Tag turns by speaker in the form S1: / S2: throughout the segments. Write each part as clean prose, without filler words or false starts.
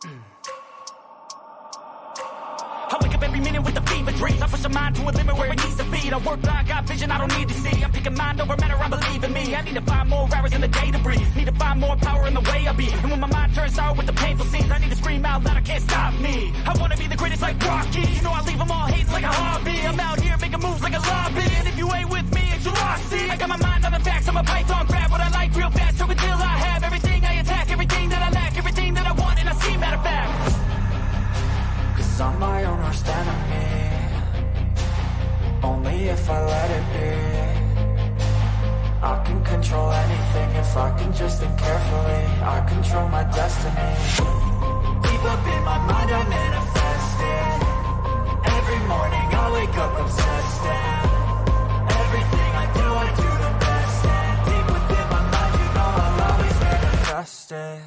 S1: I wake up every minute with the fever dreams. I push my mind to a limit where it needs to feed. I work blind, got vision I don't need to see. I'm picking mind over matter, I believe in me. I need to find more hours in the day to breathe. Need to find more power in the way I be. And when my mind turns sour with the painful scenes, I need to scream out loud, I can't stop me. I wanna be the greatest like Rocky. You know I leave them all hating like a hobby. I'm out here making moves like a lobby. And if you ain't with me, it's your loss, see. I got my mind on the facts, I'm a python, grab what I like real fast. Choke until I have everything I attack, everything that I lack, everything that I want, and I see, matter of fact.
S2: I'm my own worst enemy. Only if I let it be. I can control anything if I can just think carefully. I control my destiny. Deep up in my mind I manifest it. Every morning I wake up obsessed, and everything I do the best. And deep within my mind, you know I'll always manifest it.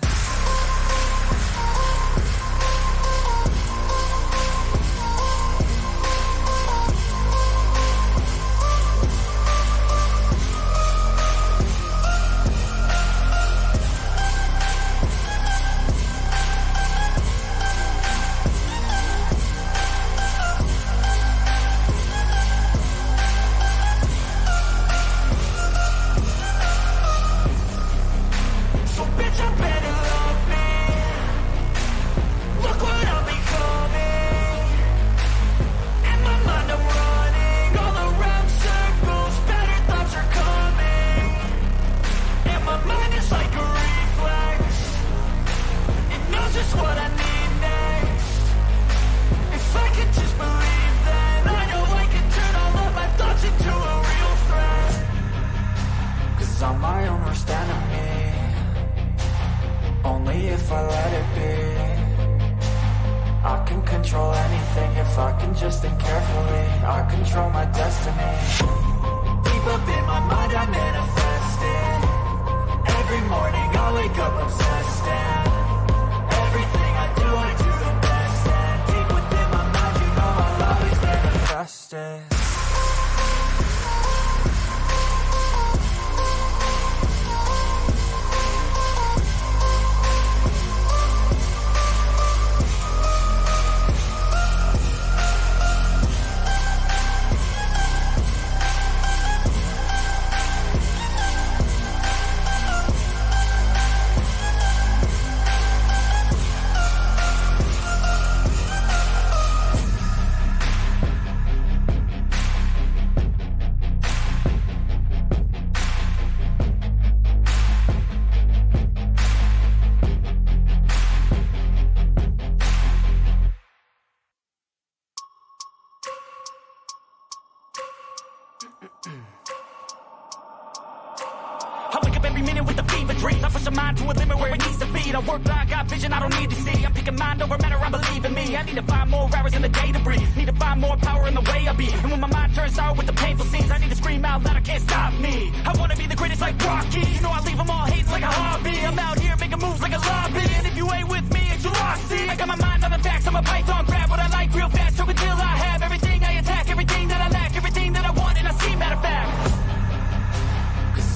S1: I wake up every minute with the fever dreams. I push my mind to a limit where it needs to feed. I work blind, got vision I don't need to see. I'm picking mind over matter, I believe in me. I need to find more hours in the day to breathe. Need to find more power in the way I be. And when my mind turns sour with the painful scenes, I need to scream out loud, I can't stop me. I wanna be the greatest like Rocky. You know I leave them all hating like a hobby. I'm out here making moves like a lobby. And if you ain't with me, it's your loss, see. I got my mind on the facts, I'm a python, grab what I like real fast. Choke until I have everything I attack, everything that I lack, everything that I want, and I see, matter of fact.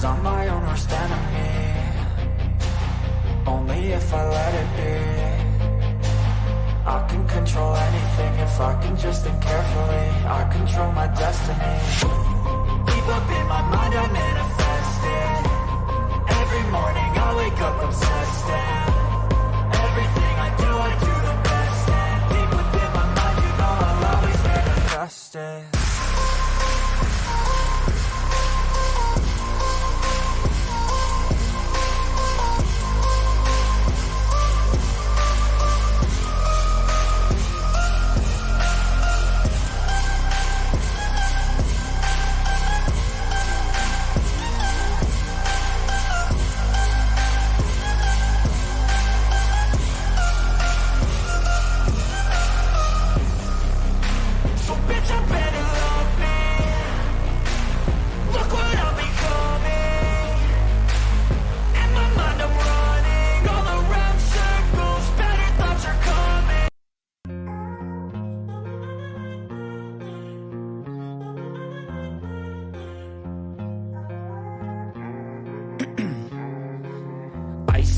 S2: I'm my own worst enemy. Only if I let it be. I can control anything if I can just think carefully. I control my destiny. Deep up in my mind I manifest it. Every morning I wake up obsessed, and everything I do the best. And deep within my mind, you know I'll always manifest it.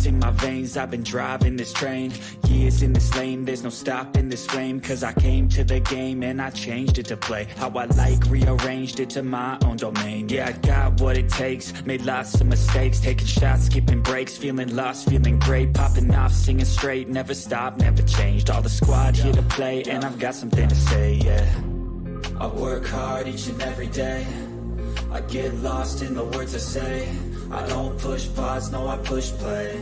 S1: in my veins, I've been driving this train. Years in this lane, there's no stopping this flame. Cause I came to the game and I changed it to play how I like, rearranged it to my own domain. Yeah, I got what it takes, made lots of mistakes, taking shots, skipping breaks, feeling lost, feeling great, popping off, singing straight, never stopped, never changed. All the squad here to play and I've got something to say, yeah. I work hard each and every day, I get lost in the words I say. I don't push pause, no, I push play.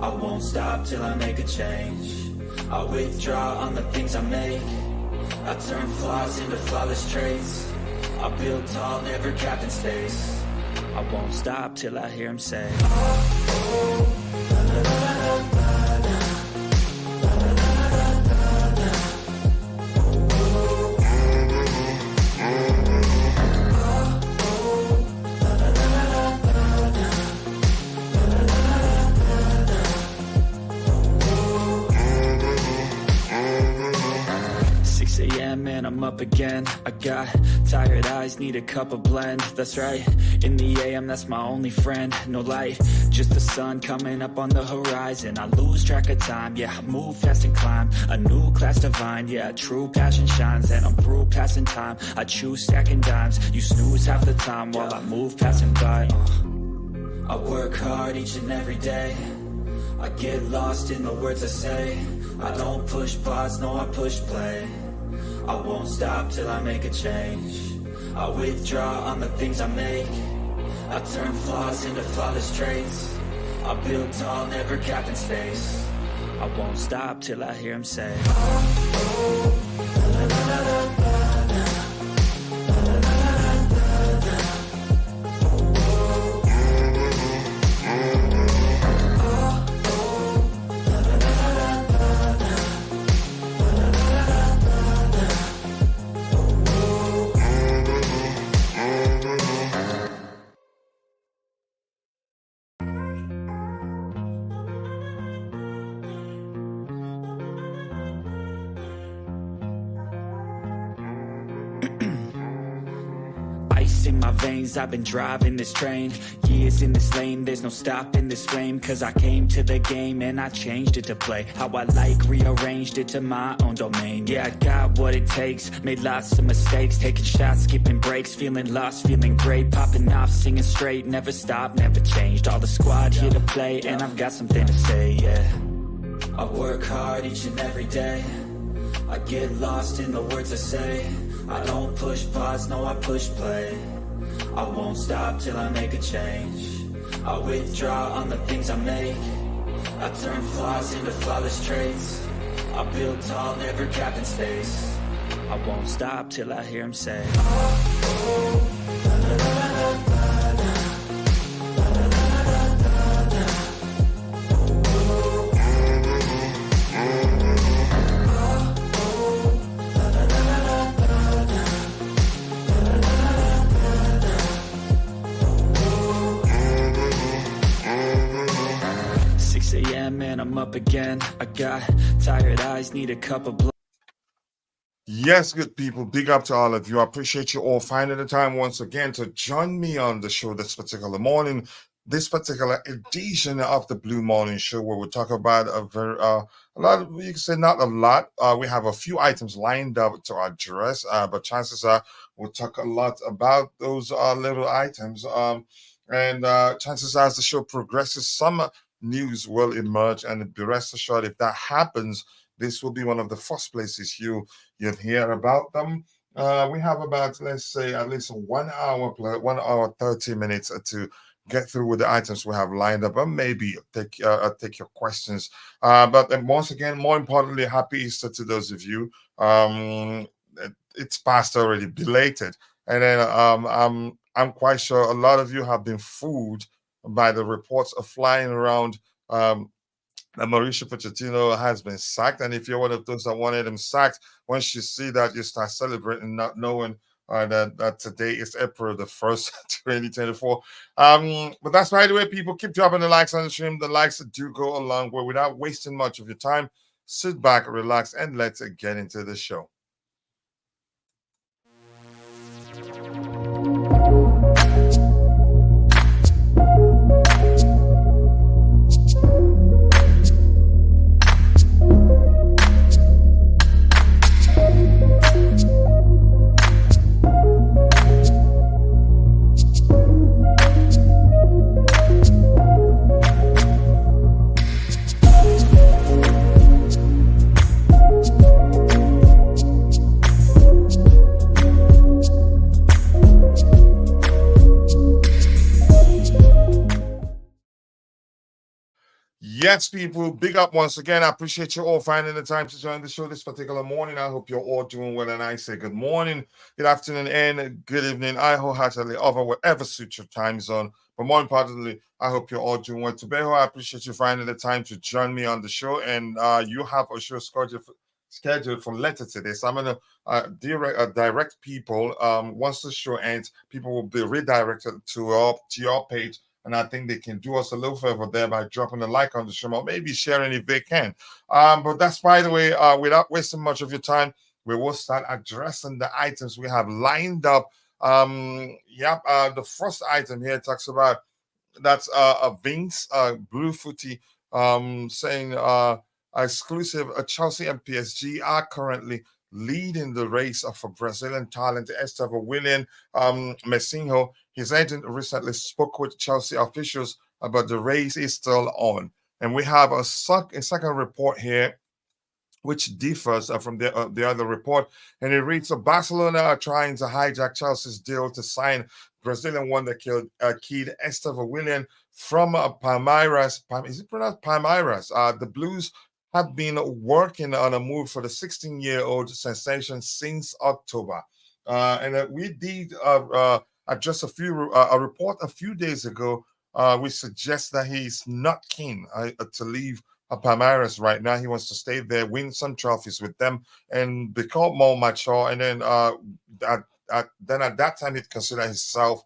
S1: I won't stop till I make a change. I withdraw on the things I make. I turn flaws into flawless traits. I build tall, never capped in space. I won't stop till I hear him say, man, I'm up again. I got tired eyes, need a cup of blend. That's right, in the AM, that's my only friend. No light, just the sun coming up on the horizon. I lose track of time, yeah, I move fast and climb a new class divine, yeah, true passion shines. And I'm through passing time, I choose stacking dimes. You snooze half the time while I move passing by. I work hard each and every day, I get lost in the words I say. I don't push pause, no, I push play. I won't stop till I make a change. I withdraw on the things I make. I turn flaws into flawless traits. I build tall, never capped in space. I won't stop till I hear him say, in my veins, I've been driving this train. Years in this lane, there's no stopping this flame. Cause I came to the game and I changed it to play how I like, rearranged it to my own domain. Yeah, I got what it takes, made lots of mistakes, taking shots, skipping breaks, feeling lost, feeling great, popping off, singing straight, never stopped, never changed. All the squad here to play and I've got something to say, yeah. I work hard each and every day, I get lost in the words I say. I don't push pause, no, I push play. I won't stop till I make a change. I withdraw on the things I make. I turn flaws into flawless traits. I build tall, never capped in space. I won't stop till I hear him say, man, I'm up again. I got tired eyes, need a cup of blood.
S3: Yes, good people. Big up to all of you. I appreciate you all finding the time once again to join me on the show this particular morning, this particular edition of the Blue Morning Show, where we talk about a lot of, you can say not a lot. We have a few items lined up to address, but chances are we'll talk a lot about those little items. And chances are as the show progresses, some news will emerge, and be rest assured, if that happens, this will be one of the first places you'll hear about them. We have about, let's say, at least 1 hour 30 minutes to get through with the items we have lined up, and maybe take your questions. But once again, more importantly, happy Easter to those of you. It's past already, belated, and then I'm quite sure a lot of you have been fooled by the reports of flying around that Mauricio Pochettino has been sacked. And if you're one of those that wanted him sacked, once you see that, you start celebrating, not knowing that today is April the 1st, 2024. But that's by the way, people. Keep dropping the likes on the stream. The likes do go a long way. Without wasting much of your time, sit back, relax, and let's get into the show. Yes, people, big up once again. I appreciate you all finding the time to join the show this particular morning. I hope you're all doing well, and I say good morning, good afternoon, and good evening. I wholeheartedly offer whatever suits your time zone. But more importantly, I hope you're all doing well. Tobeho, I appreciate you finding the time to join me on the show, and you have a show scheduled for later today. So I'm gonna direct people. Once the show ends, people will be redirected to your page, and I think they can do us a little favor there by dropping a like on the show or maybe sharing if they can. But that's, by the way, without wasting much of your time, we will start addressing the items we have lined up. The first item here talks about that's a Vince Blue Footy saying exclusive Chelsea and PSG are currently leading the race for Brazilian talent Estavao Willian. Messinho, his agent, recently spoke with Chelsea officials about the race is still on. And we have a second report here which differs from the other report. And it reads, Barcelona are trying to hijack Chelsea's deal to sign Brazilian wonder kid Estavao Willian from Palmeiras. Is it pronounced Palmeiras? The Blues have been working on a move for the 16-year-old sensation since October. And we did address a report a few days ago which suggests that he's not keen to leave Palmeiras right now. He wants to stay there, win some trophies with them, and become more mature. And then, then at that time, he'd consider himself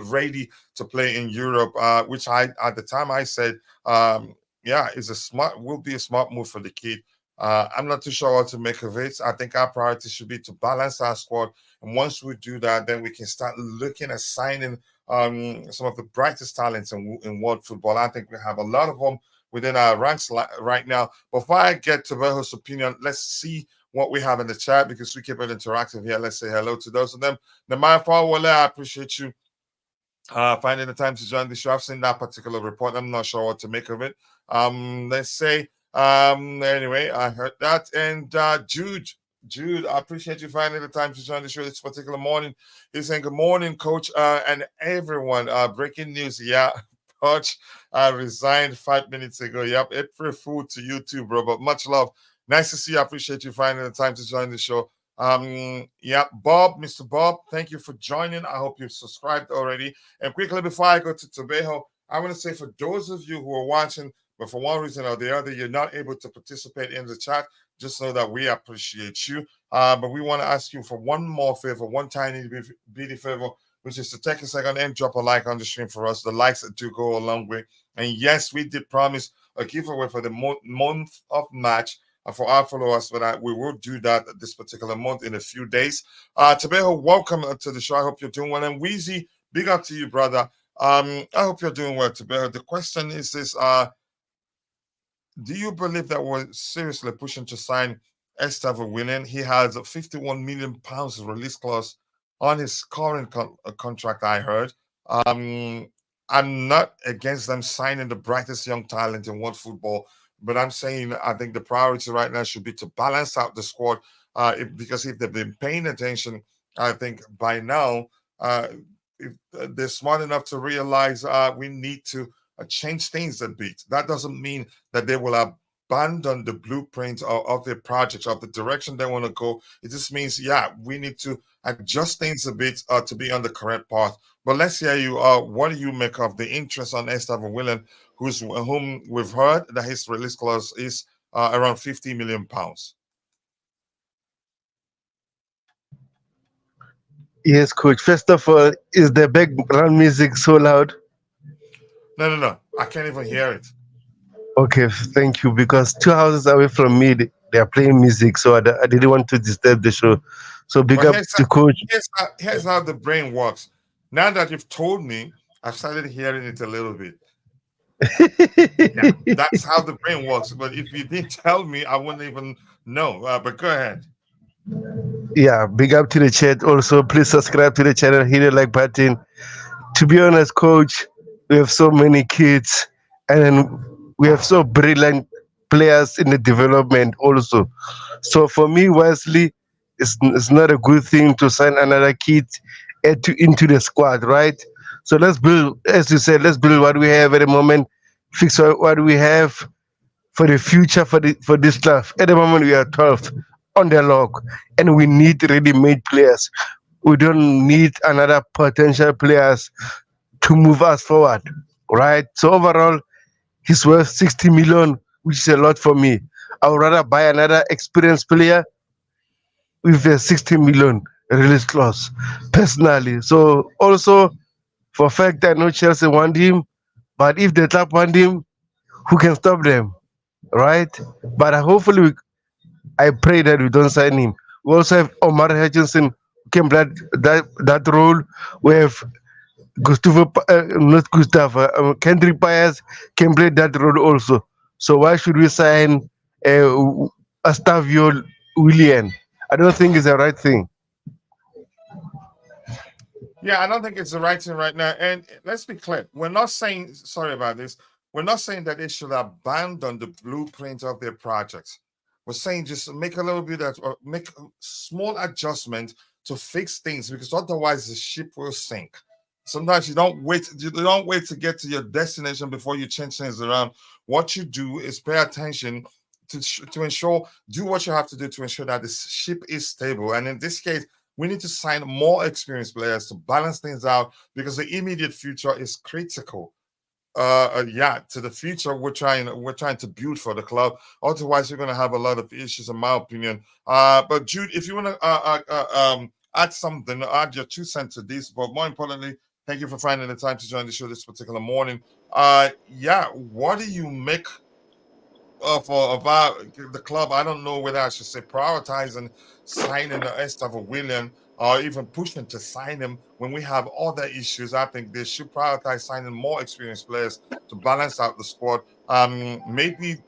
S3: ready to play in Europe. Which at the time I said, will be a smart move for the kid. I'm not too sure what to make of it. I think our priority should be to balance our squad, and once we do that, then we can start looking at signing some of the brightest talents in world football. I think we have a lot of them within our ranks right now. Before I get to Beho's opinion, let's see what we have in the chat because we keep it interactive here. Let's say hello to those of them. Namaya Fawale, I appreciate you finding the time to join the show. I've seen that particular report. I'm not sure what to make of it. Let's say, anyway, I heard that. And Jude, I appreciate you finding the time to join the show this particular morning. He's saying, good morning, coach, and everyone. Breaking news, yeah. Coach resigned 5 minutes ago. Yep, April Fool to you too, bro. But much love. Nice to see you. I appreciate you finding the time to join the show. Bob, Mr. Bob, thank you for joining. I hope you've subscribed already. And quickly before I go to Tobeho, I want to say for those of you who are watching, but for one reason or the other, you're not able to participate in the chat, just know that we appreciate you. But we want to ask you for one more favor, one tiny bitty favor, which is to take a second and drop a like on the stream for us. The likes do go a long way. And yes, we did promise a giveaway for the month of March for our followers, but we will do that this particular month in a few days. Tobeho, welcome to the show. I hope you're doing well. And Weezy, big up to you, brother. I hope you're doing well, Tobeho. The question is this, do you believe that we're seriously pushing to sign Estavao Willian? He has a £51 million release clause on his current contract, I heard. I'm not against them signing the brightest young talent in world football, but I'm saying I think the priority right now should be to balance out the squad because if they've been paying attention, I think by now, if they're smart enough to realize we need to change things a bit. That doesn't mean that they will abandon the blueprint of their project, of the direction they want to go. It just means, we need to adjust things a bit to be on the correct path. But let's hear you. What do you make of the interest on Estavao Willian, whom we've heard that his release clause is around £50 million?
S4: Yes, coach. First of all, is the background music so loud?
S3: No. I can't even hear it.
S4: Okay, thank you. Because 2 houses away from me, they are playing music, so I didn't want to disturb the show. So big up to coach.
S3: Here's how the brain works. Now that you've told me, I've started hearing it a little bit. That's how the brain works. But if you didn't tell me, I wouldn't even know. But go ahead.
S4: Yeah, big up to the chat. Also, please subscribe to the channel, hit the like button. To be honest, coach, we have so many kids, and then we have so brilliant players in the development also. So for me, Wesley, it's not a good thing to sign another kid into the squad, right? So let's build, as you said, let's build what we have at the moment. fix what we have for the future for this club. At the moment, we are 12th on the log, and we need ready-made players. We don't need another potential players to move us forward, right? So overall, he's worth 60 million, which is a lot for me. I would rather buy another experienced player with a 60 million release clause, personally. So also, for a fact, I know Chelsea want him, but if the club want him, who can stop them, right? But hopefully, I pray that we don't sign him. We also have Omar Hutchinson who can play that role. We have not Gustavo, Kendrick Pius can play that role also. So why should we sign Estavao Willian? I don't think it's the right thing.
S3: Yeah, I don't think it's the right thing right now. And let's be clear, we're not saying, sorry about this, we're not saying that they should abandon the blueprint of their projects. We're saying just make a little bit of, or make a small adjustment to fix things, because otherwise the ship will sink. Sometimes you don't wait to get to your destination before you change things around. What you do is pay attention to ensure, do what you have to do to ensure that this ship is stable. And in this case, we need to sign more experienced players to balance things out, because the immediate future is critical. To the future we're trying to build for the club. Otherwise, we're going to have a lot of issues, in my opinion. But Jude, if you want to add something, add your 2 cents to this. But more importantly, thank you for finding the time to join the show this particular morning. What do you make about the club? I don't know whether I should say prioritizing signing the Estavao Willian or even pushing to sign him when we have other issues. I think they should prioritize signing more experienced players to balance out the squad. Maybe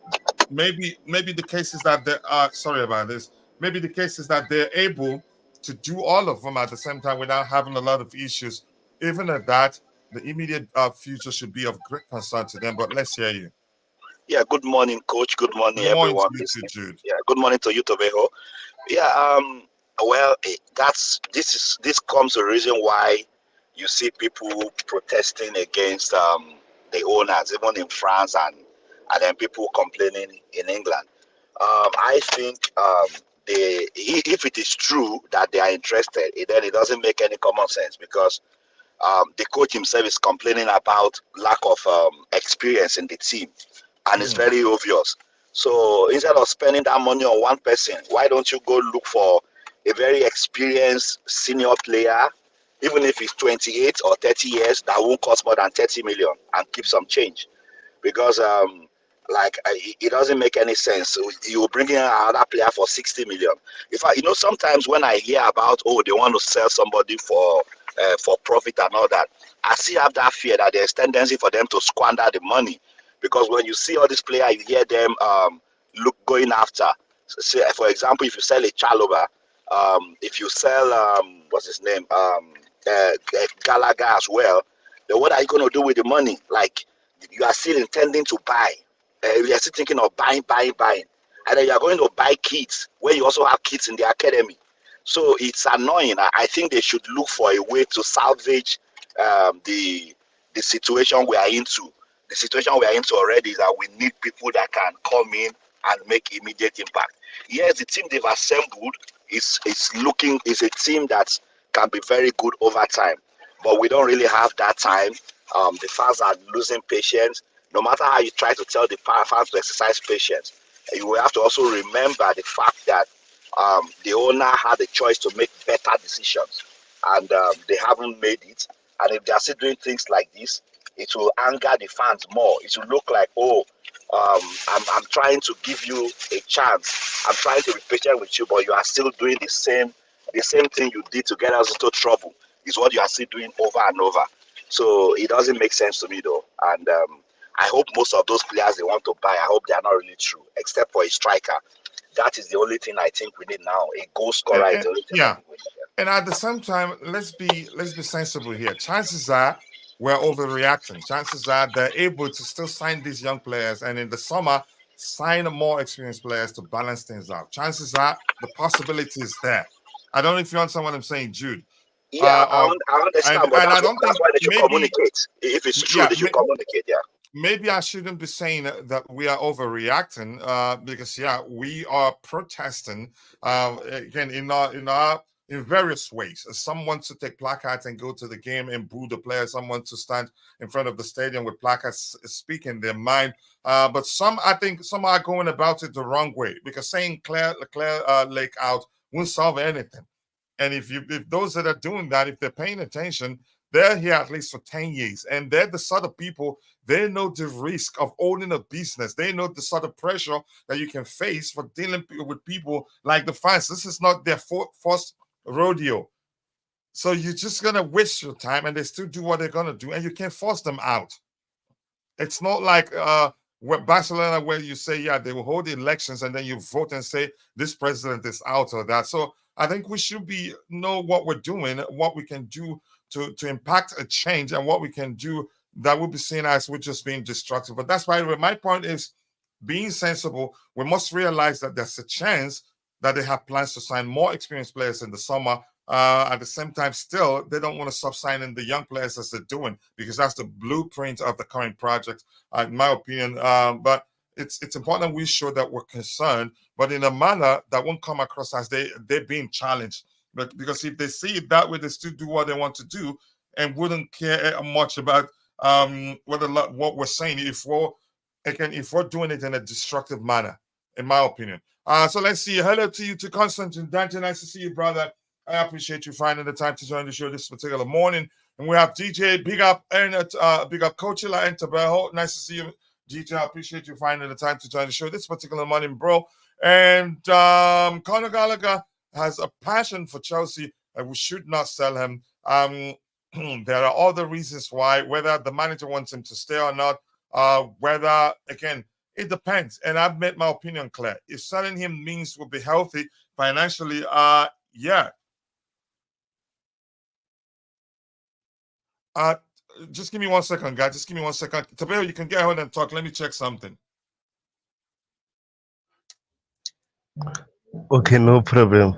S3: the case is that they are sorry about this. Maybe the case is that they're able to do all of them at the same time without having a lot of issues. Even at that, the immediate future should be of great concern to them. But let's hear you.
S5: Yeah, good morning, coach. Good morning,
S3: Good morning
S5: everyone.
S3: to you too, Jude.
S5: Yeah, good morning to you, Tobeho. Yeah, well, this comes to the reason why you see people protesting against the owners, even in France, and then people complaining in England. I think if it is true that they are interested, then it doesn't make any common sense, because the coach himself is complaining about lack of experience in the team, and it's very obvious. So instead of spending that money on one person, why don't you go look for a very experienced senior player, even if he's 28 or 30 years, that won't cost more than 30 million, and keep some change? Because it doesn't make any sense. You bring in another player for 60 million. Sometimes when I hear about, they want to sell somebody for profit and all that, I still have that fear that there's tendency for them to squander the money. Because when you see all these players, you hear them going after. So, for example, if you sell a Chalobah, if you sell what's his name, Gallagher as well, then what are you going to do with the money? Like, you are still intending to buy. You are still thinking of buying, and then you are going to buy kids when you also have kids in the academy. So it's annoying. I think they should look for a way to salvage the situation we are into. The situation we are into already is that we need people that can come in and make immediate impact. Yes, the team they've assembled is a team that can be very good over time, but we don't really have that time. The fans are losing patience. No matter how you try to tell the fans to exercise patience, you will have to also remember the fact that the owner had a choice to make better decisions, and they haven't made it. And if they are still doing things like this, it will anger the fans more. It will look like, I'm trying to give you a chance. I'm trying to be patient with you, but you are still doing the same thing you did to get us into trouble. Is what you are still doing over and over. So it doesn't make sense to me, though. And I hope most of those players they want to buy, I hope they are not really true, except for a striker. That is the only thing I think we need now. A goal scorer is the only thing.
S3: Yeah. And at the same time, let's be sensible here. Chances are we're overreacting. Chances are they're able to still sign these young players, and in the summer sign more experienced players to balance things out. Chances are the possibility is there. I don't know if you understand what I'm saying, Jude.
S5: Yeah, I understand, but that's why they should communicate. If it's true, they should communicate. Yeah.
S3: maybe I shouldn't be saying that we are overreacting, because yeah, we are protesting again in various ways. Some want to take placards and go to the game and boo the players. Some want to stand in front of the stadium with placards speaking their mind. But some, I think, some are going about it the wrong way, because saying clear Lake out won't solve anything. And if those that are doing that, if they're paying attention, they're here at least for 10 years. And they're the sort of people, they know the risk of owning a business. They know the sort of pressure that you can face for dealing with people like the fans. This is not their first rodeo. So you're just going to waste your time, and they still do what they're going to do, and you can't force them out. It's not like Barcelona, where you say, yeah, they will hold the elections, and then you vote and say this president is out or that. So I think we should know what we're doing, what we can do to impact a change, and what we can do that will be seen as we're just being destructive. But that's why my point is, being sensible, we must realize that there's a chance that they have plans to sign more experienced players in the summer. At the same time, still, they don't want to stop signing the young players as they're doing, because that's the blueprint of the current project, in my opinion. But it's important we show that we're concerned, but in a manner that won't come across as they're being challenged. But because if they see it that way, they still do what they want to do and wouldn't care much about what we're saying if we're doing it in a destructive manner, in my opinion. So let's see. Hello to you, to Constantine Dante. Nice to see you, brother. I appreciate you finding the time to join the show this particular morning. And we have DJ, big up Coachella and Tabejo. Nice to see you, DJ. I appreciate you finding the time to join the show this particular morning, bro. And Conor Gallagher has a passion for Chelsea, and we should not sell him. There are other reasons why, whether the manager wants him to stay or not, whether, again, it depends. And I've made my opinion clear. If selling him means we'll be healthy financially, yeah. Just give me 1 second, guys. Just give me 1 second. Tabeo, you can get ahead and talk. Let me check something.
S4: Okay, no problem.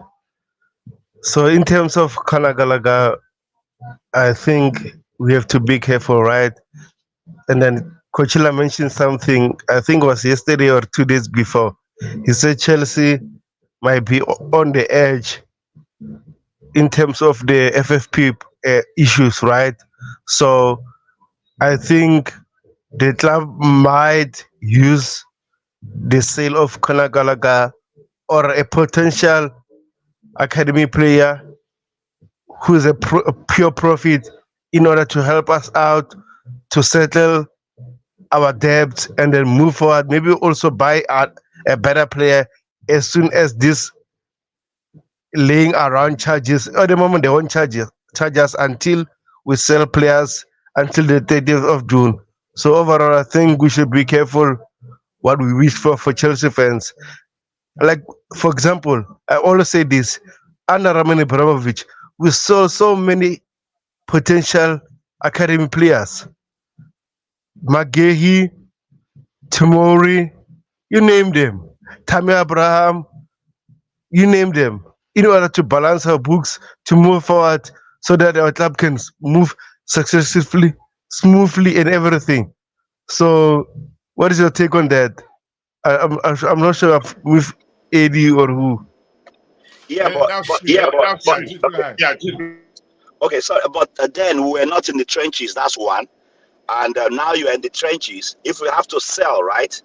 S4: So in terms of Conor Gallagher, I think we have to be careful, right? And then Coachella mentioned something, I think it was yesterday or 2 days before. He said Chelsea might be on the edge in terms of the FFP issues, right? So I think the club might use the sale of Conor Gallagher or a potential academy player who's a pure profit in order to help us out to settle our debt and then move forward. Maybe also buy a better player as soon as this laying around charges. At the moment, they won't charge us until we sell players until the 30th of June. So overall, I think we should be careful what we wish for Chelsea fans. Like, for example, I always say this, under Roman Abramovich, we saw so many potential academy players. McGahey, Tomori, you name them. Tammy Abraham, you name them. In order to balance our books, to move forward, so that our club can move successfully, smoothly, and everything. So, what is your take on that? I'm not sure with Eddie or who.
S5: Okay, sorry, but then we were not in the trenches. That's one, and now you're in the trenches. If we have to sell, right?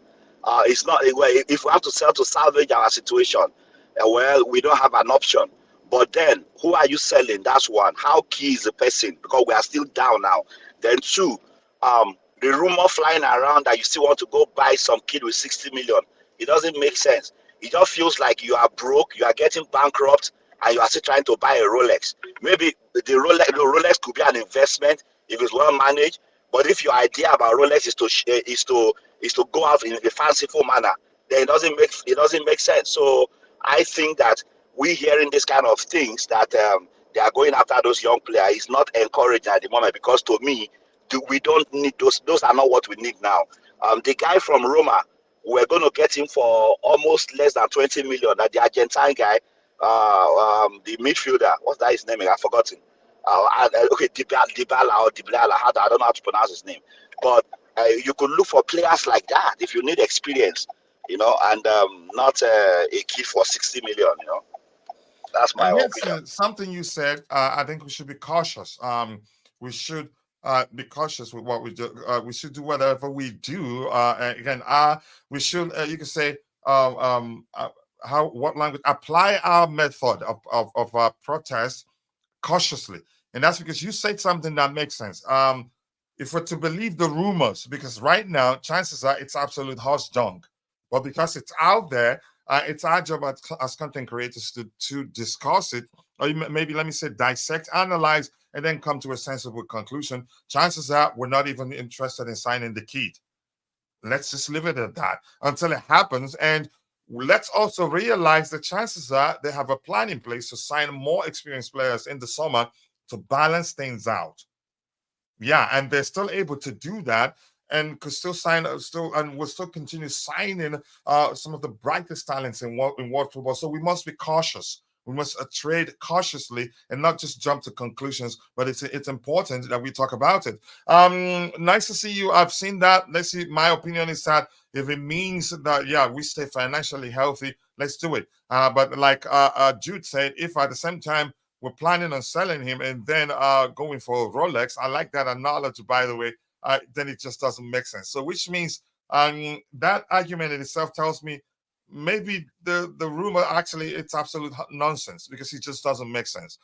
S5: It's not. If we have to sell to salvage our situation, well, we don't have an option. But then, who are you selling? That's one. How key is the person? Because we are still down now. Then two, the rumor flying around that you still want to go buy some kid with 60 million. It doesn't make sense. It just feels like you are broke, you are getting bankrupt, and you are still trying to buy a Rolex. Maybe the Rolex could be an investment if it's well managed. But if your idea about Rolex is to go out in a fanciful manner, then it doesn't make sense. So I think that we hearing this kind of things that they are going after those young players is not encouraging at the moment, because to me, we don't need those. Those are not what we need now. The guy from Roma, we're going to get him for almost less than 20 million. That the Argentine guy, the midfielder, what's that his name? I've forgotten. Okay, Dybala or Dybala. I don't know how to pronounce his name. But You could look for players like that if you need experience, and not a kid for 60 million. That's my
S3: And here's
S5: opinion.
S3: something you said. I think we should be cautious. We should be cautious with what we do. We should do whatever we do. Again, we should. You can say what language? Apply our method of protest cautiously, and that's because you said something that makes sense. If we're to believe the rumors, because right now chances are it's absolute horse junk, but because it's out there, it's our job as content creators to discuss it, or maybe let me say dissect, analyze, and then come to a sensible conclusion. Chances are we're not even interested in signing the kid. Let's just leave it at that until it happens. And let's also realize the chances are they have a plan in place to sign more experienced players in the summer to balance things out. Yeah, and they're still able to do that and could still sign and will still continue signing some of the brightest talents in world football. So we must be cautious. We must trade cautiously and not just jump to conclusions, but it's important that we talk about it. Nice to see you. I've seen that. Let's see. My opinion is that if it means that, yeah, we stay financially healthy, let's do it. But like Jude said, if at the same time we're planning on selling him and then going for Rolex, I like that analogy, by the way, then it just doesn't make sense. So which means that argument in itself tells me maybe the rumor actually it's absolute nonsense because it just doesn't make sense.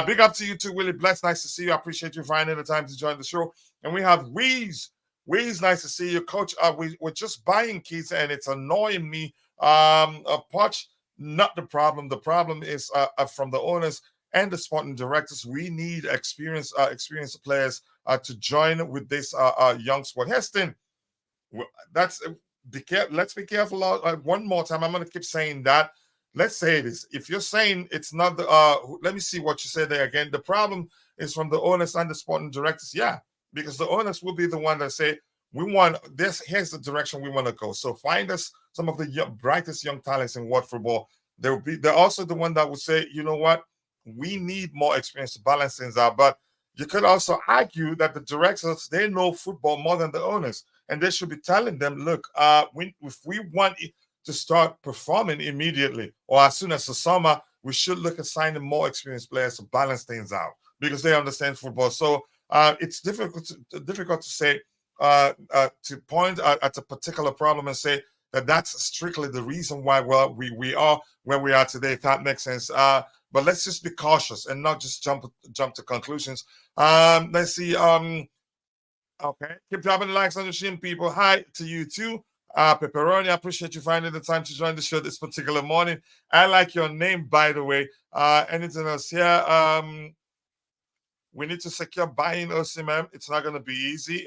S3: Big up to you too, Willie Bless. Nice to see you. I appreciate you finding the time to join the show. And we have Reece. Reece, nice to see you, Coach. We're just buying kids and it's annoying me. Poch, not the problem. The problem is from the owners and the sporting directors. We need experienced players to join with this young sport. Heston, that's let's be careful. One more time, I'm going to keep saying that. Let's say this. If you're saying it's not the, let me see what you said there again. The problem is from the owners and the sporting directors. Yeah, because the owners will be the one that say, we want this, here's the direction we want to go. So find us some of the brightest young talents in world football. They're also the one that would say, you know what, we need more experience to balance things out. But you could also argue that the directors, they know football more than the owners. And they should be telling them, look, if we want to start performing immediately or as soon as the summer, we should look at signing more experienced players to balance things out because they understand football. So it's difficult to say, to point at a particular problem and say that that's strictly the reason why we are where we are today, if that makes sense. But let's just be cautious and not just jump to conclusions. Let's see. Okay, keep dropping the likes on the stream, people. Hi to you too. Pepperoni, I appreciate you finding the time to join the show this particular morning. I like your name, by the way. Anything else here? We need to secure buying Osimhen. It's not going to be easy,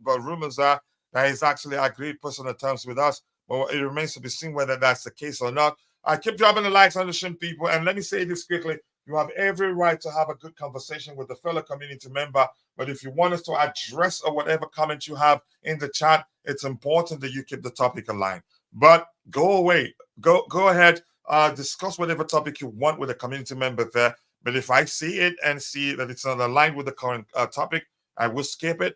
S3: but rumors are that he's actually agreed personal terms with us. But it remains to be seen whether that's the case or not. I keep dropping the likes on the stream, people. And let me say this quickly. You have every right to have a good conversation with a fellow community member. But if you want us to address or whatever comment you have in the chat, it's important that you keep the topic aligned. But go away. Go ahead. Discuss whatever topic you want with a community member there. But if I see it and see that it's not aligned with the current topic, I will skip it.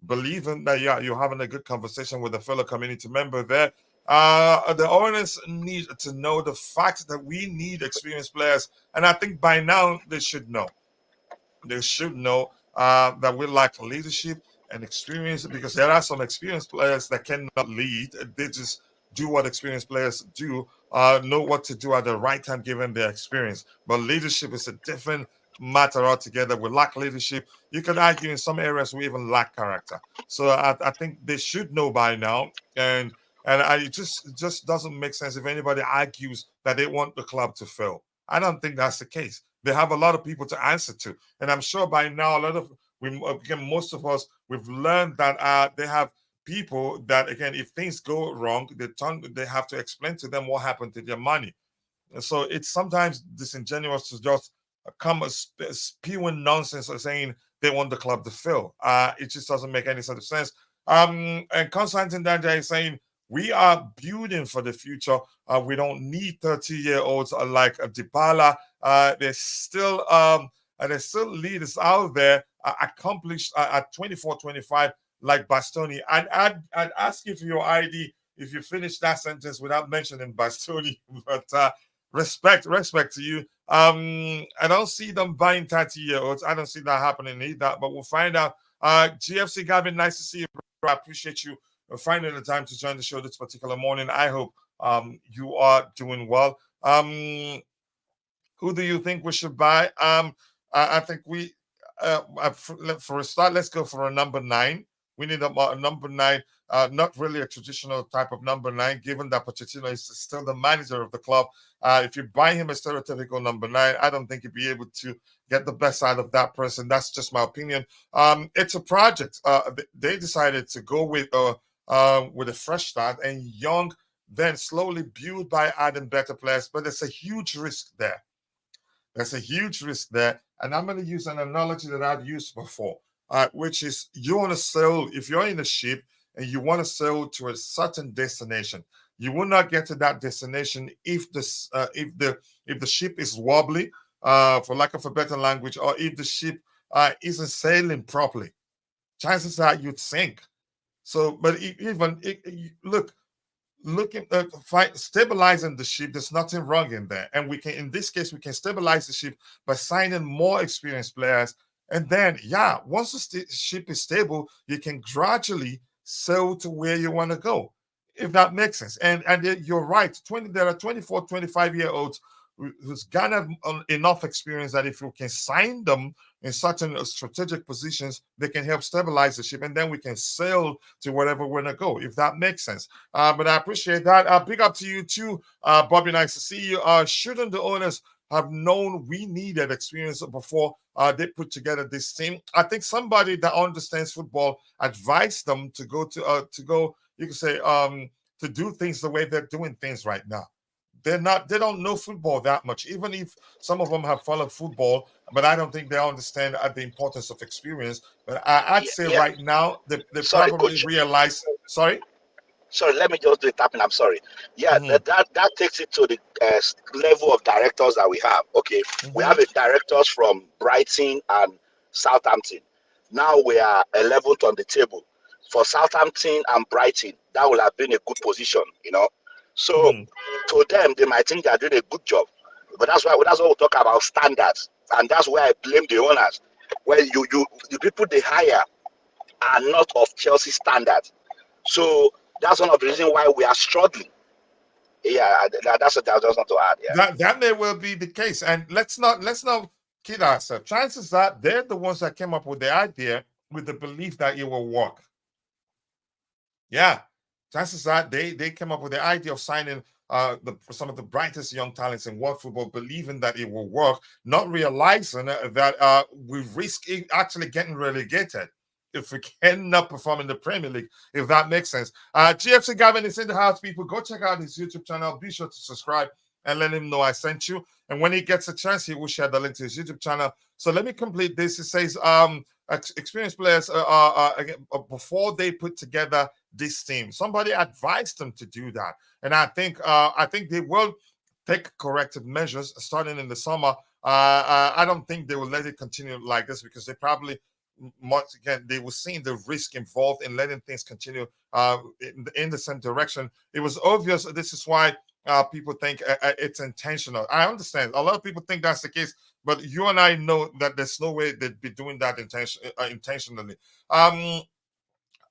S3: Believing that, yeah, you're having a good conversation with a fellow community member there. The owners need to know the fact that we need experienced players. And I think by now they should know. They should know that we lack leadership and experience because there are some experienced players that cannot lead. They just do what experienced players do, know what to do at the right time given their experience. But leadership is a different matter altogether. We lack leadership. You could argue in some areas we even lack character. So I think they should know by now. And it just doesn't make sense if anybody argues that they want the club to fail. I don't think that's the case. They have a lot of people to answer to. And I'm sure by now, most of us, we've learned that they have people that, again, if things go wrong, they have to explain to them what happened to their money. And so it's sometimes disingenuous to just come spewing nonsense or saying they want the club to fail. It just doesn't make any sort of sense. And Constantine Danja is saying, we are building for the future. We don't need 30-year-olds like Dybala. There's still leaders out there accomplished at 24, 25, like Bastoni. I'd ask you for your ID if you finish that sentence without mentioning Bastoni. But respect to you. I don't see them buying 30-year-olds. I don't see that happening either. But we'll find out. GFC Gavin, nice to see you, bro. I appreciate you finding the time to join the show this particular morning. I hope you are doing well. Who do you think we should buy? I think we for a start, let's go for a number 9. We need a number 9, not really a traditional type of number 9, given that Pochettino is still the manager of the club. If you buy him a stereotypical number 9, I don't think you'd be able to get the best out of that person. That's just my opinion. It's a project. They decided to go with a fresh start and young, then slowly build by adding better players. But there's a huge risk there. There's a huge risk there. And I'm going to use an analogy that I've used before, which is you want to sail, if you're in a ship and you want to sail to a certain destination, you will not get to that destination if the ship is wobbly, for lack of a better language, or if the ship isn't sailing properly. Chances are you'd sink. So, but stabilizing the ship, there's nothing wrong in there, and we can, in this case, we can stabilize the ship by signing more experienced players, and then once the ship is stable, you can gradually sail to where you want to go, if that makes sense. And you're right, there are 24, 25-year-olds who's garnered enough experience that if you can sign them in certain strategic positions, they can help stabilize the ship, and then we can sail to wherever we're going to go, if that makes sense. But I appreciate that. Big up to you too, Bobby. Nice to see you. Shouldn't the owners have known we needed experience before they put together this team? I think somebody that understands football advised them to go, you could say, to do things the way they're doing things right now. They don't know football that much, even if some of them have followed football, but I don't think they understand the importance of experience. But I'd say right now, they probably realize. Sorry,
S5: let me just do it tapping. I'm sorry. Yeah, that takes it to the level of directors that we have. Okay, we have a directors from Brighton and Southampton. Now we are 11th on the table. For Southampton and Brighton, that would have been a good position, So to them, they might think they're doing a good job, but that's why we talk about standards, and that's why I blame the owners. Well, the people they hire are not of Chelsea standards, so that's one of the reasons why we are struggling. Yeah, that's what I just want to add. Yeah,
S3: that may well be the case, and let's not kid ourselves. Chances are they're the ones that came up with the idea with the belief that it will work. Yeah. Chances are they came up with the idea of signing some of the brightest young talents in world football, believing that it will work, not realizing that we risk actually getting relegated if we cannot perform in the Premier League, if that makes sense. GFC Gavin is in the house, people. Go check out his YouTube channel. Be sure to subscribe and let him know I sent you. And when he gets a chance, he will share the link to his YouTube channel. So let me complete this. It says experienced players before they put together this team, somebody advised them to do that, and I think they will take corrective measures starting in the summer. I don't think they will let it continue like this, because they probably, once again, they were seeing the risk involved in letting things continue in the same direction. It was obvious. This is why people think it's intentional. I understand a lot of people think that's the case, but you and I know that there's no way they'd be doing that intentionally.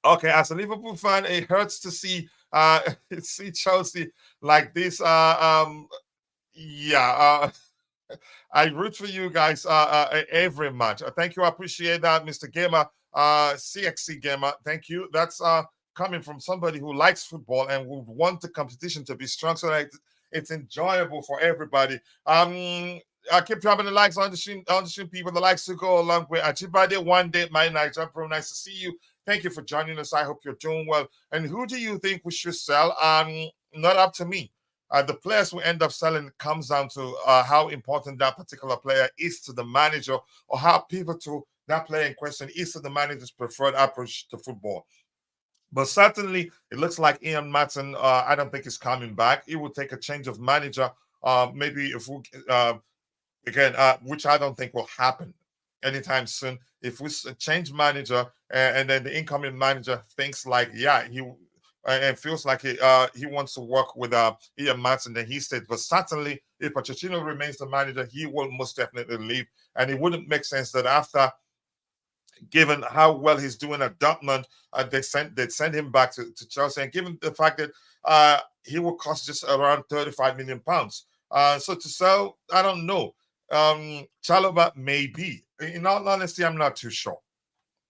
S3: Okay, as a Liverpool fan, it hurts to see Chelsea like this. I root for you guys every match. Thank you, I appreciate that, Mr. Gamer, CXC Gamer. Thank you. That's coming from somebody who likes football and would want the competition to be strong, so that it's enjoyable for everybody. I keep dropping the likes on the stream, people. The likes to go along with Ajibade one day, my Niger Pro. Nice to see you. Thank you for joining us. I hope you're doing well. And who do you think we should sell? Not up to me. The players we end up selling comes down to how important that particular player is to the manager, or how pivotal that player in question is to the manager's preferred approach to football. But certainly, it looks like Ian Matson, I don't think is coming back. It will take a change of manager, maybe if we, again, which I don't think will happen anytime soon. If we change manager and then the incoming manager thinks like, yeah, he and feels like he wants to work with Ian Martin, then he stayed. But certainly, if Pochettino remains the manager, he will most definitely leave. And it wouldn't make sense that after, given how well he's doing at Dortmund, they'd send him back to Chelsea, and given the fact that he will cost just around £35 million. So to sell, I don't know. Chalobah, maybe. In all honesty, I'm not too sure.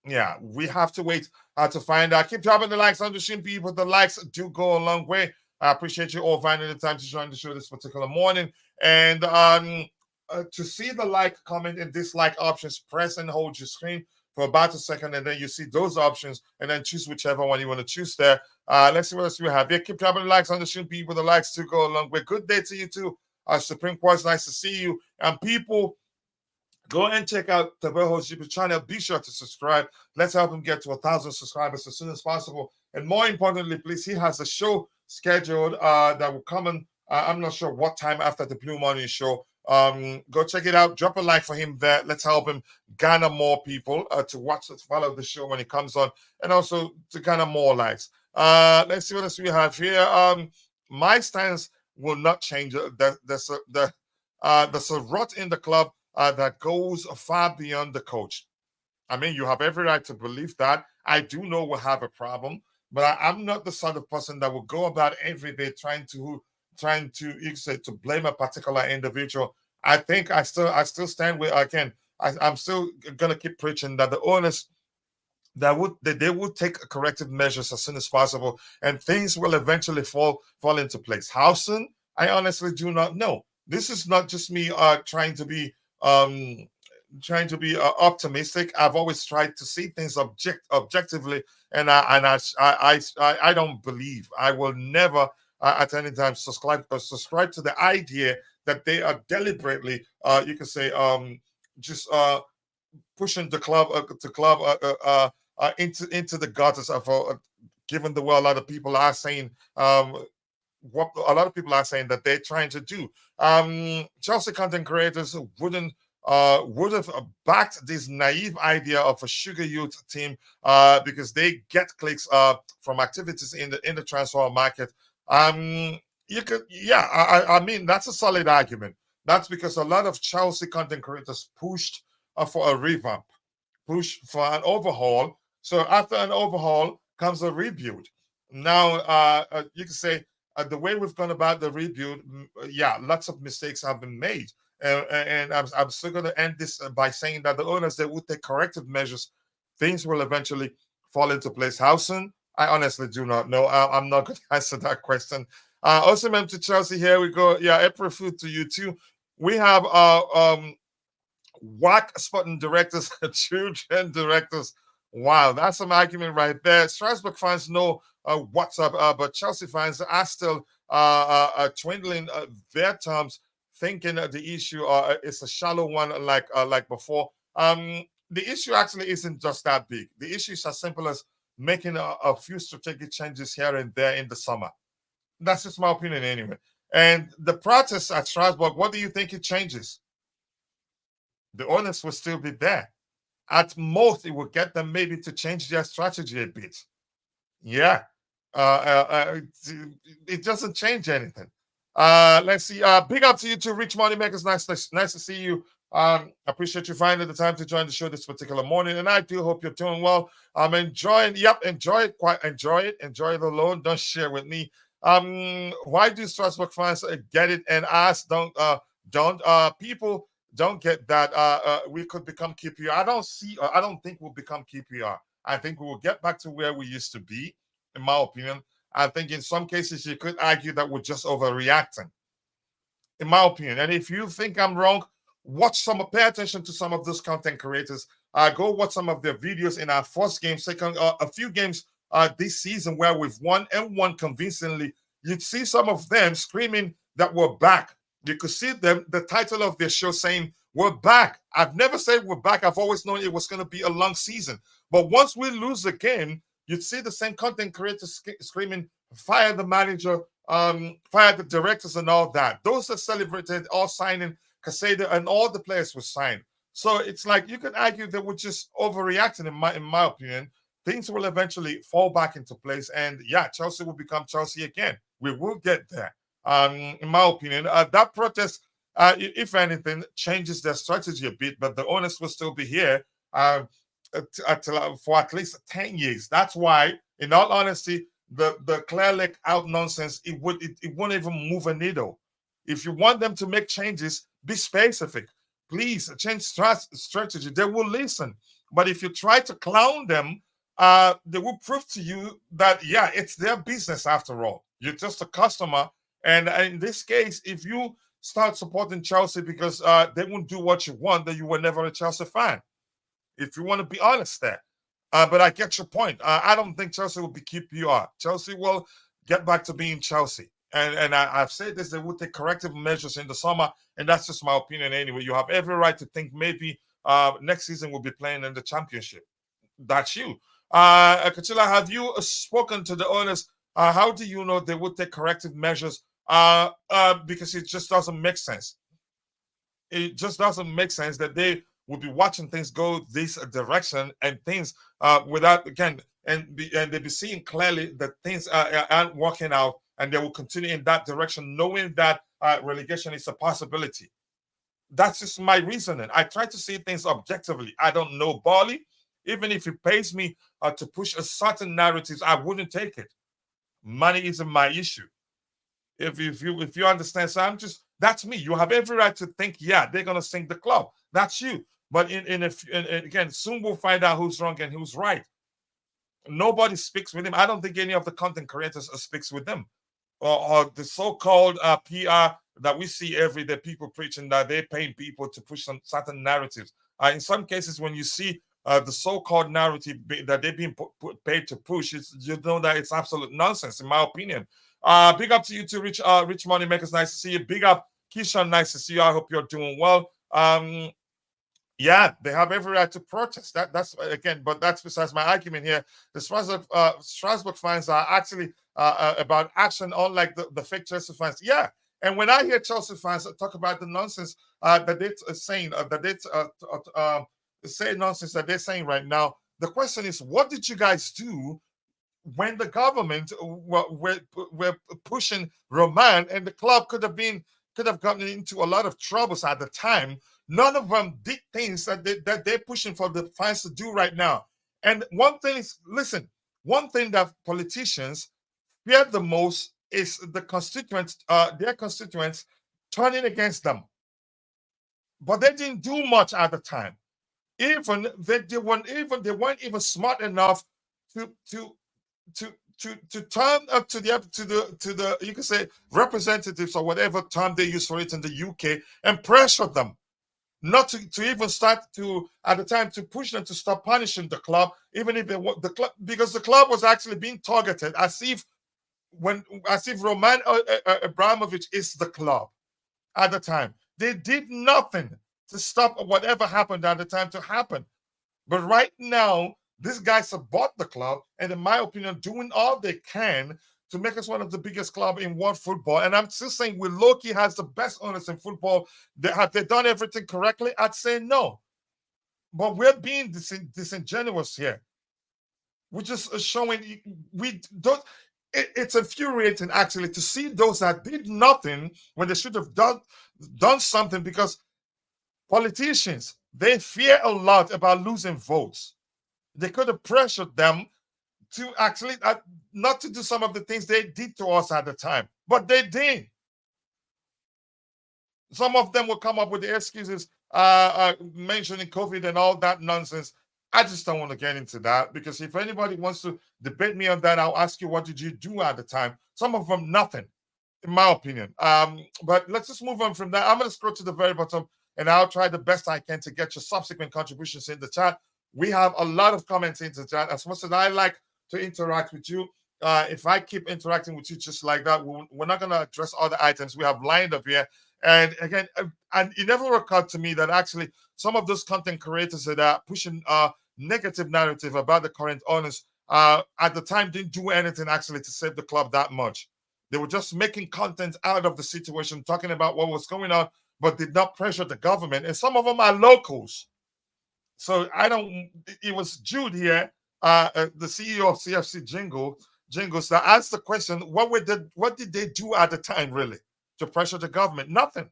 S3: Yeah, we have to wait to find out. Keep dropping the likes on the stream, people. The likes do go a long way. I appreciate you all finding the time to join the show this particular morning. And to see the like, comment, and dislike options, press and hold your screen for about a second, and then you see those options, and then choose whichever one you want to choose there. Let's see what else we have here. Keep dropping the likes on the stream, people. The likes do go a long way. Good day to you too. Supreme Court's nice to see you. And people, go and check out Tabeho's YouTube channel. Be sure to subscribe. Let's help him get to 1,000 subscribers as soon as possible. And more importantly, please, he has a show scheduled that will come in. I'm not sure what time after the Blue Morning Show. Go check it out. Drop a like for him there. Let's help him garner more people to watch, to follow the show when it comes on, and also to garner more likes. Let's see what else we have here. My stance will not change. There's a rot in the club that goes far beyond the coach. I mean, you have every right to believe that. I do know we'll have a problem, but I'm not the sort of person that will go about every day trying to blame a particular individual. I think I still stand with, again, I'm still gonna keep preaching that the owners they would take corrective measures as soon as possible, and things will eventually fall into place. How soon? I honestly do not know. This is not just me trying to be optimistic. I've always tried to see things objectively, and I don't believe, I will never at any time subscribe to the idea that they are deliberately, you could say, just pushing the club into the gutters of, given the way a lot of people are saying, what a lot of people are saying that they're trying to do. Chelsea content creators would have backed this naive idea of a sugar youth team because they get clicks from activities in the transfer market. You could, yeah, I mean, that's a solid argument. That's because a lot of Chelsea content creators pushed for a revamp, pushed for an overhaul. So after an overhaul comes a rebuild. Now, you can say the way we've gone about the rebuild, yeah, lots of mistakes have been made. And I'm still going to end this by saying that the owners, they would take corrective measures. Things will eventually fall into place. How soon? I honestly do not know. I'm not going to answer that question. Also, ma'am, to Chelsea, here we go. Yeah, April food to you too. We have whack spotting directors, children directors. Wow, that's some argument right there. Strasbourg fans know what's up, but Chelsea fans are still twiddling their thumbs, thinking that the issue is a shallow one, like before. The issue actually isn't just that big. The issue is as simple as making a few strategic changes here and there in the summer. That's just my opinion anyway. And the protests at Strasbourg, what do you think it changes? The owners will still be there. At most, it will get them maybe to change their strategy a bit. Yeah. It doesn't change anything. Let's see. Big up to you too, Rich Moneymakers. Nice to see you. Appreciate you finding the time to join the show this particular morning, and I do hope you're doing well. I'm enjoying. Yep, enjoy it. Quite enjoy it. Enjoy it alone. Don't share with me. Why do Strasbourg fans get it and us don't? People don't get that. We could become QPR. I don't think we'll become QPR. I think we will get back to where we used to be. In my opinion, I think in some cases you could argue that we're just overreacting. In my opinion, and if you think I'm wrong, pay attention to some of those content creators. Go watch some of their videos in our first game, a few games this season where we've won and won convincingly. You'd see some of them screaming that we're back. You could see them, the title of their show saying, we're back. I've never said we're back. I've always known it was going to be a long season. But once we lose the game, you'd see the same content creators screaming, fire the manager, fire the directors and all that. Those that celebrated all signing Casado and all the players were signed. So it's like you could argue they were just overreacting in my opinion. Things will eventually fall back into place, and yeah, Chelsea will become Chelsea again. We will get there. In my opinion, that protest, if anything, changes their strategy a bit, but the owners will still be here for at least 10 years. That's why, in all honesty, the clear leg out nonsense, it won't even move a needle. If you want them to make changes, be specific. Please change strategy. They will listen. But if you try to clown them, they will prove to you that, yeah, it's their business after all. You're just a customer. And in this case, if you start supporting Chelsea because they won't do what you want, then you were never a Chelsea fan. If you want to be honest there. But I get your point. I don't think Chelsea will be QPR. Chelsea will get back to being Chelsea. And I've said this, they will take corrective measures in the summer, and that's just my opinion anyway. You have every right to think maybe next season we'll be playing in the championship. That's you. Kachila, have you spoken to the owners? How do you know they would take corrective measures? Because it just doesn't make sense. It just doesn't make sense that they will be watching things go this direction and things without, again, and they be seeing clearly that things aren't working out, and they will continue in that direction, knowing that relegation is a possibility. That's just my reasoning. I try to see things objectively. I don't know Bali. Even if it pays me to push a certain narratives, I wouldn't take it. Money isn't my issue. If you understand, so that's me. You have every right to think, yeah, they're gonna sink the club. That's you. But again, soon we'll find out who's wrong and who's right. Nobody speaks with him. I don't think any of the content creators speaks with them, or the so-called PR that we see every day. People preaching that they're paying people to push some certain narratives. In some cases, when you see the so-called narrative that they've been paid to push, you know that it's absolute nonsense, in my opinion. Big up to you too, Rich Moneymakers. Nice to see you. Big up, Keisha. Nice to see you. I hope you're doing well. Yeah, they have every right to protest. That's again, but that's besides my argument here. The Strasbourg fans are actually about action, unlike the fake Chelsea fans. Yeah, and when I hear Chelsea fans talk about the nonsense that they're saying, say nonsense that they're saying right now, the question is, what did you guys do when the government were pushing Roman, and the club could have gotten into a lot of troubles at the time? None of them did things that they're pushing for the fans to do right now. And one thing is, listen, one thing that politicians fear the most is the constituents, their constituents turning against them. But they didn't do much at the time. Even they weren't even smart enough to turn up to the you can say representatives or whatever term they use for it in the UK and pressure them not to even start to at the time to push them to stop punishing the club, even if they want the club, because the club was actually being targeted as if Roman Abramovich is the club at the time. They did nothing to stop whatever happened at the time to happen. But right now, these guys have bought the club, and in my opinion, doing all they can to make us one of the biggest clubs in world football. And I'm still saying, will Loki has the best owners in football? Have they done everything correctly? I'd say no. But we're being disingenuous here. We're just showing we don't. It's infuriating actually to see those that did nothing when they should have done something, because politicians, they fear a lot about losing votes. They could have pressured them to actually not to do some of the things they did to us at the time, but they did. Some of them will come up with the excuses mentioning COVID and all that nonsense. I just don't want to get into that, because if anybody wants to debate me on that, I'll ask you, what did you do at the time? Some of them, nothing, in my opinion. But let's just move on from that. I'm going to scroll to the very bottom, and I'll try the best I can to get your subsequent contributions in the chat. We have a lot of comments in the chat. As much as I like to interact with you, if I keep interacting with you just like that, we're not going to address all the items we have lined up here. And again, and it never occurred to me that actually some of those content creators that are pushing negative narrative about the current owners at the time didn't do anything actually to save the club that much. They were just making content out of the situation, talking about what was going on but did not pressure the government. And some of them are locals. So it was Jude here, the CEO of CFC Jingles, that asked the question, what did they do at the time, really, to pressure the government? Nothing.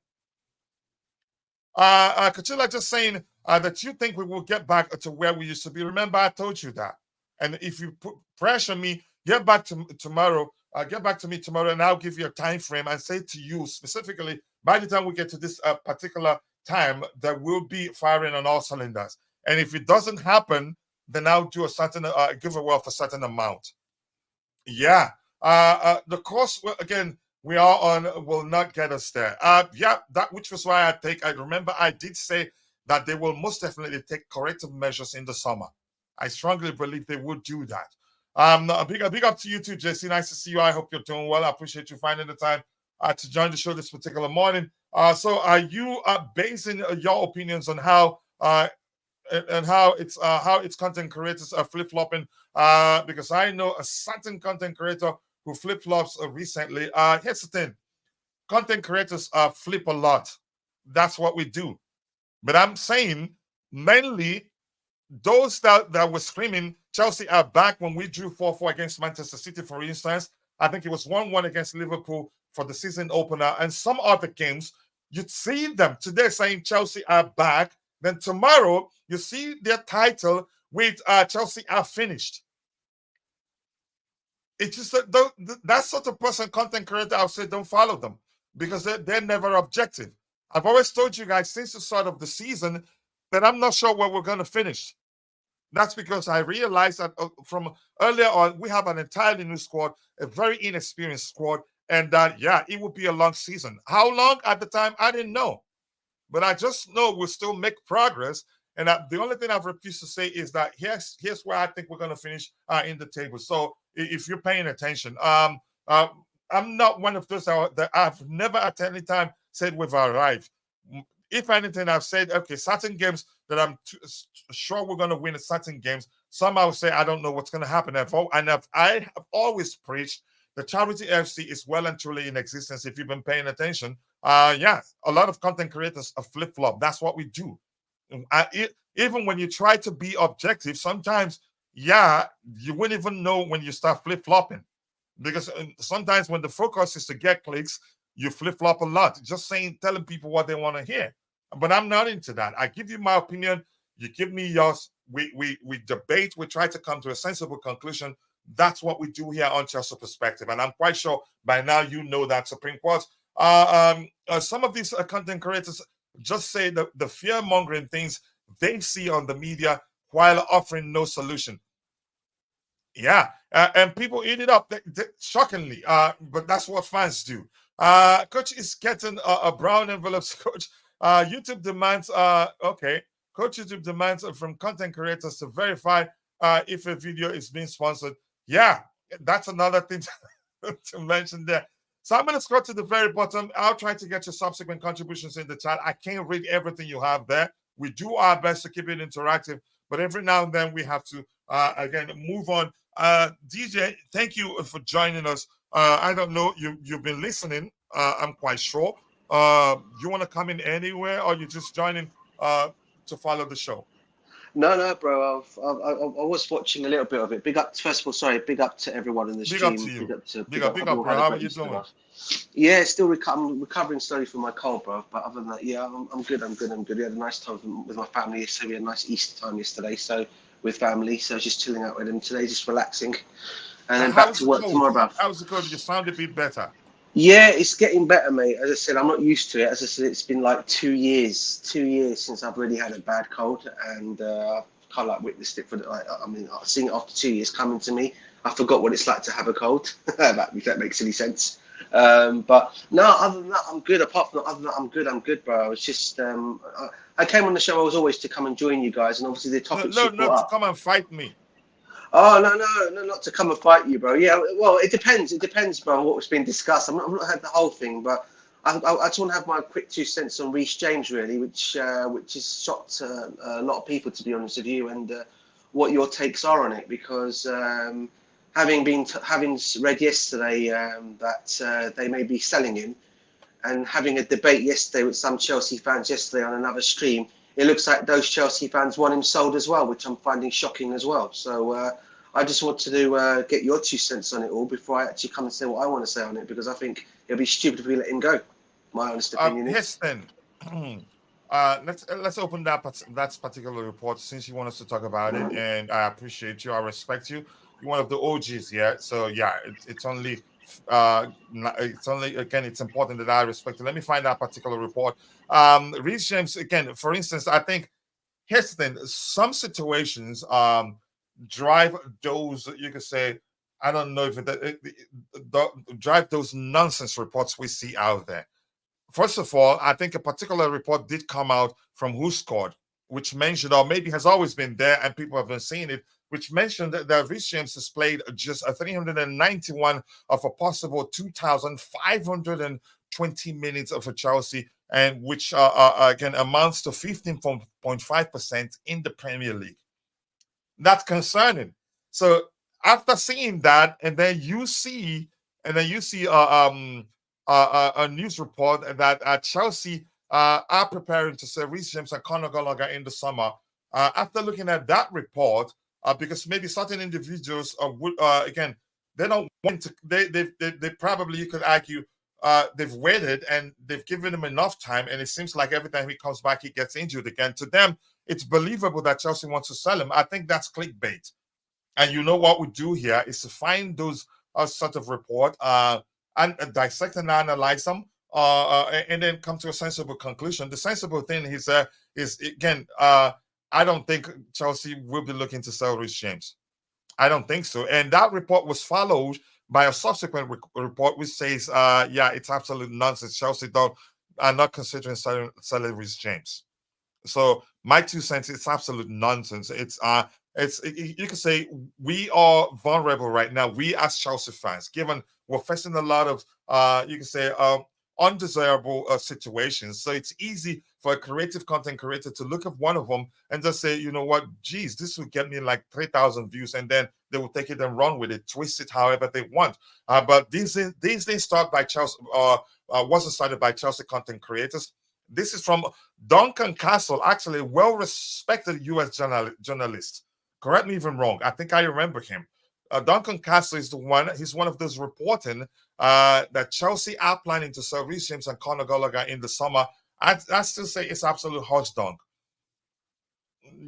S3: Kachila just saying that you think we will get back to where we used to be. Remember, I told you that. And if you pressure me, get back to tomorrow. Get back to me tomorrow, and I'll give you a time frame and say to you specifically, by the time we get to this particular time, that we'll be firing on all cylinders. And if it doesn't happen, then I'll do a certain giveaway of a certain amount. Yeah. The course, again, we are on will not get us there. Yeah, that which was why I remember I did say that they will most definitely take corrective measures in the summer. I strongly believe they would do that. A big up to you too, Jesse. Nice to see you. I hope you're doing well. I appreciate you finding the time to join the show this particular morning. So are you basing your opinions on how and how its content creators are flip-flopping? Because I know a certain content creator who flip-flops recently. Here's the thing. Content creators flip a lot. That's what we do. But I'm saying mainly those that were screaming, Chelsea are back when we drew 4-4 against Manchester City, for instance. I think it was 1-1 against Liverpool for the season opener. And some other games, you'd see them today saying Chelsea are back. Then tomorrow, you see their title with Chelsea are finished. It's just that sort of person, content creator, I would say don't follow them because they're never objective. I've always told you guys since the start of the season that I'm not sure where we're going to finish. That's because I realized that from earlier on, we have an entirely new squad, a very inexperienced squad, and that, yeah, it would be a long season. How long at the time, I didn't know. But I just know we'll still make progress. And the only thing I've refused to say is that here's where I think we're going to finish in the table. So if you're paying attention, I'm not one of those that I've never at any time said we've arrived. If anything, I've said, okay, certain games that I'm sure we're going to win at certain games. Some I would say, I don't know what's going to happen. I have always preached the Charity FC is well and truly in existence. If you've been paying attention, yeah, a lot of content creators are flip-flop. That's what we do. Even when you try to be objective, sometimes, yeah, you wouldn't even know when you start flip-flopping. Because sometimes when the focus is to get clicks, you flip-flop a lot. Just telling people what they want to hear. But I'm not into that. I give you my opinion. You give me yours. We debate. We try to come to a sensible conclusion. That's what we do here on Chelsea Perspective. And I'm quite sure by now you know that, Supreme Court. Some of these content creators just say the fear-mongering things they see on the media while offering no solution. Yeah, and people eat it up, shockingly. But that's what fans do. Coach is getting a brown envelopes, Coach. YouTube demands, okay. Coach YouTube demands from content creators to verify if a video is being sponsored. Yeah, that's another thing to mention there. So I'm going to scroll to the very bottom. I'll try to get your subsequent contributions in the chat. I can't read everything you have there. We do our best to keep it interactive, but every now and then we have to, again, move on. DJ, thank you for joining us. I don't know, you've been listening, I'm quite sure. You want to come in anywhere, or you just joining to follow the show?
S4: No, bro. I was watching a little bit of it. Big up, first of all, sorry. Big up to everyone in the stream.
S3: Big up, bro. How are you doing?
S4: Yeah, still recovering slowly from my cold, bro. But other than that, yeah, I'm good. We had a nice time with my family. So we had a nice Easter time yesterday. So with family, so just chilling out with them today, just relaxing, and then back to work tomorrow, bro.
S3: How's the cold? You sound a bit better.
S4: Yeah, it's getting better, mate. As I said, I'm not used to it. As I said, it's been like 2 years since I've really had a bad cold, and I've kind of like witnessed it for I've seen it after 2 years coming to me. I forgot what it's like to have a cold. If that makes any sense. But no, other than that, I'm good. I'm good, bro. It's just I came on the show. I was always to come and join you guys, and obviously the topics.
S3: No, to come and fight me.
S4: Oh no, not to come and fight you, bro. Yeah, well, it depends. It depends, bro, what was being discussed. I've not had the whole thing, but I just want to have my quick 2 cents on Reece James, really, which has shocked a lot of people, to be honest with you, and what your takes are on it, because having read yesterday that they may be selling him,
S6: and having a debate yesterday with some Chelsea fans yesterday on another stream, it looks like those Chelsea fans want him sold as well, which I'm finding shocking as well. So I just want to get your 2 cents on it all before I actually come and say what I want to say on it, because I think it'll be stupid if we let him go. My honest opinion is.
S3: Yes, then. Let's open that particular report since you want us to talk about it, and I appreciate you. I respect you. You're one of the OGs here, so yeah, it's only again, it's important that I respect it. Let me find that particular report. Reece James, again, for instance, I think here's the thing: some situations drive those, you could say, I don't know if drive those nonsense reports we see out there. First of all, I think a particular report did come out from Who Scored, which mentioned, or maybe has always been there and people have been seeing it, which mentioned that Reece James has played just a 391 of a possible 2,520 minutes of a Chelsea, and which again amounts to 15.5% in the Premier League. That's concerning. So after seeing that, and then you see a news report that Chelsea are preparing to sell Reece James and Conor Gallagher in the summer. After looking at that report, because maybe certain individuals would again, they don't want to. They probably, you could argue, they've waited and they've given him enough time, and it seems like every time he comes back, he gets injured again. To them, it's believable that Chelsea wants to sell him. I think that's clickbait. And you know what we do here is to find those sort of report and dissect and analyze them, and then come to a sensible conclusion. The sensible thing is again, I don't think Chelsea will be looking to sell Reece James. I don't think so. And that report was followed by a subsequent report which says, yeah, it's absolute nonsense. Chelsea are not considering selling Reece James. So my 2 cents, it's absolute nonsense. You could say we are vulnerable right now. We as Chelsea fans, given we're facing a lot of you could say undesirable situations. So it's easy for a creative content creator to look at one of them and just say, you know what, geez, this will get me like 3,000 views, and then they will take it and run with it, twist it however they want. But these days start by Chelsea, wasn't started by Chelsea content creators. This is from Duncan Castle, actually a well-respected US journalist. Correct me if I'm wrong. I think I remember him. Duncan Castle is he's one of those reporting that Chelsea are planning to sell Reece James and Conor Gallagher in the summer. I still say it's absolute hush dunk.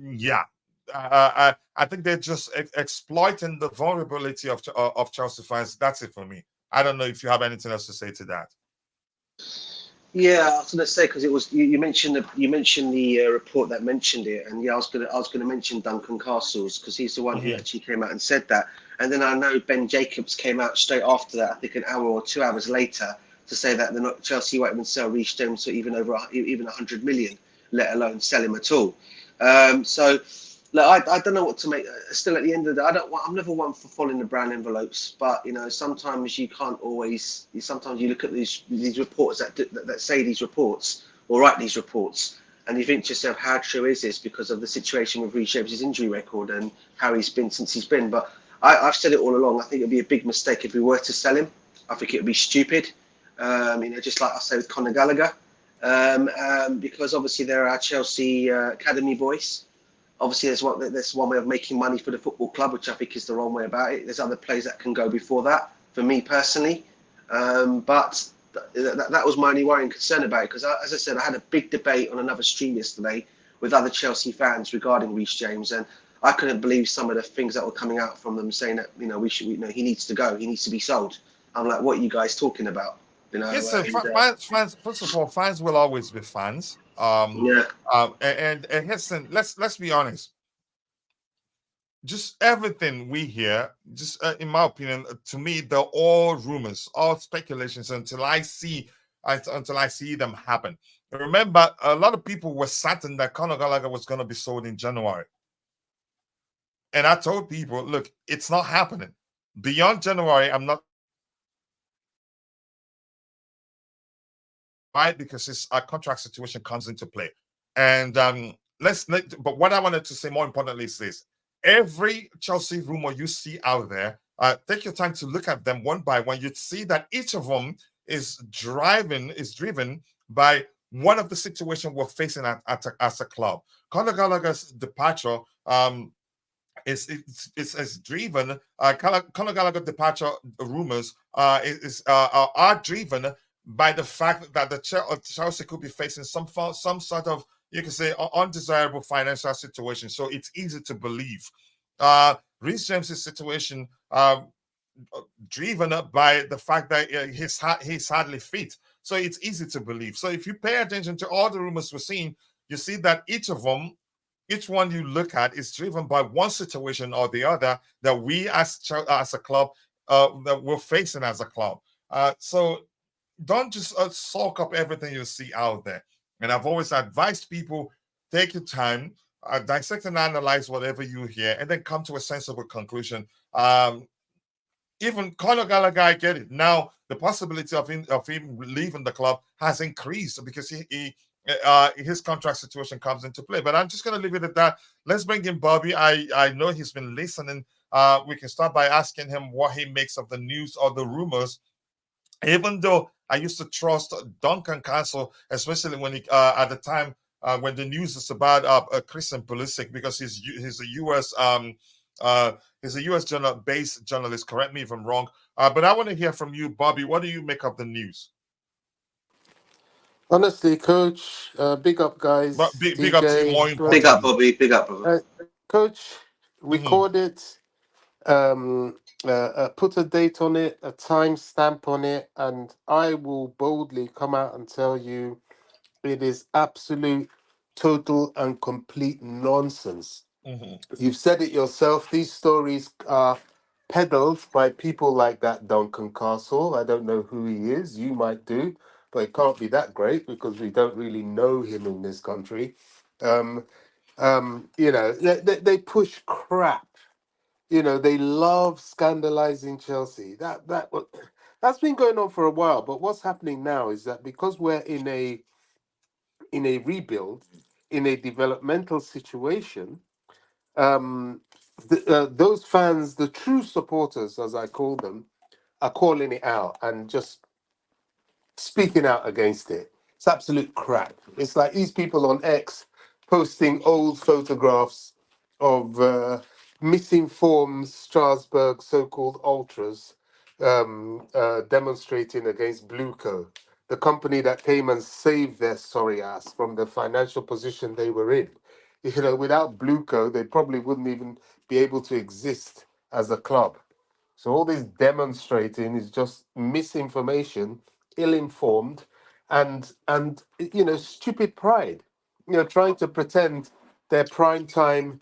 S3: Yeah. I think they're just exploiting the vulnerability of Chelsea fans. That's it for me. I don't know if you have anything else to say to that.
S6: Yeah, I was going to say, because it was you mentioned the report that mentioned it, and yeah, I was going to mention Duncan Castles, because he's the one who actually came out and said that. And then I know Ben Jacobs came out straight after that, I think an hour or 2 hours later, to say that Chelsea won't even sell Reece James for even 100 million, let alone sell him at all. So look, I don't know what to make. Still, at the end of the day, I'm never one for following the brown envelopes, but you know, sometimes you can't always. Sometimes you look at these reports that say these reports or write these reports, and you think to yourself, how true is this because of the situation with Reece James' injury record and how he's been since he's been. But I've said it all along. I think it'd be a big mistake if we were to sell him. I think it would be stupid. You know, just like I say with Conor Gallagher, because obviously there are Chelsea academy boys. Obviously, there's one way of making money for the football club, which I think is the wrong way about it. There's other players that can go before that, for me personally. But that was my only worry and concern about it, because as I said, I had a big debate on another stream yesterday with other Chelsea fans regarding Reece James, and I couldn't believe some of the things that were coming out from them, saying that he needs to go, he needs to be sold. I'm like, what are you guys talking about? You know,
S3: yes, fans. First of all, fans will always be fans. And listen, let's be honest. Just everything we hear, just in my opinion, to me, they're all rumors, all speculations until I see them happen. Remember, a lot of people were certain that Conor Gallagher was going to be sold in January, and I told people, look, it's not happening. Beyond January, I'm not. Right, because it's a contract situation comes into play, and but what I wanted to say more importantly is this: every Chelsea rumor you see out there, take your time to look at them one by one. You'd see that each of them is driven by one of the situations we're facing as a club. Conor Gallagher's departure is driven. Conor Gallagher departure rumors are driven by the fact that the Chelsea could be facing some sort of, you can say, undesirable financial situation. So it's easy to believe. Reece James' situation, driven up by the fact that he's hardly fit. So it's easy to believe. So if you pay attention to all the rumors we're seeing, you see that each one you look at is driven by one situation or the other that we as a club that we're facing as a club. So don't just soak up everything you see out there. And I've always advised people, take your time, dissect and analyze whatever you hear, and then come to a sensible conclusion. Even Conor Gallagher, I get it. Now the possibility of him leaving the club has increased because his contract situation comes into play. But I'm just going to leave it at that. Let's bring in Bobby. I know he's been listening. We can start by asking him what he makes of the news or the rumors. Even though I used to trust Duncan Castle, especially when he at the time when the news is about Christian Pulisic, because he's a U.S. He's a U.S. based journalist. Correct me if I'm wrong. But I want to hear from you, Bobby. What do you make of the news?
S7: Honestly, Coach, big up,
S3: But
S7: guys.
S3: big up to you, more
S7: DJ,
S6: Big up,
S3: importantly.
S6: Bobby. Big up, brother.
S7: Coach,
S3: Mhm.
S7: record it, put a date on it, a time stamp on it, and I will boldly come out and tell you it is absolute, total, and complete nonsense.
S3: Mhm.
S7: You've said it yourself. These stories are peddled by people like that Duncan Castle. I don't know who he is. You might do, but it can't be that great because we don't really know him in this country. Um, they push crap. They love scandalizing Chelsea. That's been going on for a while. But what's happening now is that because we're in a rebuild, in a developmental situation, those fans, the true supporters, as I call them, are calling it out and just speaking out against it. It's absolute crap. It's like these people on X posting old photographs of misinformed Strasbourg so-called ultras demonstrating against Blueco, the company that came and saved their sorry ass from the financial position they were in. Without Blueco, they probably wouldn't even be able to exist as a club. So all this demonstrating is just misinformation, ill-informed, and stupid pride. Trying to pretend they're prime time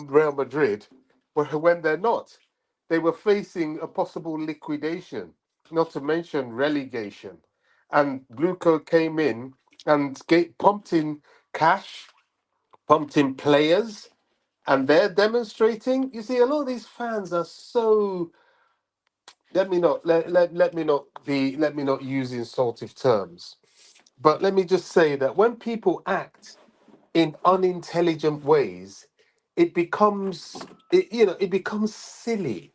S7: Real Madrid, when they're not. They were facing a possible liquidation, not to mention relegation, and Blueco came in and pumped in cash, pumped in players, and they're demonstrating. You see, a lot of these fans are so, let me not use insultive terms, but let me just say that when people act in unintelligent ways, it becomes silly.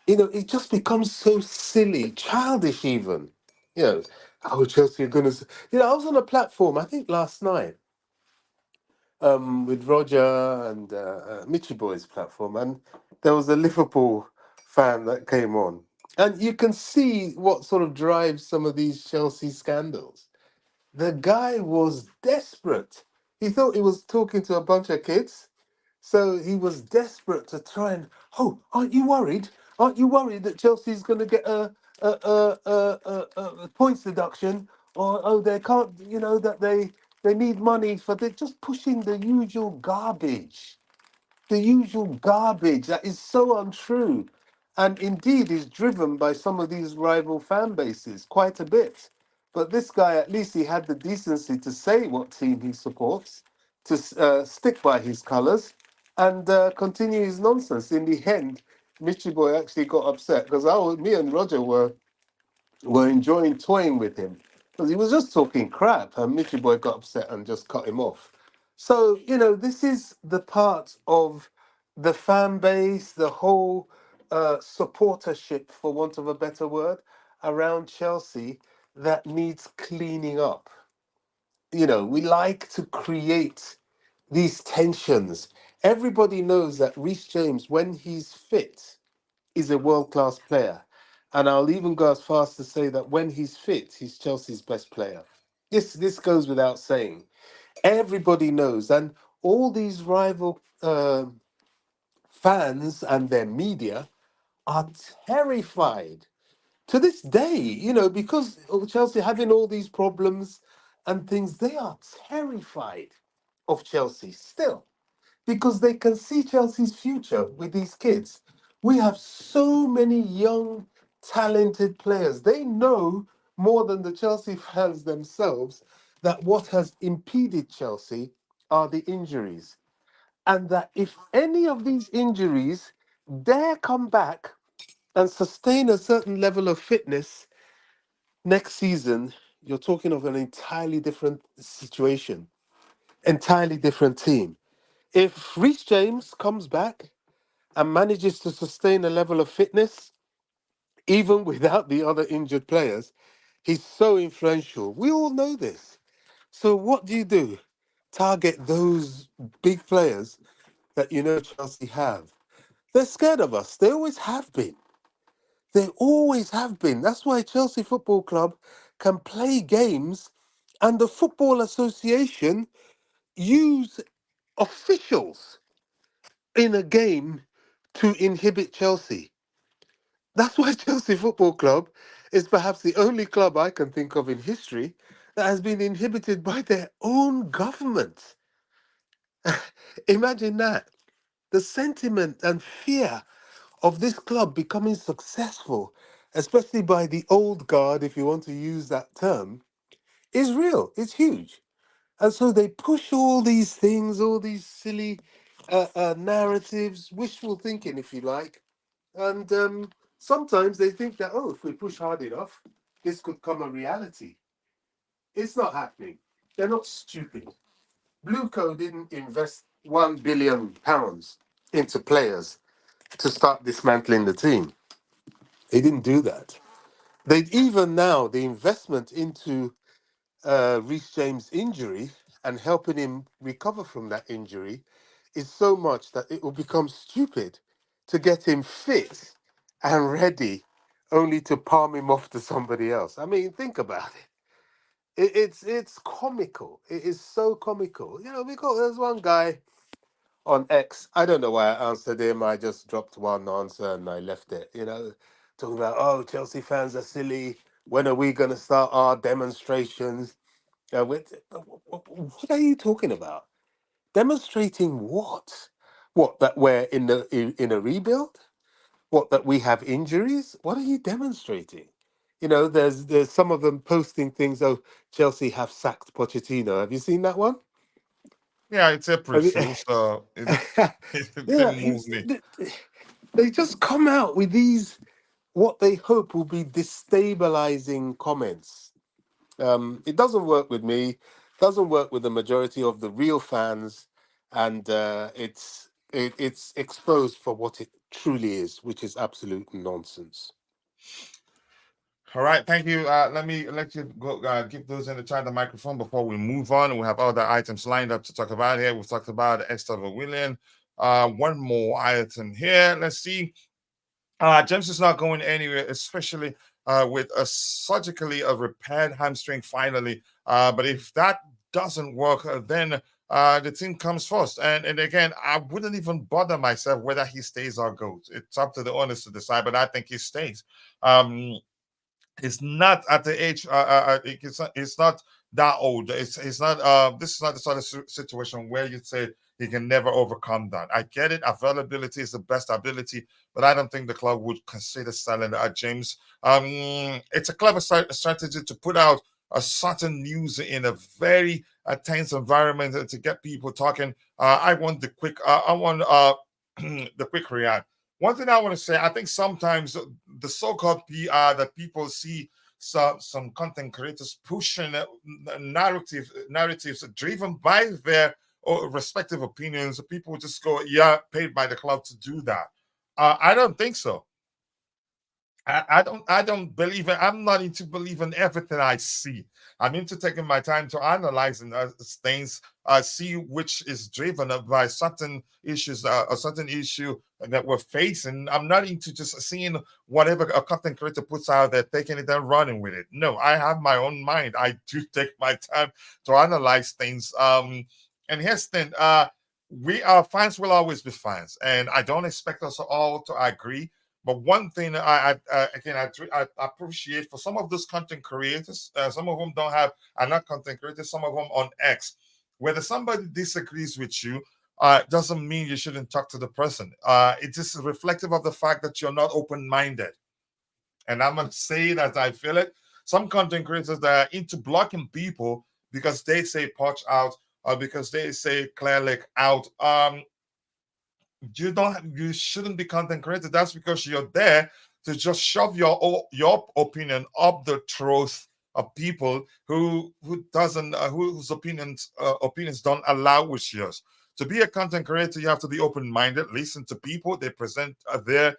S7: It just becomes so silly, childish even. you know oh, Chelsea are gonna I was on a platform, I think last night, with Roger and Mitchy Boy's platform, and there was a Liverpool fan that came on, and you can see what sort of drives some of these Chelsea scandals. The guy was desperate. He thought he was talking to a bunch of kids, so he was desperate to try and. Oh, aren't you worried? Aren't you worried that Chelsea's going to get a points deduction, or they can't? That they need money for just pushing the usual garbage that is so untrue, and indeed is driven by some of these rival fan bases quite a bit. But this guy, at least he had the decency to say what team he supports, to stick by his colours, and continue his nonsense. In the end, Mitchy Boy actually got upset because me and Roger were enjoying toying with him because he was just talking crap, and Mitchy Boy got upset and just cut him off. So, this is the part of the fan base, the whole supportership, for want of a better word. around Chelsea that needs cleaning up. You know, we like to create these tensions. Everybody knows that Reece James, when he's fit, is a world-class player. And I'll even go as far as to say that when he's fit, he's Chelsea's best player. This goes without saying. Everybody knows, and all these rival fans and their media are terrified to this day, you know, because of Chelsea having all these problems and things. They are terrified of Chelsea still because they can see Chelsea's future with these kids. We have so many young, talented players. They know more than the Chelsea fans themselves that what has impeded Chelsea are the injuries. And that if any of these injuries dare come back and sustain a certain level of fitness next season, you're talking of an entirely different situation, entirely different team. If Reece James comes back and manages to sustain a level of fitness, even without the other injured players, he's so influential. We all know this. So what do? Target those big players that you know Chelsea have. They're scared of us. They always have been. They always have been. That's why Chelsea Football Club can play games and the Football Association use officials in a game to inhibit Chelsea. That's why Chelsea Football Club is perhaps the only club I can think of in history that has been inhibited by their own government. Imagine that. The sentiment and fear of this club becoming successful, especially by the old guard, if you want to use that term, is real. It's huge. And so they push all these things, all these silly narratives, wishful thinking, if you like. And sometimes they think that, oh, if we push hard enough, this could come a reality. It's not happening. They're not stupid. Blueco didn't invest £1 billion into players to start dismantling the team. They didn't do that. They even now the investment into Reece James' injury and helping him recover from that injury is so much that it will become stupid to get him fit and ready only to palm him off to somebody else. I mean, think about it. It's comical. It is so comical. You know, because there's one guy on X. I don't know why I answered him. I just dropped one answer and I left it. You know, talking about, oh, Chelsea fans are silly. When are we going to start our demonstrations? What are you talking about? Demonstrating what? What, that we're in a rebuild? What, that we have injuries? What are you demonstrating? You know, there's some of them posting things. Oh, Chelsea have sacked Pochettino. Have you seen that one?
S3: Yeah, it's
S7: Have
S3: April
S7: you-
S3: Fool, so it, it
S7: yeah,
S3: didn't move me.
S7: they just come out with these what they hope will be destabilizing comments. It doesn't work with me, doesn't work with the majority of the real fans, and it's exposed for what it truly is, which is absolute nonsense.
S3: All right, thank you. Let me let you go. Give those in the chat the microphone before we move on. We have other items lined up to talk about here. We've talked about Estavao Willian. One more item here. Let's see. James is not going anywhere, especially with a surgically repaired hamstring finally. But if that doesn't work, then the team comes first. And again, I wouldn't even bother myself whether he stays or goes. It's up to the owners to decide, but I think he stays. It's not at the age. It's not that old. It's not. This is not the sort of situation where you say he can never overcome that. I get it. Availability is the best ability, but I don't think the club would consider selling James. It's a clever strategy to put out a certain news in a very tense environment to get people talking. I want the quick. I want the quick react. One thing I want to say, I think sometimes the so-called PR that people see some content creators pushing narratives driven by their respective opinions, people just go, yeah, paid by the club to do that. I don't think so. I don't believe it. I'm not into believing everything I see. I'm into taking my time to analyzing things, see which is driven up by certain issues, a certain issue that we're facing. I'm not into just seeing whatever a content creator puts out there, taking it and running with it. No, I have my own mind. I do take my time to analyze things. And here's the thing, we are fans will always be fans, and I don't expect us all to agree. But one thing I appreciate for some of those content creators, some of them don't have are not content creators, some of them on X, whether somebody disagrees with you, doesn't mean you shouldn't talk to the person. It is reflective of the fact that you're not open-minded. And I'm gonna say it as I feel it. Some content creators that are into blocking people because they say Poch out or because they say Clearlake out. You shouldn't be content creator. That's because you're there to just shove your opinion up the throats of people who doesn't whose opinions don't allow with yours. To be a content creator, you have to be open-minded, listen to people, they present their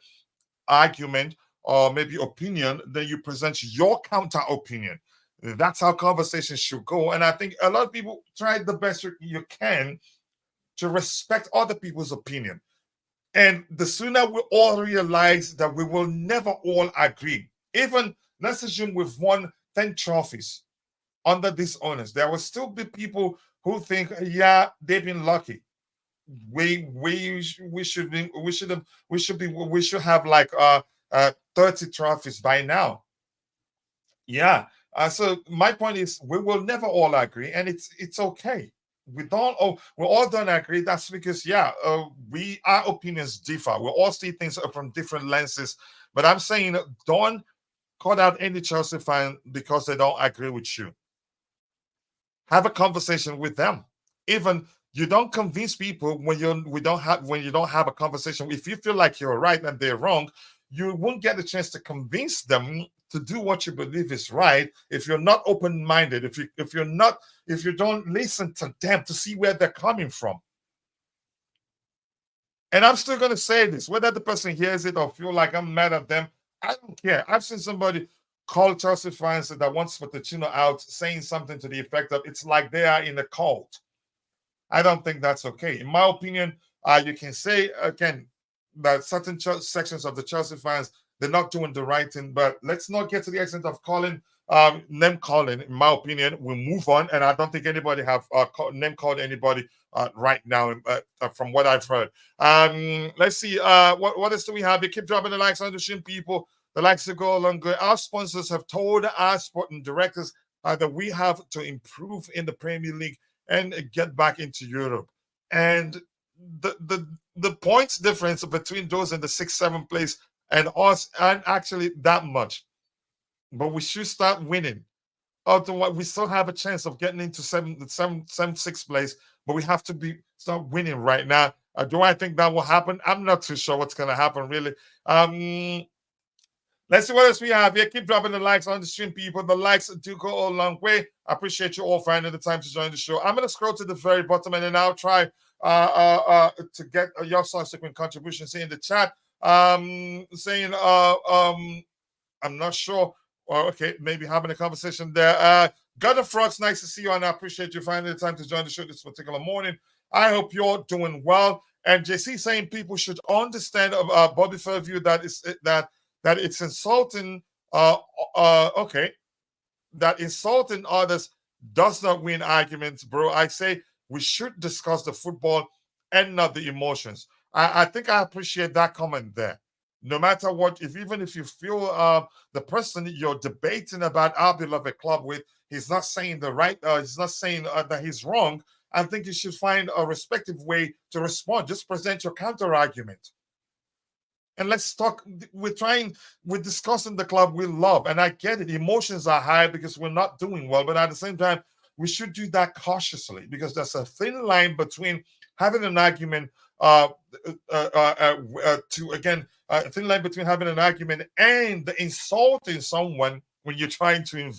S3: argument or maybe opinion, then you present your counter opinion. That's how conversations should go. And I think a lot of people try the best you can to respect other people's opinion. And the sooner we all realize that we will never all agree, even let's assume we've won 10 trophies under these owners, there will still be people who think, yeah, they've been lucky. We should have like 30 trophies by now. Yeah. So my point is, we will never all agree, and it's okay. We all don't agree. That's because our opinions differ. We all see things from different lenses. But I'm saying, don't cut out any Chelsea fan because they don't agree with you. Have a conversation with them. Even you don't convince people when you don't have a conversation. If you feel like you're right and they're wrong, you won't get a chance to convince them to do what you believe is right if you're not open-minded, if you don't listen to them to see where they're coming from. And I'm still going to say this, whether the person hears it or feel like I'm mad at them, I don't care. I've seen somebody call Chelsea fans that wants Pochettino out saying something to the effect of, it's like they are in a cult. I don't think that's okay. In my opinion, you can say, again, that certain sections of the Chelsea fans, they're not doing the right thing, but let's not get to the extent of name calling. In my opinion, we move on, and I don't think anybody have name called anybody right now from what I've heard. Let's see, what else do we have? You keep dropping the likes on the stream, people. The likes to go along good. Our sponsors have told our sporting directors that we have to improve in the Premier League and get back into Europe. And the points difference between those in the 6th, 7th place and us aren't actually that much. But we should start winning. Otherwise, we still have a chance of getting into 7th, 6th place, but we have to start winning right now. Do I think that will happen? I'm not too sure what's going to happen, really. Let's see what else we have here. Keep dropping the likes on the stream, people. The likes do go a long way. I appreciate you all finding the time to join the show. I'm going to scroll to the very bottom, and then I'll try to get your subsequent contributions in the chat. Saying I'm not sure. Well, okay, maybe having a conversation there. Gutter Frogs, nice to see you, and I appreciate you finding the time to join the show this particular morning. I hope you're doing well. And JC saying people should understand Bobby Fairview that it's insulting. Okay, that insulting others does not win arguments, bro. I say we should discuss the football and not the emotions. I think I appreciate that comment there. No matter what, even if you feel the person you're debating about our beloved club with, he's not saying he's not saying that he's wrong, I think you should find a respective way to respond. Just present your counter argument. And let's talk. We're discussing the club we love. And I get it. Emotions are high because we're not doing well. But at the same time, we should do that cautiously because there's a thin line between having an argument a thin line between having an argument and insulting someone when you're trying to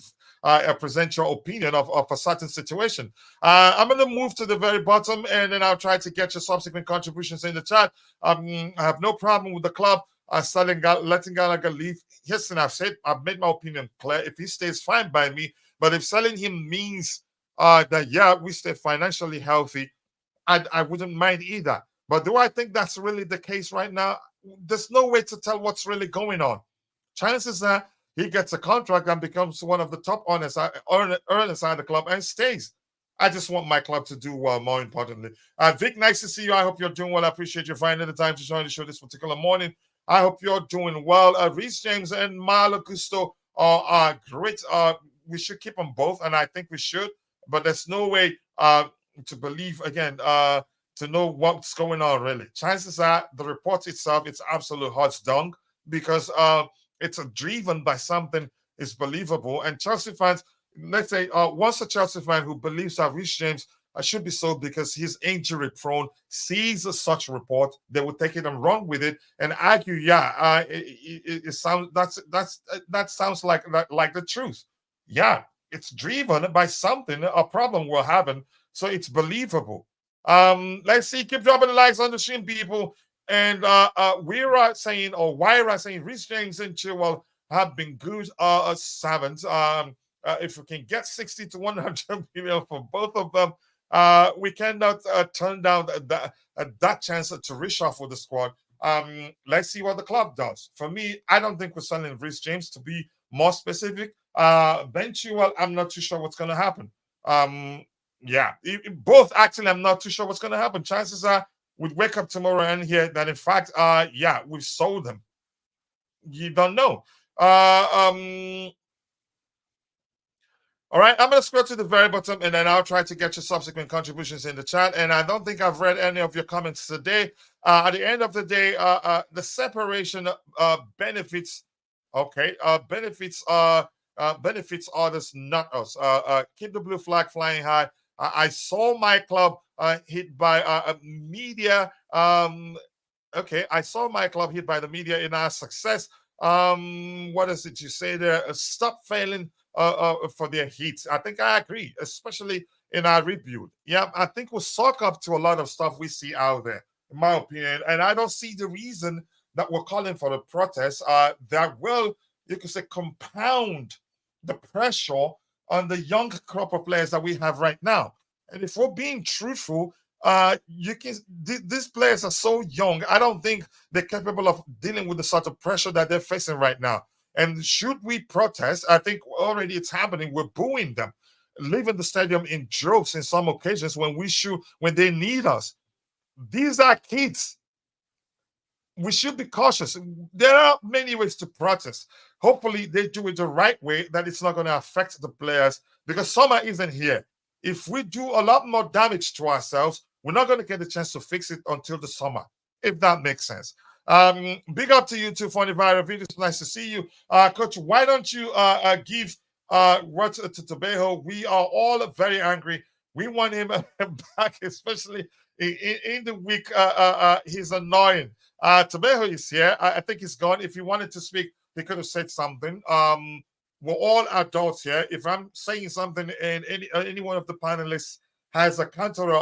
S3: present your opinion of a certain situation. I'm going to move to the very bottom, and then I'll try to get your subsequent contributions in the chat. I have no problem with the club. letting Gallagher leave. Listen, I've made my opinion clear. If he stays, fine by me. But if selling him means that we stay financially healthy, I wouldn't mind either. But do I think that's really the case right now? There's no way to tell what's really going on. Chances are he gets a contract and becomes one of the top earners at the club and stays. I just want my club to do well, more importantly. Vic, nice to see you. I hope you're doing well. I appreciate you finding the time to join the show this particular morning. I hope you're doing well. Reece James and Malo Gusto are great. We should keep them both, and I think we should. But there's no way to believe, again, to know what's going on, really. Chances are the report itself, it's absolute hot dung because it's driven by something is believable. And Chelsea fans, let's say, once a Chelsea fan who believes that Reece James should be sold because he's injury prone sees such report, they will take it and run with it and argue, it sounds that sounds like the truth. Yeah, it's driven by something, a problem we're having, so it's believable. Let's see, keep dropping the likes on the stream, people. And Wyra saying Reece James and Chilwell have been good servants. If we can get 60 to 100 million for both of them, we cannot turn down that chance to reshuffle the squad. Let's see what the club does. For me, I don't think we're selling Reece James. To be more specific, Ben Chilwell, I'm not too sure what's going to happen. Both actually, I'm not too sure what's going to happen. Chances are we'd wake up tomorrow and hear that, in fact, we've sold them. You don't know. All right, I'm going to scroll to the very bottom, and then I'll try to get your subsequent contributions in the chat. And I don't think I've read any of your comments today. At the end of the day, the separation benefits. Okay, benefits others, not us. Keep the blue flag flying high. I saw my club hit by media. I saw my club hit by the media in our success. What is it you say there? Stop failing for their hits. I think I agree, especially in our rebuild. Yeah, I think we'll suck up to a lot of stuff we see out there, in my opinion. And I don't see the reason that we're calling for the protests that will, you could say, compound the pressure on the young crop of players that we have right now. And if we're being truthful, these players are so young. I don't think they're capable of dealing with the sort of pressure that they're facing right now. And should we protest, I think already it's happening. We're booing them, leaving the stadium in droves in some occasions when they need us. These are kids. We should be cautious. There are many ways to protest. Hopefully, they do it the right way, that it's not going to affect the players, because summer isn't here. If we do a lot more damage to ourselves, we're not going to get a chance to fix it until the summer, if that makes sense. Big up to you too for the viral video. It's nice to see you. Coach, why don't you give words to Tabejo? We are all very angry. We want him back, especially in the week. He's annoying. Tabejo is here. I think he's gone. If he wanted to speak, he could have said something. We're all adults here. If I'm saying something and any one of the panelists has a counter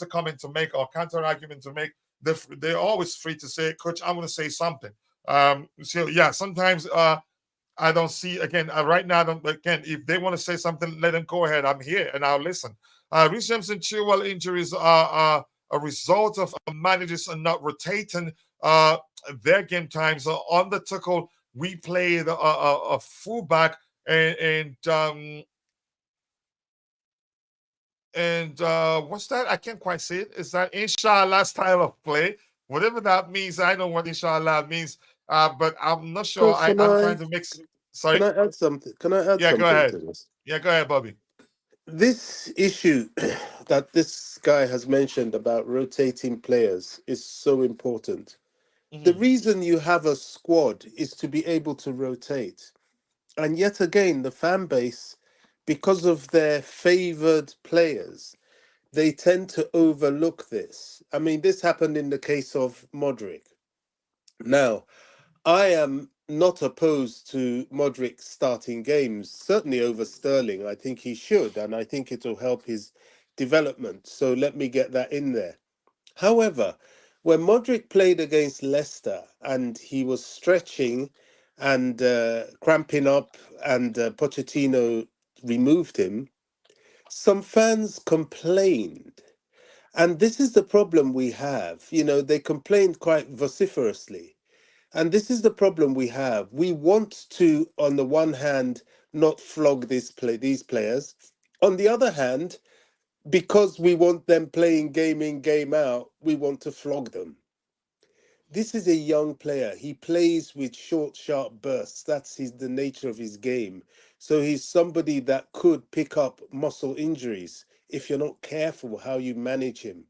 S3: comment to make or counter argument to make, they're always free to say, Coach, I'm going to say something. Sometimes I don't see, again, right now, if they want to say something, let them go ahead. I'm here and I'll listen. Reece James and Chilwell injuries are a result of managers not rotating their game times. On the tackle, we played a fullback and what's that? I can't quite see it. Is that inshallah style of play? Whatever that means, I know what inshallah means, but I'm not sure. I'm trying to mix. Sorry.
S7: Can I add something? Go
S3: ahead.
S7: To this?
S3: Yeah, go ahead, Bobby.
S7: This issue that this guy has mentioned about rotating players is so important. Mm-hmm. The reason you have a squad is to be able to rotate. And yet again, the fan base, because of their favoured players, they tend to overlook this. I mean, this happened in the case of Modric. Now, I am not opposed to Modric starting games, certainly over Sterling. I think he should, and I think it will help his development. So let me get that in there. However, when Modric played against Leicester and he was stretching and cramping up, and Pochettino removed him, some fans complained. And this is the problem we have. You know, they complained quite vociferously. And this is the problem we have. We want to, on the one hand, not flog these players. On the other hand, because we want them playing game in, game out, we want to flog them. This is a young player. He plays with short, sharp bursts. That's the nature of his game. So he's somebody that could pick up muscle injuries if you're not careful how you manage him.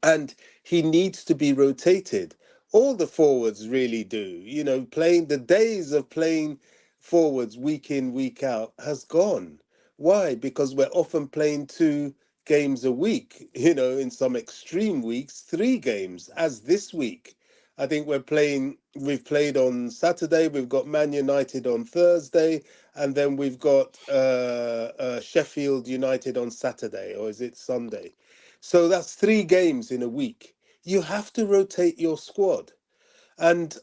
S7: And he needs to be rotated. All the forwards really do. You know, playing the days of playing forwards week in, week out has gone. Why? Because we're often playing 2 games a week, you know, in some extreme weeks, 3 games, as this week. I think we've played on Saturday, we've got Man United on Thursday, and then we've got Sheffield United on Saturday, or is it Sunday? So that's 3 games in a week. You have to rotate your squad. And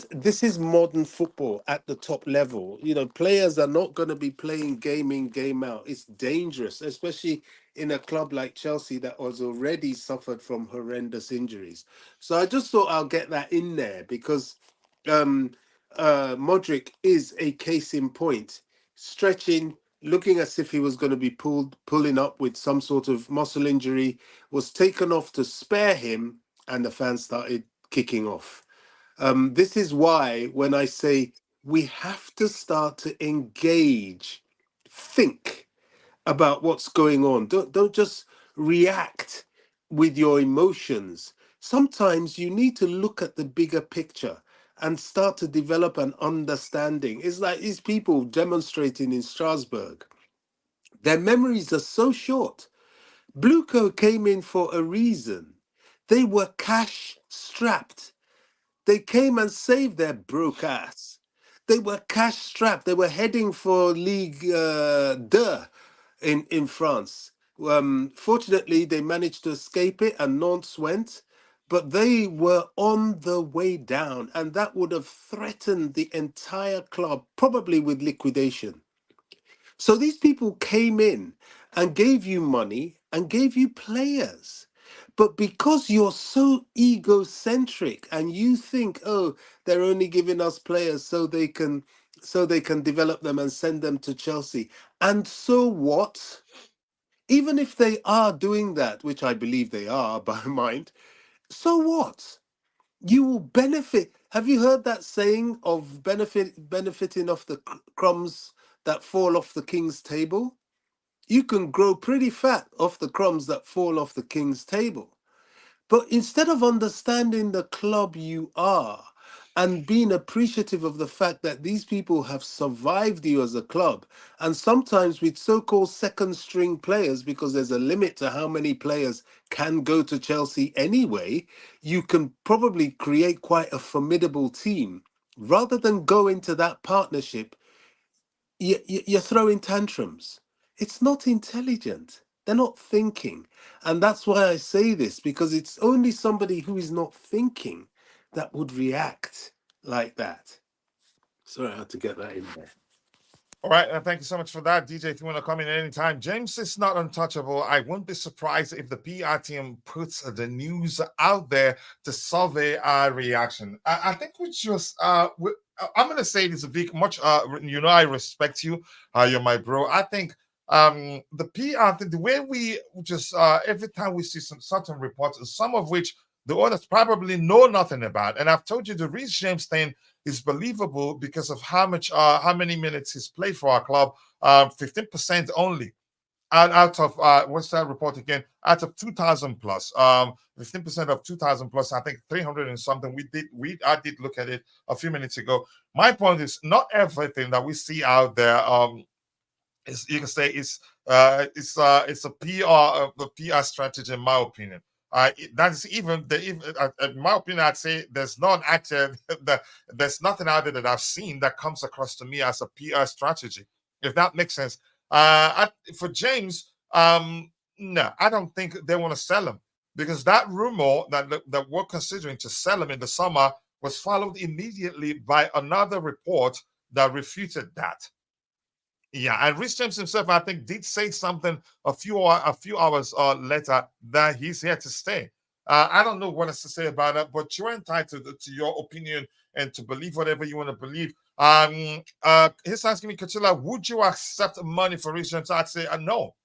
S7: this is modern football at the top level. You know, players are not going to be playing game in, game out. It's dangerous, especially in a club like Chelsea that was already suffered from horrendous injuries. So I just thought I'll get that in there because um, Modric is a case in point. Stretching, looking as if he was going to be pulling up with some sort of muscle injury, was taken off to spare him, and the fans started kicking off. This is why when I say we have to start to engage, think about what's going on. Don't just react with your emotions. Sometimes you need to look at the bigger picture and start to develop an understanding. It's like these people demonstrating in Strasbourg. Their memories are so short. Bluco came in for a reason. They were cash strapped. They came and saved their broke ass. They were cash strapped. They were heading for Ligue 2 in France. Fortunately, they managed to escape it and Nantes went, but they were on the way down, and that would have threatened the entire club, probably with liquidation. So these people came in and gave you money and gave you players. But because you're so egocentric and you think, oh, they're only giving us players so they can develop them and send them to Chelsea. And so what? Even if they are doing that, which I believe they are by mind, so what? You will benefit. Have you heard that saying of benefiting off the crumbs that fall off the king's table? You can grow pretty fat off the crumbs that fall off the king's table. But instead of understanding the club you are and being appreciative of the fact that these people have survived you as a club, and sometimes with so-called second string players, because there's a limit to how many players can go to Chelsea anyway, you can probably create quite a formidable team. Rather than go into that partnership, you're throwing tantrums. It's not intelligent. They're not thinking. And that's why I say this, because it's only somebody who is not thinking that would react like that. Sorry, I had to get that in there.
S3: All right, thank you so much for that, DJ. If you want to come in at any time, James is not untouchable. I won't be surprised if the PR team puts the news out there to survey our reaction. I think we just, I'm going to say this, Vic, much, I respect you. You're my bro. I think the PR, the way we just, every time we see some certain reports, some of which the owners probably know nothing about. And I've told you the Reece James thing is believable because of how many minutes he's played for our club. 15% only. And out of what's that report again? Out of 2,000 plus, 15% of 2,000 plus. I think 300 and something. I did look at it a few minutes ago. My point is, not everything that we see out there, you can say it's a PR strategy, in my opinion. That's even in my opinion, I'd say there's not actually there's nothing out there that I've seen that comes across to me as a PR strategy, if that makes sense. For James, no, I don't think they want to sell him. because that rumor that we're considering to sell him in the summer was followed immediately by another report that refuted that. Yeah, and Reece James himself, I think, did say something a few hours later that he's here to stay. I don't know what else to say about it, but you're entitled to your opinion and to believe whatever you want to believe. He's asking me, Kachila, would you accept money for Reece James? I'd say no.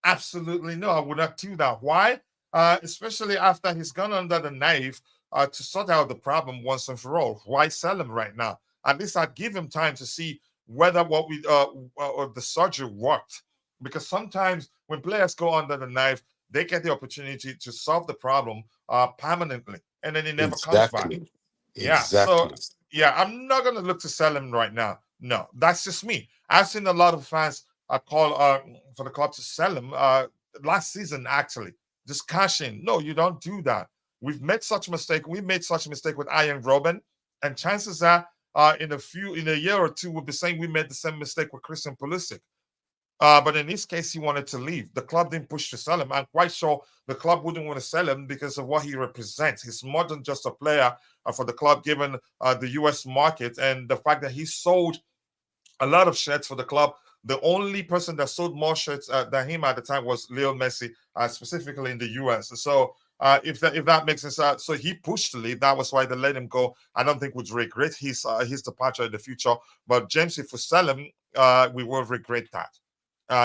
S3: Absolutely no, I would not do that. Why? Especially after he's gone under the knife to sort out the problem once and for all. Why sell him right now? At least I'd give him time to see whether what we or the surgery worked. Because sometimes when players go under the knife, they get the opportunity to solve the problem permanently, and then it never comes back.
S7: Exactly.
S3: Yeah, so
S7: Exactly.
S3: yeah, I'm not gonna look to sell him right now. No, that's just me. I've seen a lot of fans call for the club to sell him last season actually. Just cash in. No, you don't do that. We've made such mistake. We made such a mistake with Ian Robin, and chances are in a year or two we'll be saying we made the same mistake with Christian Pulisic. But in this case, he wanted to leave. The club didn't push to sell him. I'm quite sure the club wouldn't want to sell him because of what he represents. He's more than just a player for the club, given the US market and the fact that he sold a lot of shirts for the club. The only person that sold more shirts than him at the time was Leo Messi, specifically in the US. So if that makes sense, so he pushed to leave. That was why they let him go. I don't think we'd regret his departure in the future. But James, if we sell him, we will regret that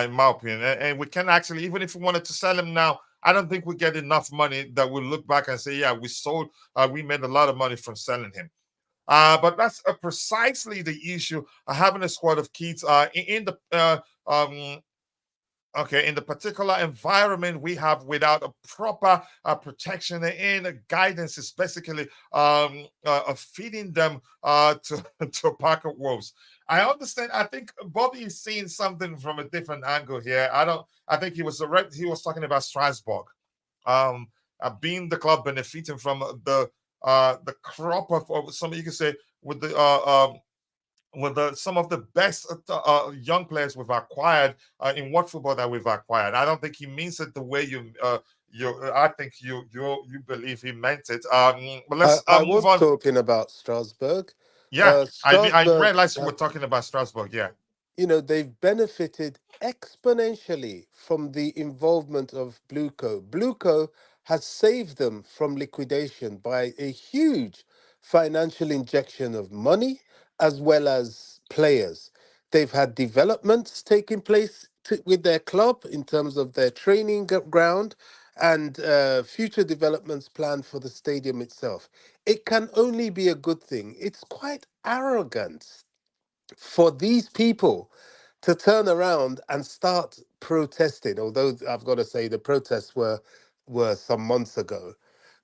S3: in my opinion. And we can actually, even if we wanted to sell him now, I don't think we get enough money that we'll look back and say, yeah, we made a lot of money from selling him. But that's precisely the issue. Having a squad of kids in the okay, in the particular environment we have without a proper protection and guidance is basically feeding them to to a pack of wolves. I understand. I think Bobby is seeing something from a different angle here. I don't. I think he was talking about Strasbourg, being the club benefiting from the crop of some, you could say, with the some of the best young players we've acquired in what football that we've acquired. I don't think he means it the way I think you believe he meant it. But let's
S7: I
S3: move
S7: was
S3: on.
S7: talking about Strasbourg.
S3: Yeah, I
S7: Strasbourg,
S3: realized you were talking about Strasbourg. Yeah.
S7: they've benefited exponentially from the involvement of Blueco. Blueco has saved them from liquidation by a huge financial injection of money as well as players. They've had developments taking place with their club in terms of their training ground and future developments planned for the stadium itself. It can only be a good thing. It's quite arrogant for these people to turn around and start protesting, although I've got to say the protests were some months ago,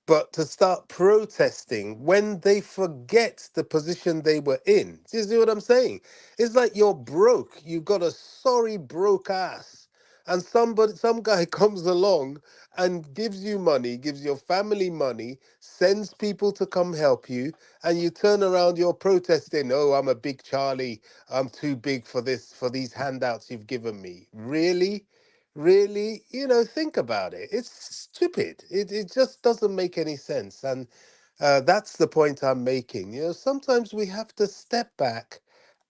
S7: but to start protesting when they forget the position they were in. Do you see what I'm saying? It's like you're broke. You've got a sorry broke ass. And some guy comes along and gives you money, gives your family money, sends people to come help you, and you turn around, you're protesting, oh, I'm a big Charlie. I'm too big for this, for these handouts you've given me. Really? Really, think about it. It's stupid. It just doesn't make any sense. And that's the point I'm making. Sometimes we have to step back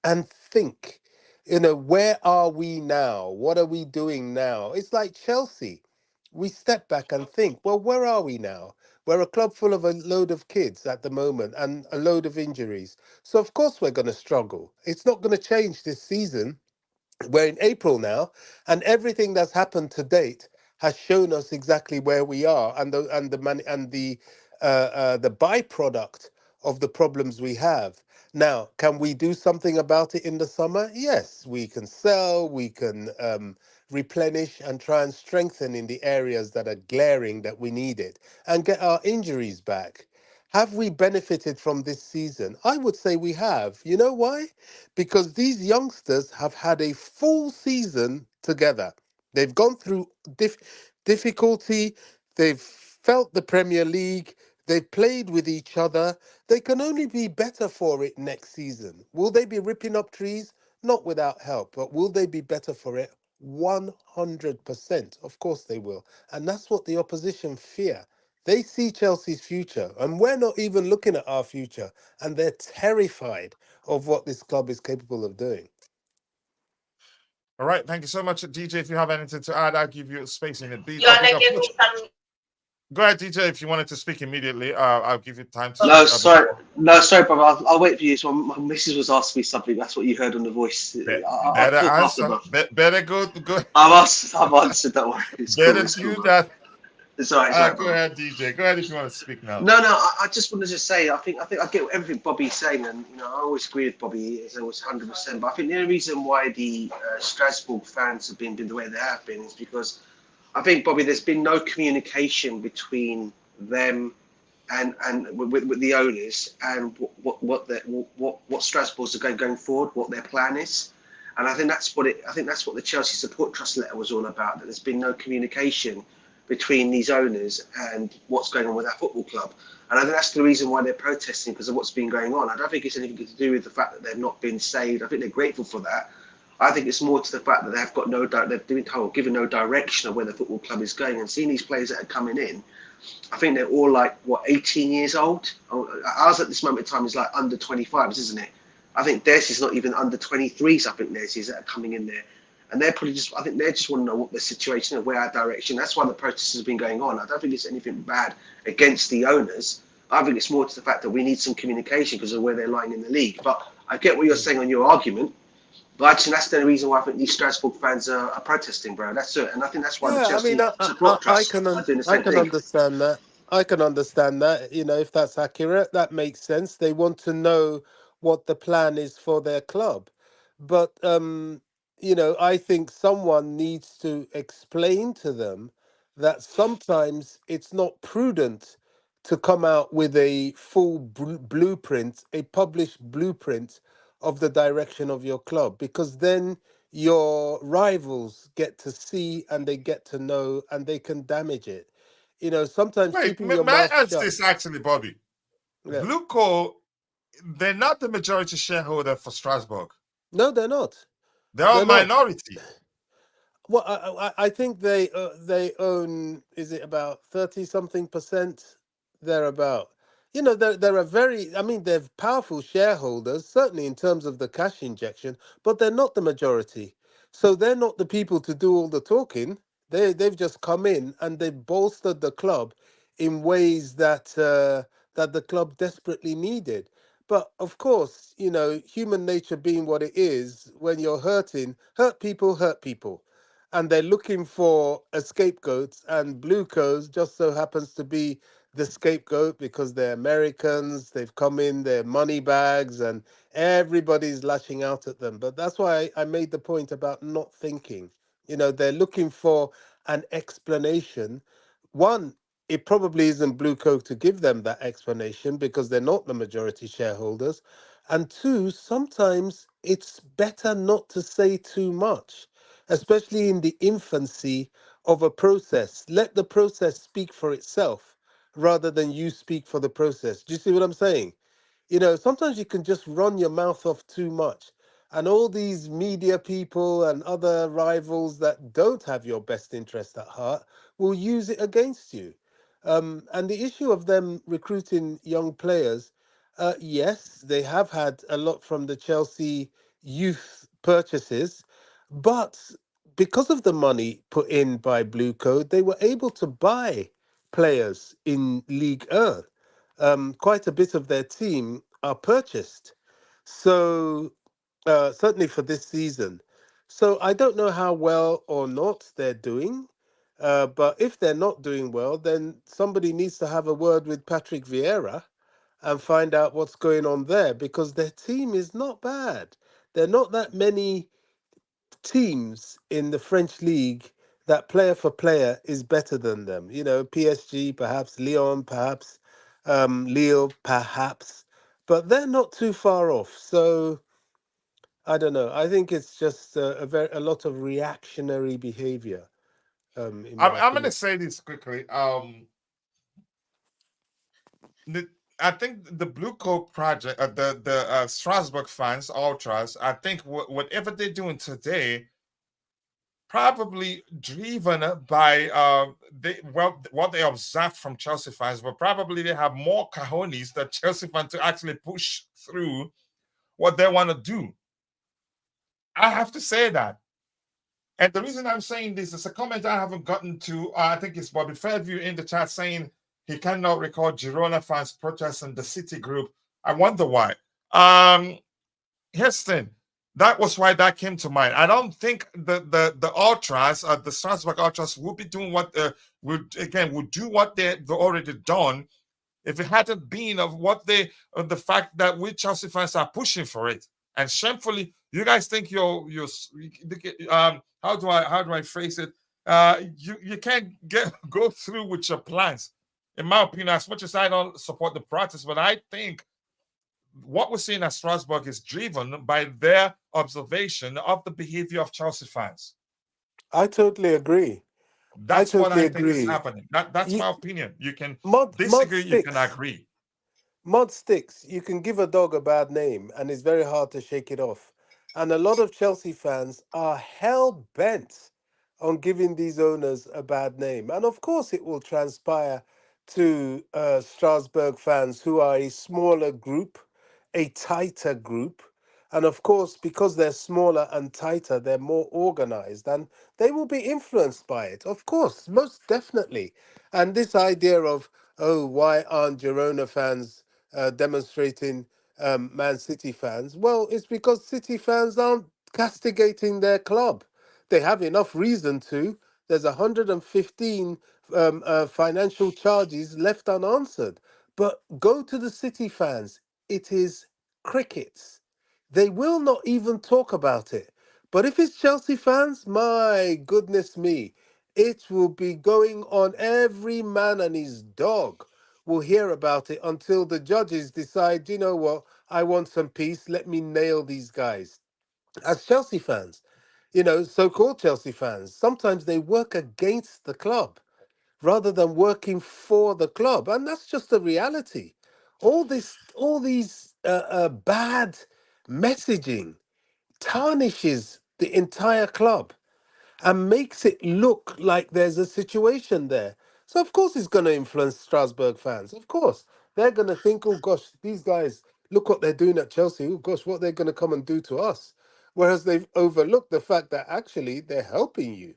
S7: and think, where are we now? What are we doing now? It's like Chelsea. We step back and think, well, where are we now? We're a club full of a load of kids at the moment and a load of injuries. So, of course, we're going to struggle. It's not going to change this season. We're in April now, and everything that's happened to date has shown us exactly where we are, and the byproduct of the problems we have. Now, can we do something about it in the summer? Yes, we can sell, we can replenish, and try and strengthen in the areas that are glaring that we need it, and get our injuries back. Have we benefited from this season? I would say we have. You know why? Because these youngsters have had a full season together. They've gone through difficulty, they've felt the Premier League, they've played with each other. They can only be better for it next season. Will they be ripping up trees? Not without help, but will they be better for it? 100%. Of course they will. And that's what the opposition fear. They see Chelsea's future, and we're not even looking at our future, and they're terrified of what this club is capable of doing.
S3: All right, thank you so much, DJ. If you have anything to add, I'll give you space in the beat.
S8: You wanna give me some?
S3: Go ahead, DJ. If you wanted to speak immediately, I'll give you time to
S6: No,
S3: speak.
S6: sorry, brother. I'll wait for you. So my missus was asking me something. That's what you heard on the voice. I'll
S3: Better
S6: talk
S3: answer.
S6: after, bro.
S3: Better go.
S6: I've answered. Don't worry. It's cool.
S3: Better
S6: It's
S3: do
S6: cool.
S3: that.
S6: It's all right.
S3: Go ahead, DJ. Go ahead if you want to speak now.
S6: No. I just want to just say, I think I get everything Bobby's saying, and I always agree with Bobby. It's always 100%. But I think the only reason why the Strasbourg fans have been the way they have been is because I think, Bobby, there's been no communication between them and with the owners and what Strasbourg's are going forward, what their plan is. And I think that's what the Chelsea Support Trust letter was all about. That there's been no communication between these owners and what's going on with our football club. And I think that's the reason why they're protesting, because of what's been going on. I don't think it's anything to do with the fact that they've not been saved. I think they're grateful for that. I think it's more to the fact that they've got they've been told, given no direction of where the football club is going, and seeing these players that are coming in. I think they're all 18 years old. Ours at this moment in time is under 25s, isn't it? I think theirs is not even under 23s. I think theirs is that are coming in there. And they're probably I think they just want to know what the situation is, where our direction. That's why the protests have been going on. I don't think it's anything bad against the owners. I think it's more to the fact that we need some communication because of where they're lying in the league. But I get what you're saying on your argument. But actually, that's the only reason why I think these Strasbourg fans are protesting, bro. That's it. And I think that's why the Chelsea Support Trust are doing the same thing.
S7: Understand that. I can understand that. If that's accurate, that makes sense. They want to know what the plan is for their club. But, I think someone needs to explain to them that sometimes it's not prudent to come out with a full blueprint, a published blueprint of the direction of your club, because then your rivals get to see and they get to know and they can damage it. Sometimes
S3: Wait,
S7: keeping your
S3: may I
S7: mouth
S3: ask
S7: shut.
S3: this actually, Bobby?
S7: Yeah.
S3: Blue Co, they're not the majority shareholder for Strasbourg.
S7: No, they're not.
S3: They're a minority.
S7: Well, I think they own, is it about 30-something%? Thereabout. They're a very, they're powerful shareholders, certainly in terms of the cash injection, but they're not the majority. So they're not the people to do all the talking. They've just come in and they've bolstered the club in ways that that the club desperately needed. But of course, human nature being what it is, when you're hurting, hurt people. And they're looking for a scapegoat, and Blue Coats just so happens to be the scapegoat because they're Americans, they've come in, they're money bags, and everybody's lashing out at them. But that's why I made the point about not thinking. They're looking for an explanation. One, it probably isn't Blue Coat to give them that explanation because they're not the majority shareholders. And two, sometimes it's better not to say too much, especially in the infancy of a process. Let the process speak for itself rather than you speak for the process. Do you see what I'm saying? Sometimes you can just run your mouth off too much. And all these media people and other rivals that don't have your best interest at heart will use it against you. And the issue of them recruiting young players, yes, they have had a lot from the Chelsea youth purchases, but because of the money put in by Blue Code, they were able to buy players in League 1. Quite a bit of their team are purchased. So certainly for this season. So I don't know how well or not they're doing. But if they're not doing well, then somebody needs to have a word with Patrick Vieira and find out what's going on there, because their team is not bad. There are not that many teams in the French league that player for player is better than them. PSG, perhaps Lyon, perhaps Lille, perhaps, but they're not too far off. So I don't know. I think it's just a lot of reactionary behavior. In my
S3: I'm going to
S7: opinion.
S3: say this quickly. I think the Blue Coat project, the Strasbourg fans, ultras, I think whatever they're doing today, probably driven by what they observed from Chelsea fans, but probably they have more cojones than Chelsea fans to actually push through what they want to do. I have to say that. And the reason I'm saying this is a comment I haven't gotten to. I think it's Bobby Fairview in the chat saying he cannot recall Girona fans protesting the City group. I wonder why. Heston, that was why that came to mind. I don't think the ultras, the Strasbourg ultras, will be doing what would do what they've already done if it hadn't been of what the fact that we Chelsea fans are pushing for it. And shamefully, you guys think you're how do I phrase it? You can't go through with your plans. In my opinion, as much as I don't support the protest, but I think what we're seeing at Strasbourg is driven by their observation of the behavior of Chelsea fans.
S7: I totally agree.
S3: That's what I think is happening. That's my opinion. You can disagree, you can agree.
S7: Mod sticks, you can give a dog a bad name and it's very hard to shake it off. And a lot of Chelsea fans are hell bent on giving these owners a bad name. And of course, it will transpire to Strasbourg fans who are a smaller group, a tighter group. And of course, because they're smaller and tighter, they're more organized and they will be influenced by it. Of course, most definitely. And this idea of, oh, why aren't Girona fans demonstrating Man City fans? Well, it's because City fans aren't castigating their club. They have enough reason to. There's 115 financial charges left unanswered. But go to the City fans. It is crickets. They will not even talk about it. But if it's Chelsea fans, my goodness me, it will be going on. Every man and his dog will hear about it until the judges decide, you know what, I want some peace. Let me nail these guys. As Chelsea fans, so-called Chelsea fans, sometimes they work against the club rather than working for the club. And that's just the reality. All these bad messaging tarnishes the entire club and makes it look like there's a situation there. So of course it's going to influence Strasbourg fans. Of course they're going to think, oh gosh, these guys, look what they're doing at Chelsea. Oh gosh, what they're going to come and do to us. Whereas they've overlooked the fact that actually they're helping you.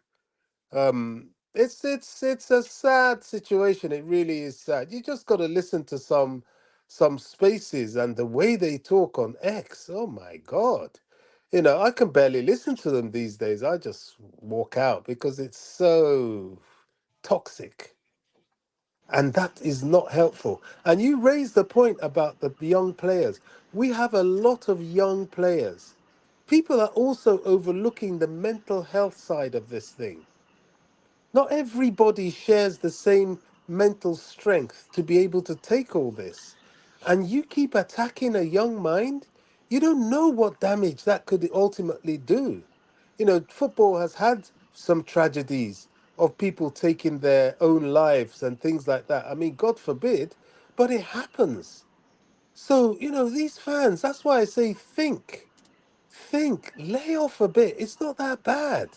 S7: It's a sad situation. It really is sad. You just got to listen to some spaces and the way they talk on X. Oh my God. I can barely listen to them these days. I just walk out because it's so toxic. And that is not helpful. And you raised the point about the young players. We have a lot of young players. People are also overlooking the mental health side of this thing. Not everybody shares the same mental strength to be able to take all this. And you keep attacking a young mind, you don't know what damage that could ultimately do. Football has had some tragedies of people taking their own lives and things like that. I mean, God forbid, but it happens. So, these fans, that's why I say think, lay off a bit. It's not that bad.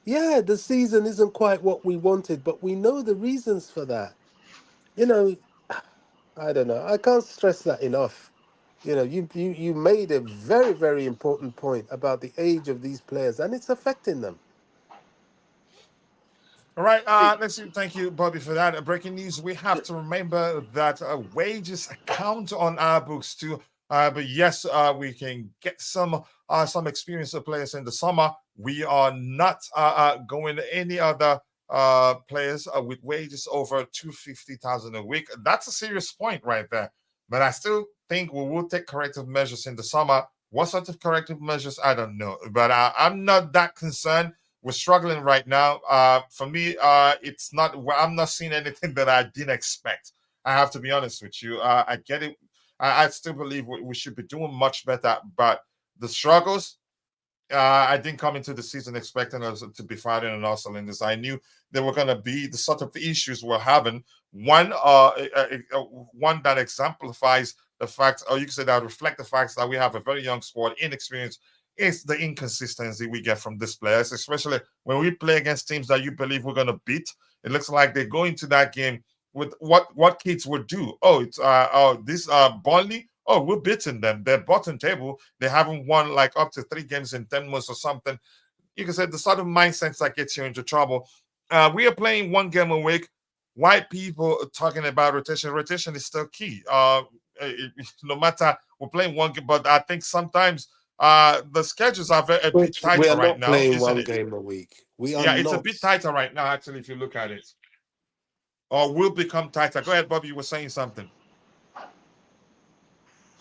S7: Yeah, the season isn't quite what we wanted, but we know the reasons for that. You know, I don't know. I can't stress that enough. You made a very, very important point about the age of these players, and it's affecting them.
S3: All right, let's see. Thank you, Bobby, for that. Breaking news. We have to remember that wages count on our books too. But yes, we can get some experienced players in the summer. We are not going to any other players with wages over 250,000 a week. That's a serious point right there. But I still think we will take corrective measures in the summer. What sort of corrective measures? I don't know. But I'm not that concerned. We're struggling right now. For me, it's not. I'm not seeing anything that I didn't expect. I have to be honest with you. I get it. I still believe we should be doing much better. But the struggles, I didn't come into the season expecting us to be fighting on all cylinders. I knew there were going to be the sort of issues we're having. One that exemplifies the fact, or you can say that reflect the fact that we have a very young squad, inexperienced is the inconsistency we get from these players, especially when we play against teams that you believe we're going to beat. It looks like they go into that game with what kids would do. Oh, it's this Burnley. Oh, we're beating them. They're bottom table. They haven't won like up to 3 games in 10 months or something. You can say the sort of mindset that gets you into trouble. We are playing 1 game a week. White people are talking about rotation. Rotation is still key. No matter we're playing 1 game, but I think sometimes the schedules are a bit
S7: Which we
S3: tighter
S7: are
S3: right
S7: not
S3: now,
S7: playing
S3: isn't
S7: one
S3: it?
S7: game a week. We are
S3: Yeah, it's a
S7: not.
S3: bit tighter right now, actually, if you look at it. Or will become tighter. Go ahead, Bobby. You were saying something.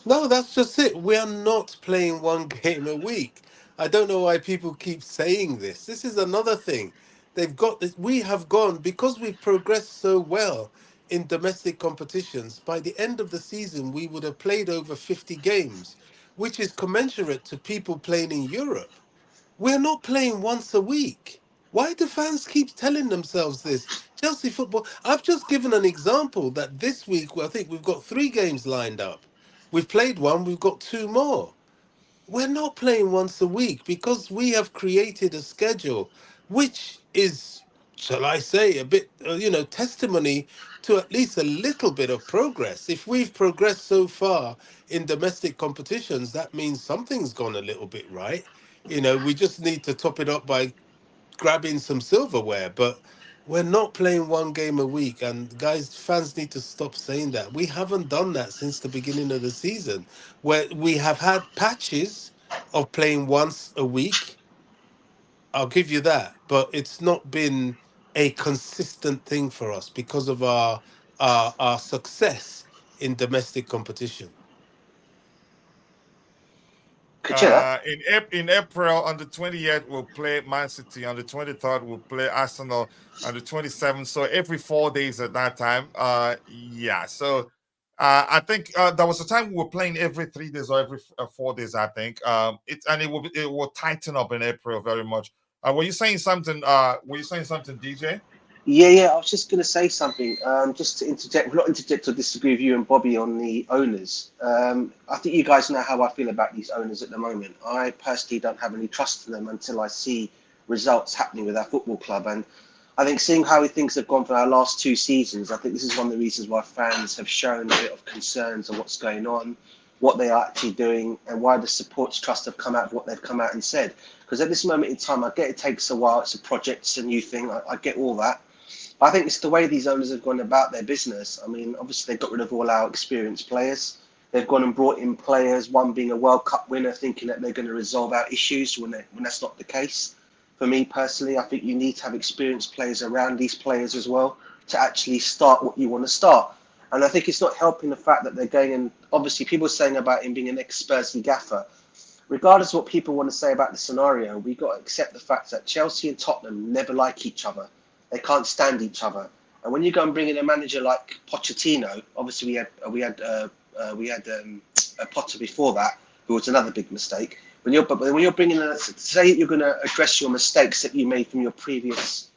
S7: No, that's just it. We are not playing one game a week. I don't know why people keep saying this. This is another thing. They've got this. We have gone because we've progressed so well in domestic competitions. By the end of the season, we would have played over 50 games, which is commensurate to people playing in Europe. We're not playing once a week. Why do fans keep telling themselves this? Chelsea football. I've just given an example that this week, I think we've got 3 games lined up. We've played one, we've got 2 more. We're not playing once a week because we have created a schedule which is, shall I say, a bit, testimony to at least a little bit of progress. If we've progressed so far in domestic competitions, that means something's gone a little bit right. We just need to top it up by grabbing some silverware, but we're not playing 1 game a week. And guys, fans need to stop saying that. We haven't done that since the beginning of the season, where we have had patches of playing once a week. I'll give you that, but it's not been a consistent thing for us because of our success in domestic competition.
S6: Kachira?
S3: In April, on the 28th, we'll play Man City. On the 23rd, we'll play Arsenal. On the 27th, so every 4 days at that time. Yeah. So I think there was a time we were playing every 3 days or every 4 days. I think it will tighten up in April very much. Were you saying something? DJ?
S6: Yeah. I was just going to say something. Just to interject, not interject or disagree with you and Bobby on the owners. I think you guys know how I feel about these owners at the moment. I personally don't have any trust in them until I see results happening with our football club. And I think seeing how things have gone for our last 2 seasons, I think this is one of the reasons why fans have shown a bit of concerns on what's going on, what they are actually doing, and why the supports trust have come out of what they've come out and said. Because at this moment in time, I get it takes a while. It's a project, it's a new thing. I get all that. I think it's the way these owners have gone about their business. I mean, obviously, they got rid of all our experienced players. They've gone and brought in players, one being a World Cup winner, thinking that they're going to resolve our issues when that's not the case. For me personally, I think you need to have experienced players around these players as well to actually start what you want to start. And I think it's not helping the fact that they're going and obviously people are saying about him being an ex-Spursy gaffer. Regardless of what people want to say about the scenario, we've got to accept the fact that Chelsea and Tottenham never like each other. They can't stand each other. And when you go and bring in a manager like Pochettino, obviously we had Potter before that, who was another big mistake. When you're bringing in, say you're going to address your mistakes that you made from your previous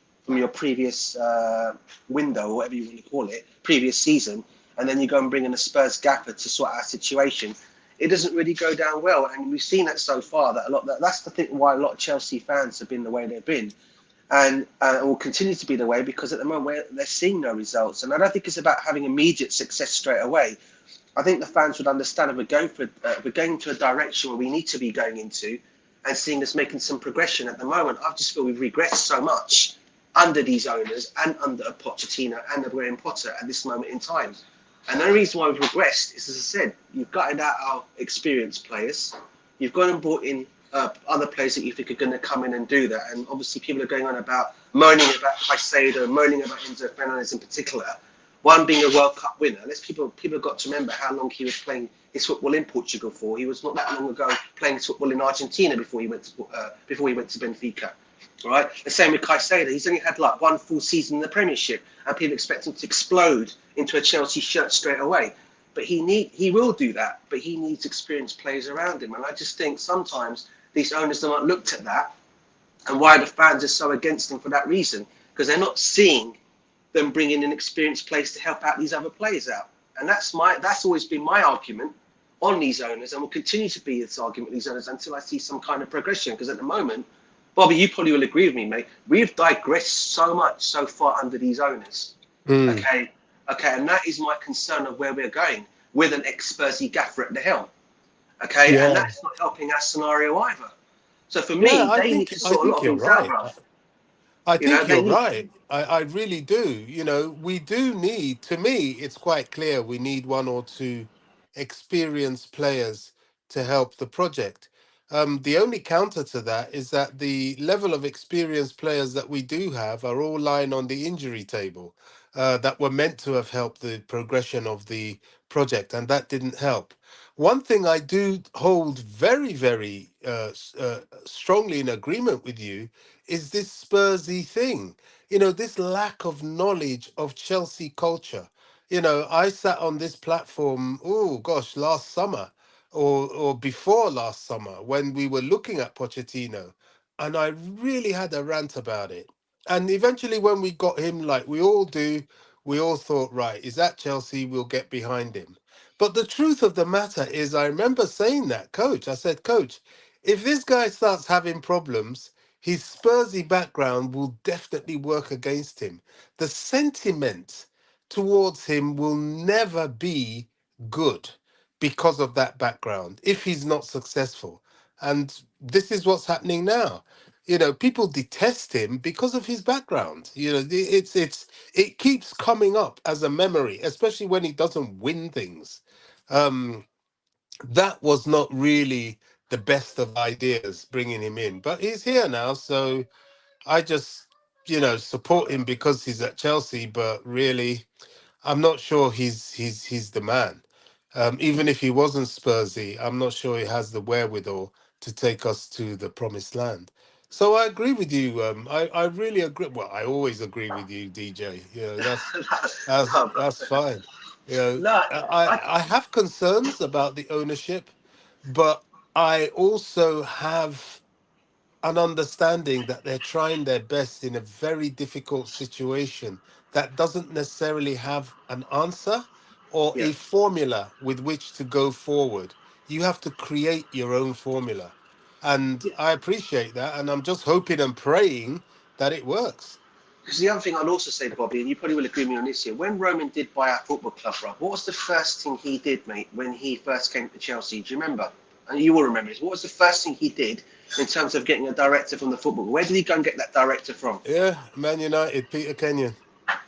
S6: window, or whatever you want to call it, previous season, and then you go and bring in a Spurs gaffer to sort out our situation, it doesn't really go down well. And we've seen that so far. That's the thing why a lot of Chelsea fans have been the way they've been. And will continue to be the way because at the moment they're seeing no results. And I don't think it's about having immediate success straight away. I think the fans would understand if we're going to a direction where we need to be going into and seeing us making some progression. At the moment, I just feel we've regressed so much under these owners and under Pochettino and the Graham Potter at this moment in time. And the only reason why we've regressed is, as I said, you've gutted out our experienced players. You've gone and brought in other players that you think are going to come in and do that. And obviously people are going on about moaning about Caicedo, moaning about Enzo Fernandez in particular. One being a World Cup winner. People have got to remember how long he was playing his football in Portugal for. He was not that long ago playing his football in Argentina before he went to Benfica. All right. The same with Caicedo. He's only had like 1 full season in the Premiership, and people expect him to explode into a Chelsea shirt straight away. But he will do that. But he needs experienced players around him. And I just think sometimes these owners have not looked at that, and why the fans are so against him for that reason, because they're not seeing them bringing in experienced players to help out these other players out. And that's always been my argument on these owners and will continue to be this argument with these owners until I see some kind of progression. Because at the moment, Bobby, you probably will agree with me, mate. We've digressed so much so far under these owners.
S7: Mm.
S6: Okay, and that is my concern of where we're going with an ex-Spursy gaffer at the helm. Okay, and
S7: Yeah.
S6: that's not helping our scenario either. So for
S7: Yeah,
S6: me, they need to
S7: I
S6: sort a lot
S7: think
S6: of
S7: you're
S6: things out,
S7: right.
S6: bruv.
S7: I
S6: You know,
S7: think
S6: they
S7: you're
S6: need.
S7: right. I really do. You know, we do need, to me, it's quite clear we need one or two experienced players to help the project. The only counter to that is that the level of experienced players that we do have are all lying on the injury table that were meant to have helped the progression of the project, and that didn't help. One thing I do hold very, very strongly in agreement with you is this Spursy thing. You know, this lack of knowledge of Chelsea culture. You know, I sat on this platform, oh gosh, last summer or before last summer when we were looking at Pochettino, and I really had a rant about it. And eventually, when we got him, like we all do, we all thought, right, is that Chelsea? We'll get behind him. But the truth of the matter is, I remember saying that, coach. I said, coach, if this guy starts having problems, his Spursy background will definitely work against him. The sentiment towards him will never be good because of that background if he's not successful. And this is what's happening now. You know, people detest him because of his background. You know, it keeps coming up as a memory, especially when he doesn't win things. Um, that was not really the best of ideas bringing him in, but he's here now, so I just, you know, support him because he's at Chelsea. But really, I'm not sure he's the man. Even if he wasn't Spursy, I'm not sure he has the wherewithal to take us to the promised land. So I agree with you. I really agree. Well, I always agree with you, DJ. You know,
S6: no, bro.
S7: that's fine. You know,
S6: No, I,
S7: I have concerns about the ownership, but I also have an understanding that they're trying their best in a very difficult situation that doesn't necessarily have an answer or
S6: yeah.
S7: a formula with which to go forward. You have to create your own formula. And I appreciate that. And I'm just hoping and praying that it works.
S6: Because the other thing I'd also say, Bobby, and you probably will agree with me on this here, when Roman did buy our football club, bro, what was the first thing he did, mate, when he first came to Chelsea? Do you remember? And you will remember this. What was the first thing he did in terms of getting a director from the football? Where did he go and get that director from?
S7: Yeah, Man United, Peter Kenyon.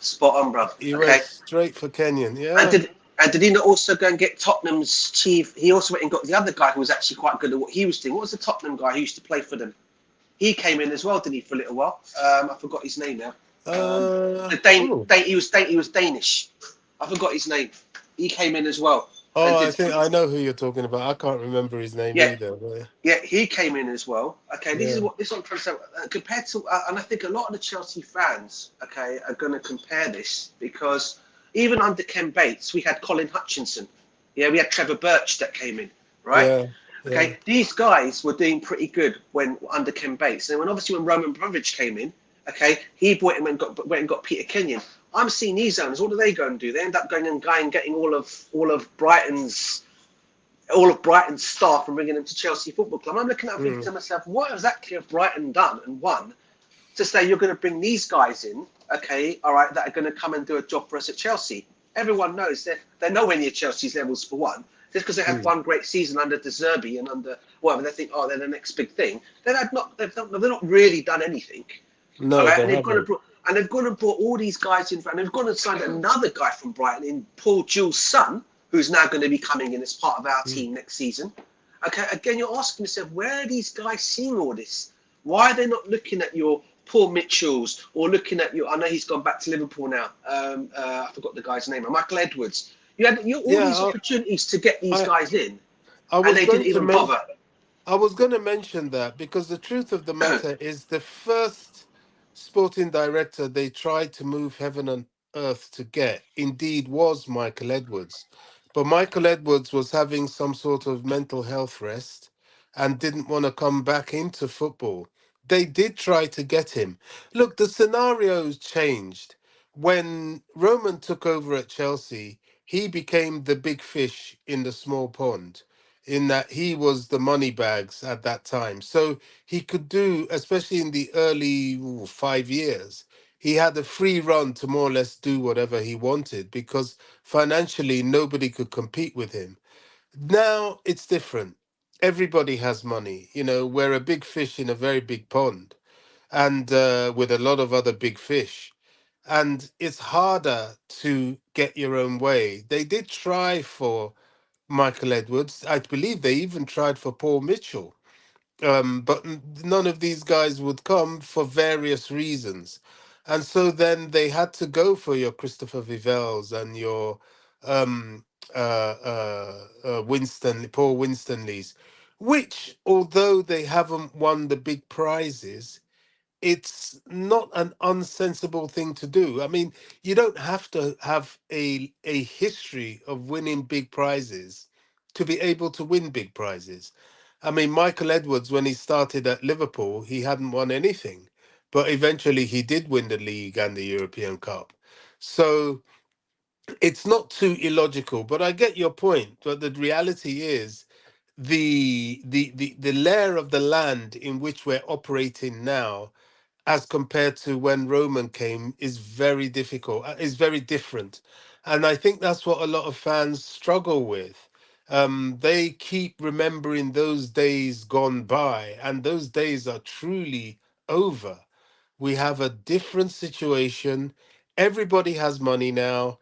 S6: Spot on, bro.
S7: He went
S6: Okay.
S7: straight for Kenyon.
S6: And
S7: Yeah.
S6: did he not also go and get Tottenham's chief? He also went and got the other guy who was actually quite good at what he was doing. What was the Tottenham guy who used to play for them? He came in as well, didn't he, for a little while? I forgot his name now. The
S7: Oh.
S6: He was Danish. I forgot his name. He came in as well and
S7: Oh, I
S6: did.
S7: think I know who you're talking about. I can't remember his name
S6: Yeah,
S7: either. But
S6: yeah, he came in as well. Okay,
S7: yeah.
S6: this is what I'm trying to say. Compared to, and I think a lot of the Chelsea fans, okay, are going to compare this because even under Ken Bates, we had Colin Hutchinson. Yeah, we had Trevor Birch that came in, right?
S7: Yeah, yeah.
S6: Okay, these guys were doing pretty good when under Ken Bates, and when obviously when Roman Abramovich came in, okay, he went and got Peter Kenyon. I'm seeing these owners. What do they go and do? They end up going and getting all of Brighton's staff and bringing them to Chelsea Football Club. I'm looking at it thinking
S7: Mm.
S6: to myself, what exactly have Brighton done and won to say you're going to bring these guys in, okay, all right, that are going to come and do a job for us at Chelsea? Everyone knows they're nowhere near Chelsea's levels for one. Just because they had
S7: Mm.
S6: one great season under De Zerbi and under whatever, they think, oh, they're the next big thing. They've not really done anything. All
S7: No,
S6: right,
S7: they haven't.
S6: and they've gone and brought all these guys in, and they've gone and signed another guy from Brighton in Paul Jules' son, who's now going to be coming in as part of our
S7: Mm.
S6: team next season. Okay, again, you're asking yourself, where are these guys seeing all this? Why are they not looking at your Paul Mitchells or looking at your? I know he's gone back to Liverpool now. I forgot the guy's name. Michael Edwards. You had all these
S7: Yeah,
S6: opportunities to get these
S7: I
S6: guys in,
S7: I
S6: and
S7: was
S6: they didn't
S7: going to
S6: even bother.
S7: I was going to mention that because the truth of the matter is the first sporting director they tried to move heaven and earth to get indeed was Michael Edwards. But Michael Edwards was having some sort of mental health rest and didn't want to come back into football. They did try to get him. Look, the scenarios changed. When Roman took over at Chelsea, he became the big fish in the small pond, in that he was the money bags at that time. So he could do, especially in the early 5 years, he had a free run to more or less do whatever he wanted because financially nobody could compete with him. Now it's different. Everybody has money. We're a big fish in a very big pond, and with a lot of other big fish. And it's harder to get your own way. They did try for Michael Edwards. I believe they even tried for Paul Mitchell. But none of these guys would come for various reasons. And so then they had to go for your Christopher Vivels and your um, Paul Winstonleys, which, although they haven't won the big prizes, it's not an unsensible thing to do. I mean, you don't have to have a history of winning big prizes to be able to win big prizes. I mean, Michael Edwards, when he started at Liverpool, he hadn't won anything, but eventually he did win the league and the European Cup. So it's not too illogical, but I get your point. But the reality is the layer of the land in which we're operating now as compared to when Roman came is very difficult, is very different. And I think that's what a lot of fans struggle with. They keep remembering those days gone by, and those days are truly over. We have a different situation. Everybody has money now.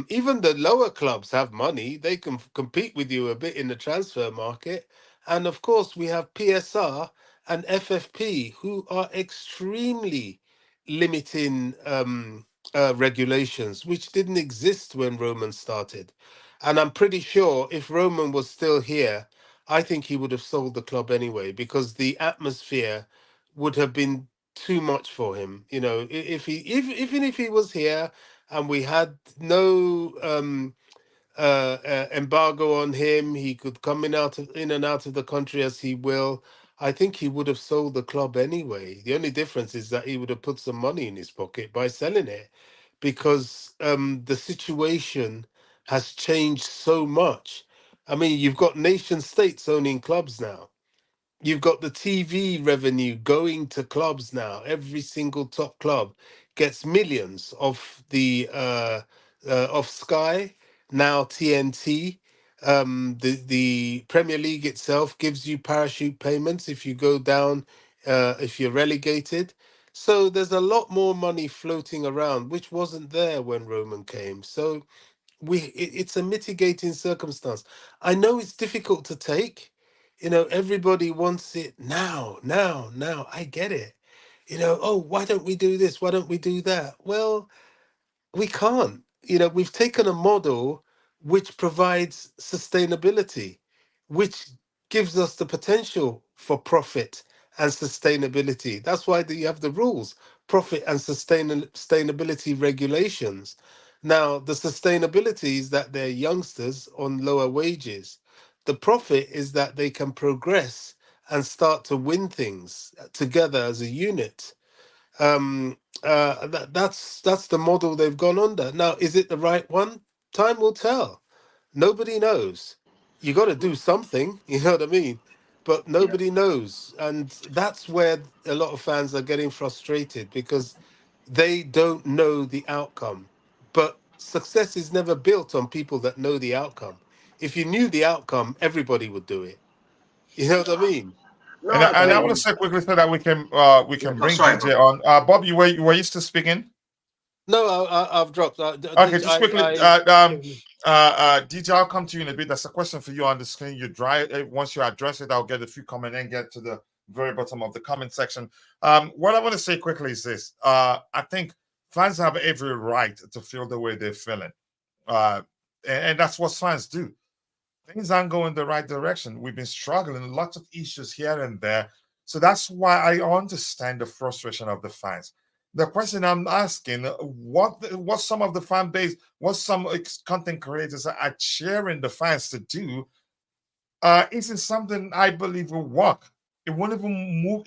S7: Even the lower clubs have money. They can compete with you a bit in the transfer market. And of course, we have PSR and FFP who are extremely limiting regulations, which didn't exist when Roman started. And I'm pretty sure if Roman was still here, I think he would have sold the club anyway, because the atmosphere would have been too much for him. Even if he was here and we had no embargo on him, he could come in and out of the country as he will. I think he would have sold the club anyway. The only difference is that he would have put some money in his pocket by selling it, because the situation has changed so much. I mean, you've got nation states owning clubs now. You've got the TV revenue going to clubs now. Every single top club gets millions of the of Sky, now TNT. The Premier League itself gives you parachute payments if you go down, if you're relegated. So there's a lot more money floating around, which wasn't there when Roman came. So it's a mitigating circumstance. I know it's difficult to take. Everybody wants it now, now, now. I get it. Oh, why don't we do this? Why don't we do that? Well, we can't. We've taken a model which provides sustainability, which gives us the potential for profit and sustainability. That's why you have the rules, profit and sustainability regulations. Now, the sustainability is that they're youngsters on lower wages. The profit is that they can progress and start to win things together as a unit. That's the model they've gone under. Now, is it the right one? Time will tell. Nobody knows. You got to do something, you know what I mean? But
S6: Yeah.
S7: nobody knows. And that's where a lot of fans are getting frustrated, because they don't know the outcome. But success is never built on people that know the outcome. If you knew the outcome, everybody would do it. You know what I mean?
S6: No,
S3: And
S6: I
S3: I, and I
S6: agree.
S3: want to say quickly so that we
S6: Yeah.
S3: can
S6: Oh,
S3: bring
S6: sorry,
S3: DJ
S6: bro.
S3: on. Bob, were you still speaking?
S7: No, I've dropped.
S3: Okay, just quickly,
S7: I
S3: DJ, I'll come to you in a bit. That's a question for you on the screen. You dry once you address it, I'll get a few comments and get to the very bottom of the comment section. What I want to say quickly is this: I think fans have every right to feel the way they're feeling, uh, and that's what fans do. Things aren't going the right direction. We've been struggling, lots of issues here and there. So that's why I understand the frustration of the fans. The question I'm asking, what some of the fan base, what some content creators are cheering the fans to do, isn't something I believe will work. It won't even move.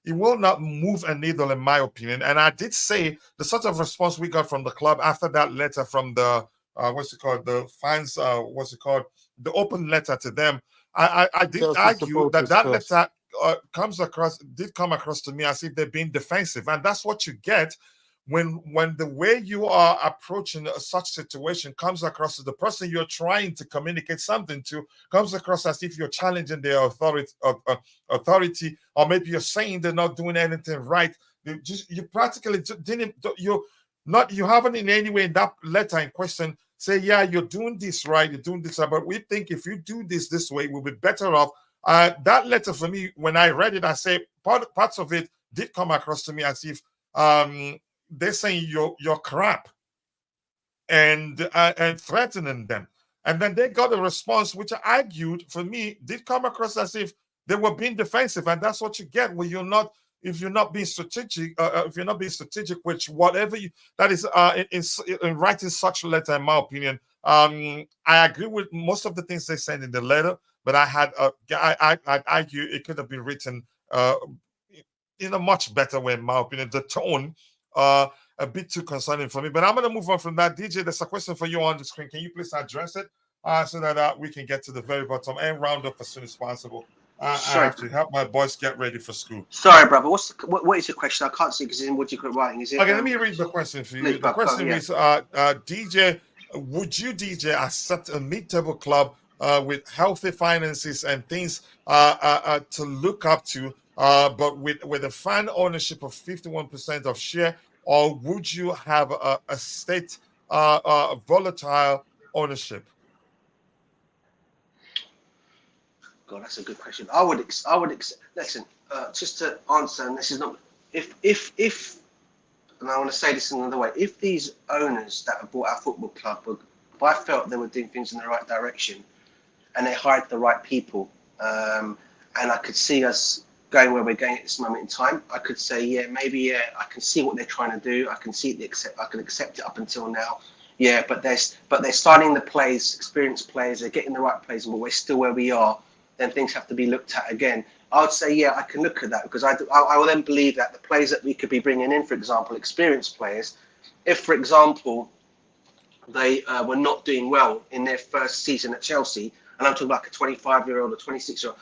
S3: It will not move a needle, in my opinion. And I did say the sort of response we got from the club after that letter from the what's it called? The fans, what's it called? The open letter to them. I did
S7: Chelsea
S3: argue that
S7: supporters trust.
S3: letter did come across to me as if they're being defensive, and that's what you get when the way you are approaching such situation comes across to the person you're trying to communicate something to, comes across as if you're challenging their authority, or maybe you're saying they're not doing anything right. You practically didn't you haven't in any way in that letter in question say, yeah, you're doing this right, you're doing this right, but we think if you do this way, we'll be better off. That letter for me, when I read it, I say parts of it did come across to me as if they're saying you're crap and threatening them. And then they got a response which I argued for me did come across as if they were being defensive, and that's what you get when you're not. If you're not being strategic, which whatever that is in writing such a letter, in my opinion, I agree with most of the things they said in the letter, but I argue it could have been written in a much better way, in my opinion. The tone, a bit too concerning for me. But I'm going to move on from that. DJ, there's a question for you on the screen. Can you please address it so that we can get to the very bottom and round up as soon as possible? I have to help my boys get ready for school.
S6: Sorry, brother. What is your question? I can't see because in what you got writing. Is it?
S3: Okay, let me read the question for you.
S6: Please,
S3: the question is, DJ, would you, DJ, accept a mid-table club with healthy finances and things to look up to, but with a fan ownership of 51% of share, or would you have a state volatile ownership?
S6: God, that's a good question. I would listen. Just to answer, and this is not if, and I want to say this in another way. If these owners that have bought our football club, if I felt they were doing things in the right direction, and they hired the right people, and I could see us going where we're going at this moment in time, I could say, yeah, maybe, I can see what they're trying to do. I can see I can accept it up until now. Yeah, but they're signing the players, experienced players. They're getting the right players, but we're still where we are. Then things have to be looked at again. I would say, yeah, I can look at that because I will then believe that the players that we could be bringing in, for example, experienced players, if, for example, they were not doing well in their first season at Chelsea, and I'm talking about a 25-year-old or 26-year-old,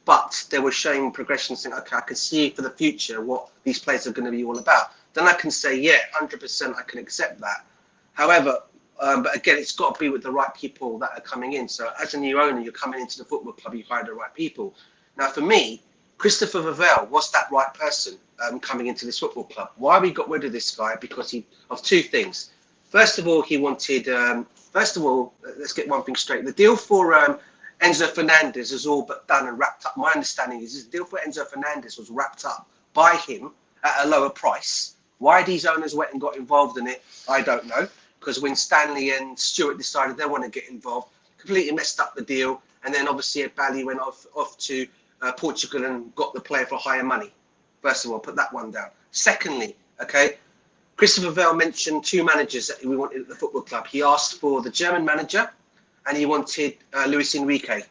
S6: but they were showing progression, saying, okay, I can see for the future what these players are going to be all about. Then I can say, yeah, 100% I can accept that. However, but again, it's got to be with the right people that are coming in. So as a new owner, you're coming into the football club, you hire the right people. Now, for me, Christopher Vavell was that right person coming into this football club. Why we got rid of this guy? Because of two things. First of all, he wanted, let's get one thing straight. The deal for Enzo Fernandez is all but done and wrapped up. My understanding is the deal for Enzo Fernandez was wrapped up by him at a lower price. Why these owners went and got involved in it, I don't know. Because when Stanley and Stewart decided they want to get involved, completely messed up the deal. And then obviously Bally went off to Portugal and got the player for higher money. First of all, put that one down. Secondly, okay, Christopher Vell mentioned two managers that we wanted at the football club. He asked for the German manager and he wanted Luis Enrique,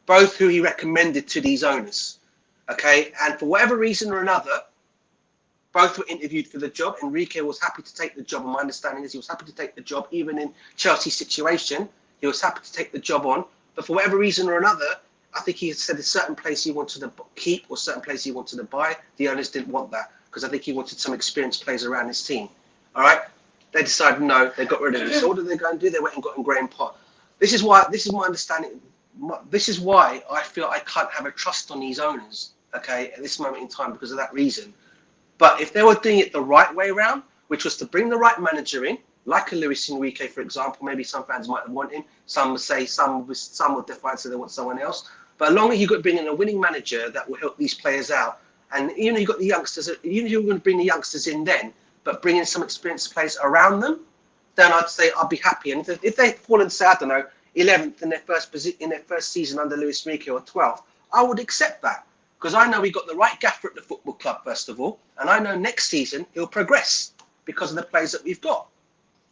S6: both who he recommended to these owners. Okay, and for whatever reason or another, both were interviewed for the job. Enrique was happy to take the job. And my understanding is he was happy to take the job, even in Chelsea's situation. He was happy to take the job on. But for whatever reason or another, I think he said a certain place he wanted to keep or certain place he wanted to buy. The owners didn't want that because I think he wanted some experienced players around his team. All right. They decided no, they got rid of him. So what did they go and do? They went and got Graham Potter. This is my understanding. This is why I feel I can't have a trust on these owners, okay, at this moment in time because of that reason. But if they were doing it the right way around, which was to bring the right manager in, like a Luis Enrique, for example, maybe some fans might want him. Some would say some would define so they want someone else. But as long as you've got to bring in a winning manager that will help these players out, and even if you've got the youngsters, even if you're going to bring the youngsters in then, but bring in some experienced players around them, then I'd say I'd be happy. And if they fall and say, I don't know, 11th in their first season under Luis Enrique or 12th, I would accept that. Because I know we got the right gaffer at the football club, first of all. And I know next season he'll progress because of the players that we've got.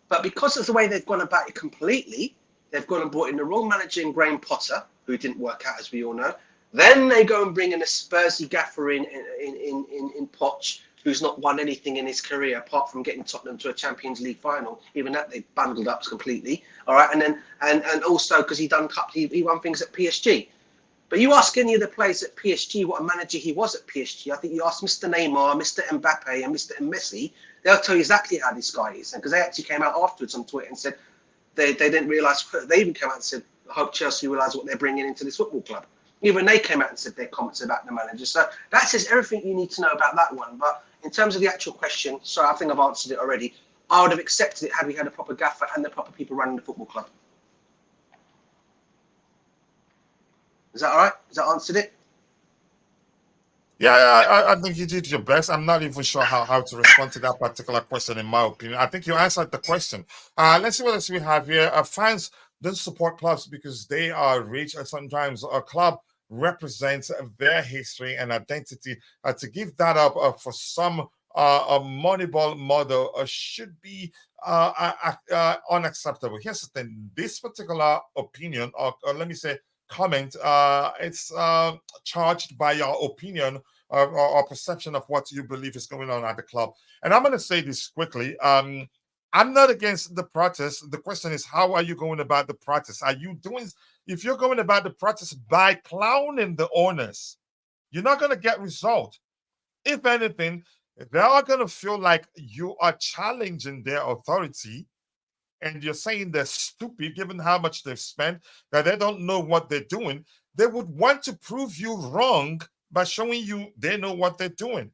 S6: But because of the way they've gone about it completely, they've gone and brought in the wrong manager in Graham Potter, who didn't work out, as we all know. Then they go and bring in a Spursy gaffer in Poch, who's not won anything in his career apart from getting Tottenham to a Champions League final. Even that they bundled up completely. All right, and then and also because he won things at PSG. But you ask any of the players at PSG what a manager he was at PSG. I think you ask Mr. Neymar, Mr. Mbappe, and Mr. Messi, they'll tell you exactly how this guy is. And because they actually came out afterwards on Twitter and said they didn't realise. They even came out and said, "I hope Chelsea realise what they're bringing into this football club." Even they came out and said their comments about the manager. So that says everything you need to know about that one. But in terms of the actual question, so I think I've answered it already. I would have accepted it had we had a proper gaffer and the proper people running the football club. Is that all right? Has that answered it?
S3: Yeah, I think you did your best. I'm not even sure how to respond to that particular question, in my opinion. I think you answered the question. Let's see what else we have here. Fans don't support clubs because they are rich, and sometimes a club represents their history and identity. To give that up for some a Moneyball model should be unacceptable. Here's the thing: this particular opinion, or let me say, comment, it's charged by your opinion or perception of what you believe is going on at the club. And I'm going to say this quickly. I'm not against the protest. The question is, how are you going about the protest? Are you doing, if you're going about the protest by clowning the owners, you're not going to get result. If anything, they are going to feel like you are challenging their authority, and you're saying they're stupid given how much they've spent, that they don't know what they're doing. They would want to prove you wrong by showing you they know what they're doing.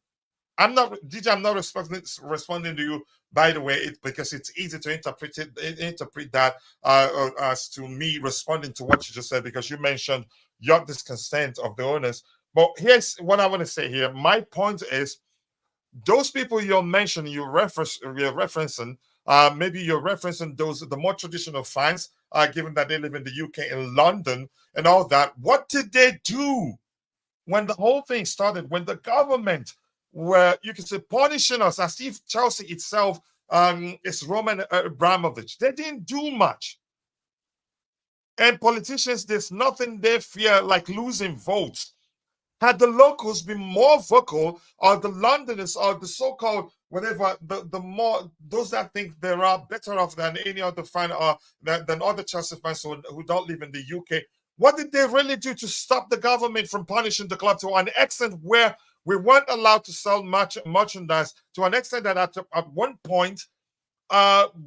S3: I'm not responding to you, by the way, because it's easy to interpret that as to me responding to what you just said, because you mentioned your discontent of the owners. But here's what I want to say here. My point is, those people you're mentioning, you're referencing, maybe you're referencing the more traditional fans, given that they live in the UK, in London, and all that. What did they do when the whole thing started? When the government were, you can say, punishing us as if Chelsea itself is Roman Abramovich. They didn't do much. And politicians, there's nothing they fear like losing votes. Had the locals been more vocal, or the Londoners, or the so-called whatever, the more those that think they are better off than any other fan, or than other Chelsea fans who don't live in the UK, what did they really do to stop the government from punishing the club to an extent where we weren't allowed to sell merchandise, to an extent that at one point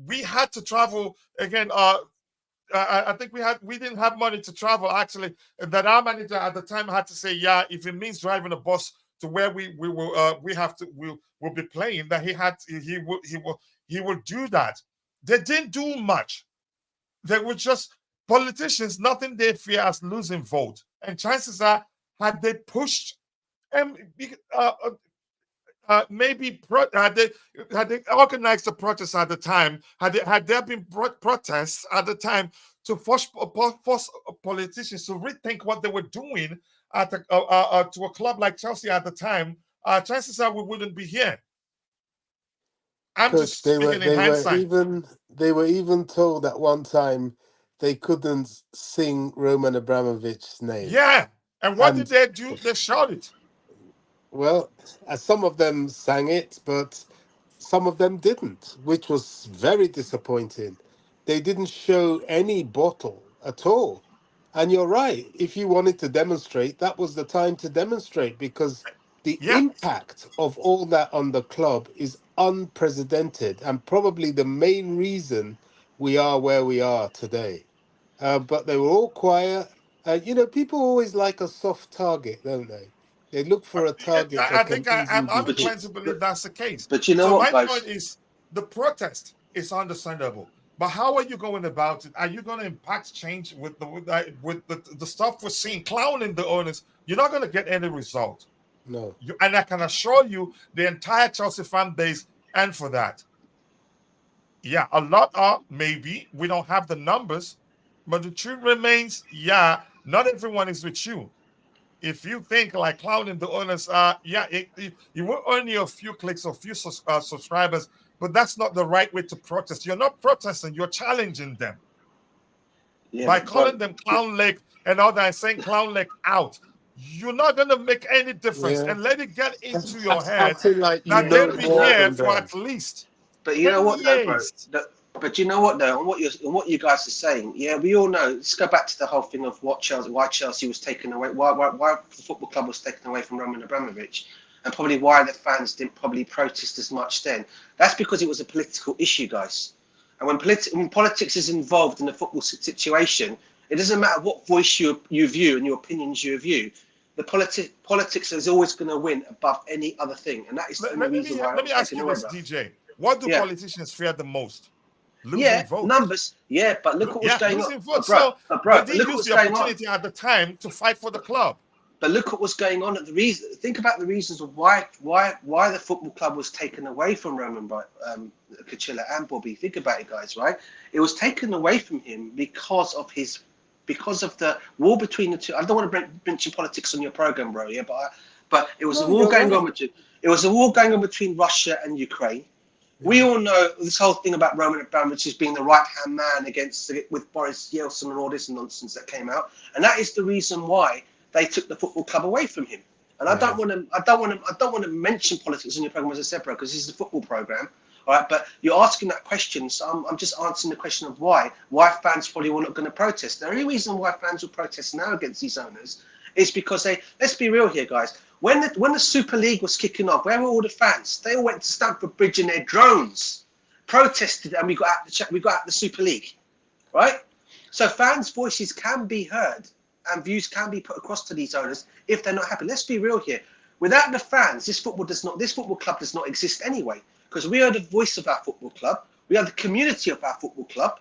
S3: we had to travel again. I think we didn't have money to travel, actually, that our manager at the time had to say, yeah, if it means driving a bus to where we'll be playing, that he will do that. They didn't do much. They were just politicians. Nothing they fear as losing vote. And chances are, had they pushed and maybe had they organized the protests at the time, had there been protests at the time to force politicians to rethink what they were doing to a club like Chelsea at the time, chances are we wouldn't be here. I'm just speaking in hindsight.
S7: They were even told at one time they couldn't sing Roman Abramovich's name.
S3: Yeah, and what did they do? They shouted.
S7: Well, some of them sang it, but some of them didn't, which was very disappointing. They didn't show any bottle at all. And you're right. If you wanted to demonstrate, that was the time to demonstrate, because the impact of all that on the club is unprecedented and probably the main reason we are where we are today. But they were all quiet. People always like a soft target, don't they? They look for a target.
S3: I think I'm inclined to believe that's the case.
S6: But you know
S3: so
S6: what,
S3: my
S6: guys?
S3: point is, the protest is understandable, but how are you going about it? Are you going to impact change with the stuff we're seeing, clowning the owners? You're not going to get any result.
S7: No.
S3: And I can assure you, the entire Chelsea fan base, and for that, yeah, a lot are maybe we don't have the numbers, but the truth remains, yeah, not everyone is with you. If you think like clowning the owners, you will earn you a few clicks or few subscribers, but that's not the right way to protest. You're not protesting, you're challenging them. Yeah, by calling them clown leg and all that, saying clown leg out. you're not going to make any difference,
S7: Yeah.
S3: and let it get into your
S7: That's
S3: head
S7: acting like you
S3: that
S7: know
S3: they'll be
S7: more
S3: here
S7: than
S3: for
S7: them.
S3: at least
S6: But you know
S3: 10
S6: what, though, bro?
S3: years.
S6: But you know what, though, and what you guys are saying, yeah, we all know. Let's go back to the whole thing of why Chelsea was taken away, why the football club was taken away from Roman Abramovich, and probably why the fans didn't probably protest as much then. That's because it was a political issue, guys. And when politics is involved in a football situation, it doesn't matter what voice you view and your opinions you view. The politics is always going to win above any other thing, and that is the only reason why
S3: Let
S6: it
S3: me
S6: was
S3: ask
S6: taken
S3: you
S6: away,
S3: this,
S6: bro.
S3: DJ. What do
S6: Yeah.
S3: politicians fear the most?
S6: Yeah,
S3: Losing votes.
S6: numbers. Yeah, but look what was going
S3: losing
S6: on.
S3: votes.
S6: But bro,
S3: they
S6: look
S3: use
S6: what's
S3: the
S6: going on.
S3: opportunity at the time to fight for the club.
S6: But look what was going on. Think about the reasons of why the football club was taken away from Roman Kachilla and Bobby. Think about it, guys. Right? It was taken away from him because of the war between the two. I don't want to mention politics on your program, bro. Yeah, but it was a war going on between. It was a war going on between Russia and Ukraine. Yeah. We all know this whole thing about Roman Abramovich as being the right-hand man with Boris Yeltsin and all this nonsense that came out, and that is the reason why they took the football club away from him. And I don't want to mention politics on your program as a separate, because this is a football program, all right? But you're asking that question, so I'm just answering the question of why fans probably were not going to protest. The only reason why fans will protest now against these owners is because let's be real here, guys. When the Super League was kicking off, where were all the fans? They all went to Stamford Bridge in their drones, protested, and we got out the Super League, right? So fans' voices can be heard and views can be put across to these owners if they're not happy. Let's be real here. Without the fans, this football club does not exist anyway, because we are the voice of our football club. We are the community of our football club.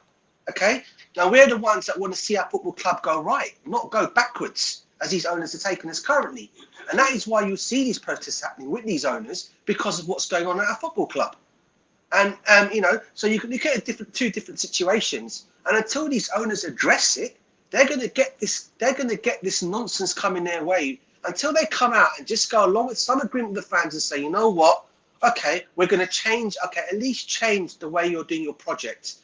S6: Okay? Now we're the ones that want to see our football club go right, not go backwards, as these owners are taking us currently. And that is why you see these protests happening with these owners, because of what's going on at our football club. And so you get two different situations. And until these owners address it, they're going to get this nonsense coming their way until they come out and just go along with some agreement with the fans and say, you know what? Okay, we're going to change. Okay, at least change the way you're doing your project.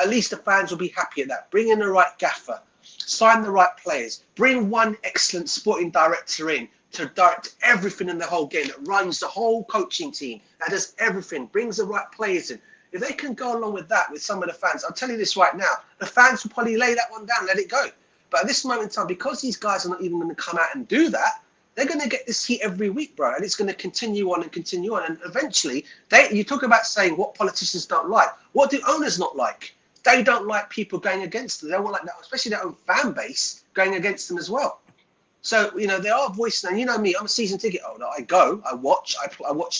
S6: At least the fans will be happy at that. Bring in the right gaffer, sign the right players, bring one excellent sporting director in to direct everything in the whole game, that runs the whole coaching team, that does everything, brings the right players in. If they can go along with that with some of the fans, I'll tell you this right now, the fans will probably lay that one down, let it go. But at this moment in time, because these guys are not even going to come out and do that, they're going to get this heat every week, bro. And it's going to continue on and continue on. And eventually, you talk about saying what politicians don't like. What do owners not like? They don't like people going against them. They don't like that, especially their own fan base going against them as well. So, there are voices. And you know me, I'm a season ticket holder. I go, I watch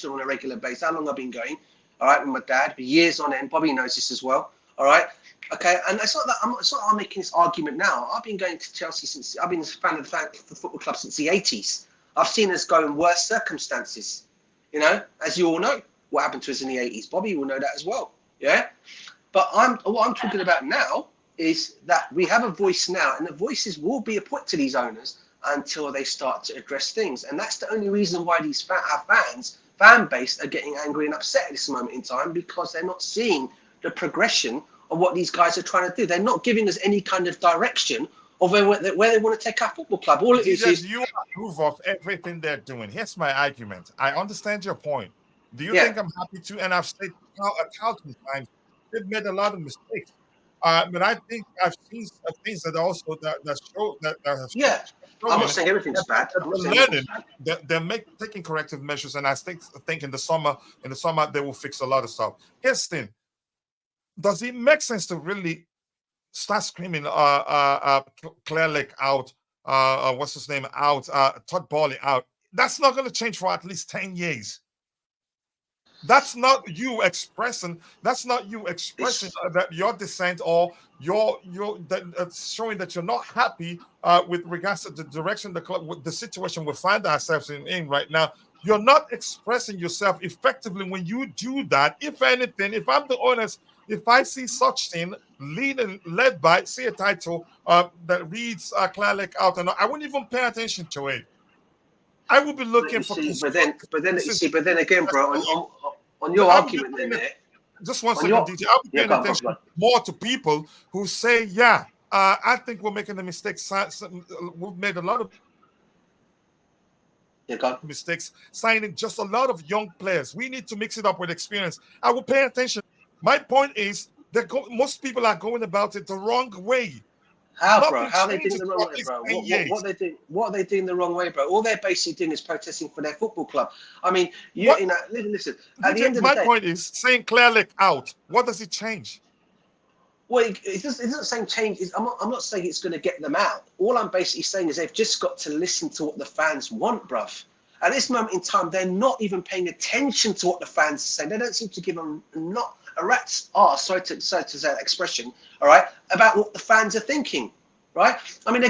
S6: them on a regular basis. How long I've been going? All right, with my dad, for years on end. Bobby knows this as well. All right, okay, and it's not that I'm making this argument now. I've been going to Chelsea since I've been a fan of the football club since the 80s. I've seen us go in worse circumstances. As you all know, what happened to us in the 80s. Bobby will know that as well. Yeah, but what I'm talking about now is that we have a voice now, and the voices will be put to these owners until they start to address things, and that's the only reason why our fan base are getting angry and upset at this moment in time, because they're not seeing the progression of what these guys are trying to do. They're not giving us any kind of direction of where they want to take our football club. All it is
S3: you approve of everything they're doing. Here's my argument. I understand your point. Do you think I'm happy to? And I've said countless times, they've made a lot of mistakes. But I think I've seen things that also that show that have.
S6: Yeah, I'm not saying everything's bad.
S3: They're taking corrective measures, and I think in the summer they will fix a lot of stuff. Here's the thing: does it make sense to really start screaming Clearlake out, what's his name out, Todd Bowley out? That's not going to change for at least 10 years. That's not you expressing. That your dissent or showing that you're not happy with regards to the direction the club, with the situation we find ourselves in right now. You're not expressing yourself effectively when you do that. If anything, if I'm the honest, if I see such thing led by, see a title that reads Clearlake out, and I wouldn't even pay attention to it. I would be looking for.
S6: But then again, bro, on your argument there.
S3: Just one second, DJ. I'll be paying attention more to people who say, I think we're making a mistake. We've made a lot of mistakes, signing just a lot of young players. We need to mix it up with experience. I will pay attention. My point is that most people are going about it the wrong way.
S6: How,
S3: Nothing
S6: bro? How are they doing
S3: changes
S6: the wrong way, bro?
S3: years.
S6: What are they doing the wrong way, bro? All they're basically doing is protesting for their football club. I mean, listen. At the end of the day,
S3: my point is saying clearly out. What does it change?
S6: Well, it doesn't saying change. I'm not saying it's going to get them out. All I'm basically saying is they've just got to listen to what the fans want, bruv. At this moment in time, they're not even paying attention to what the fans are saying. They don't seem to give not a rat's arse, sorry to say that expression, all right, about what the fans are thinking, right? I mean,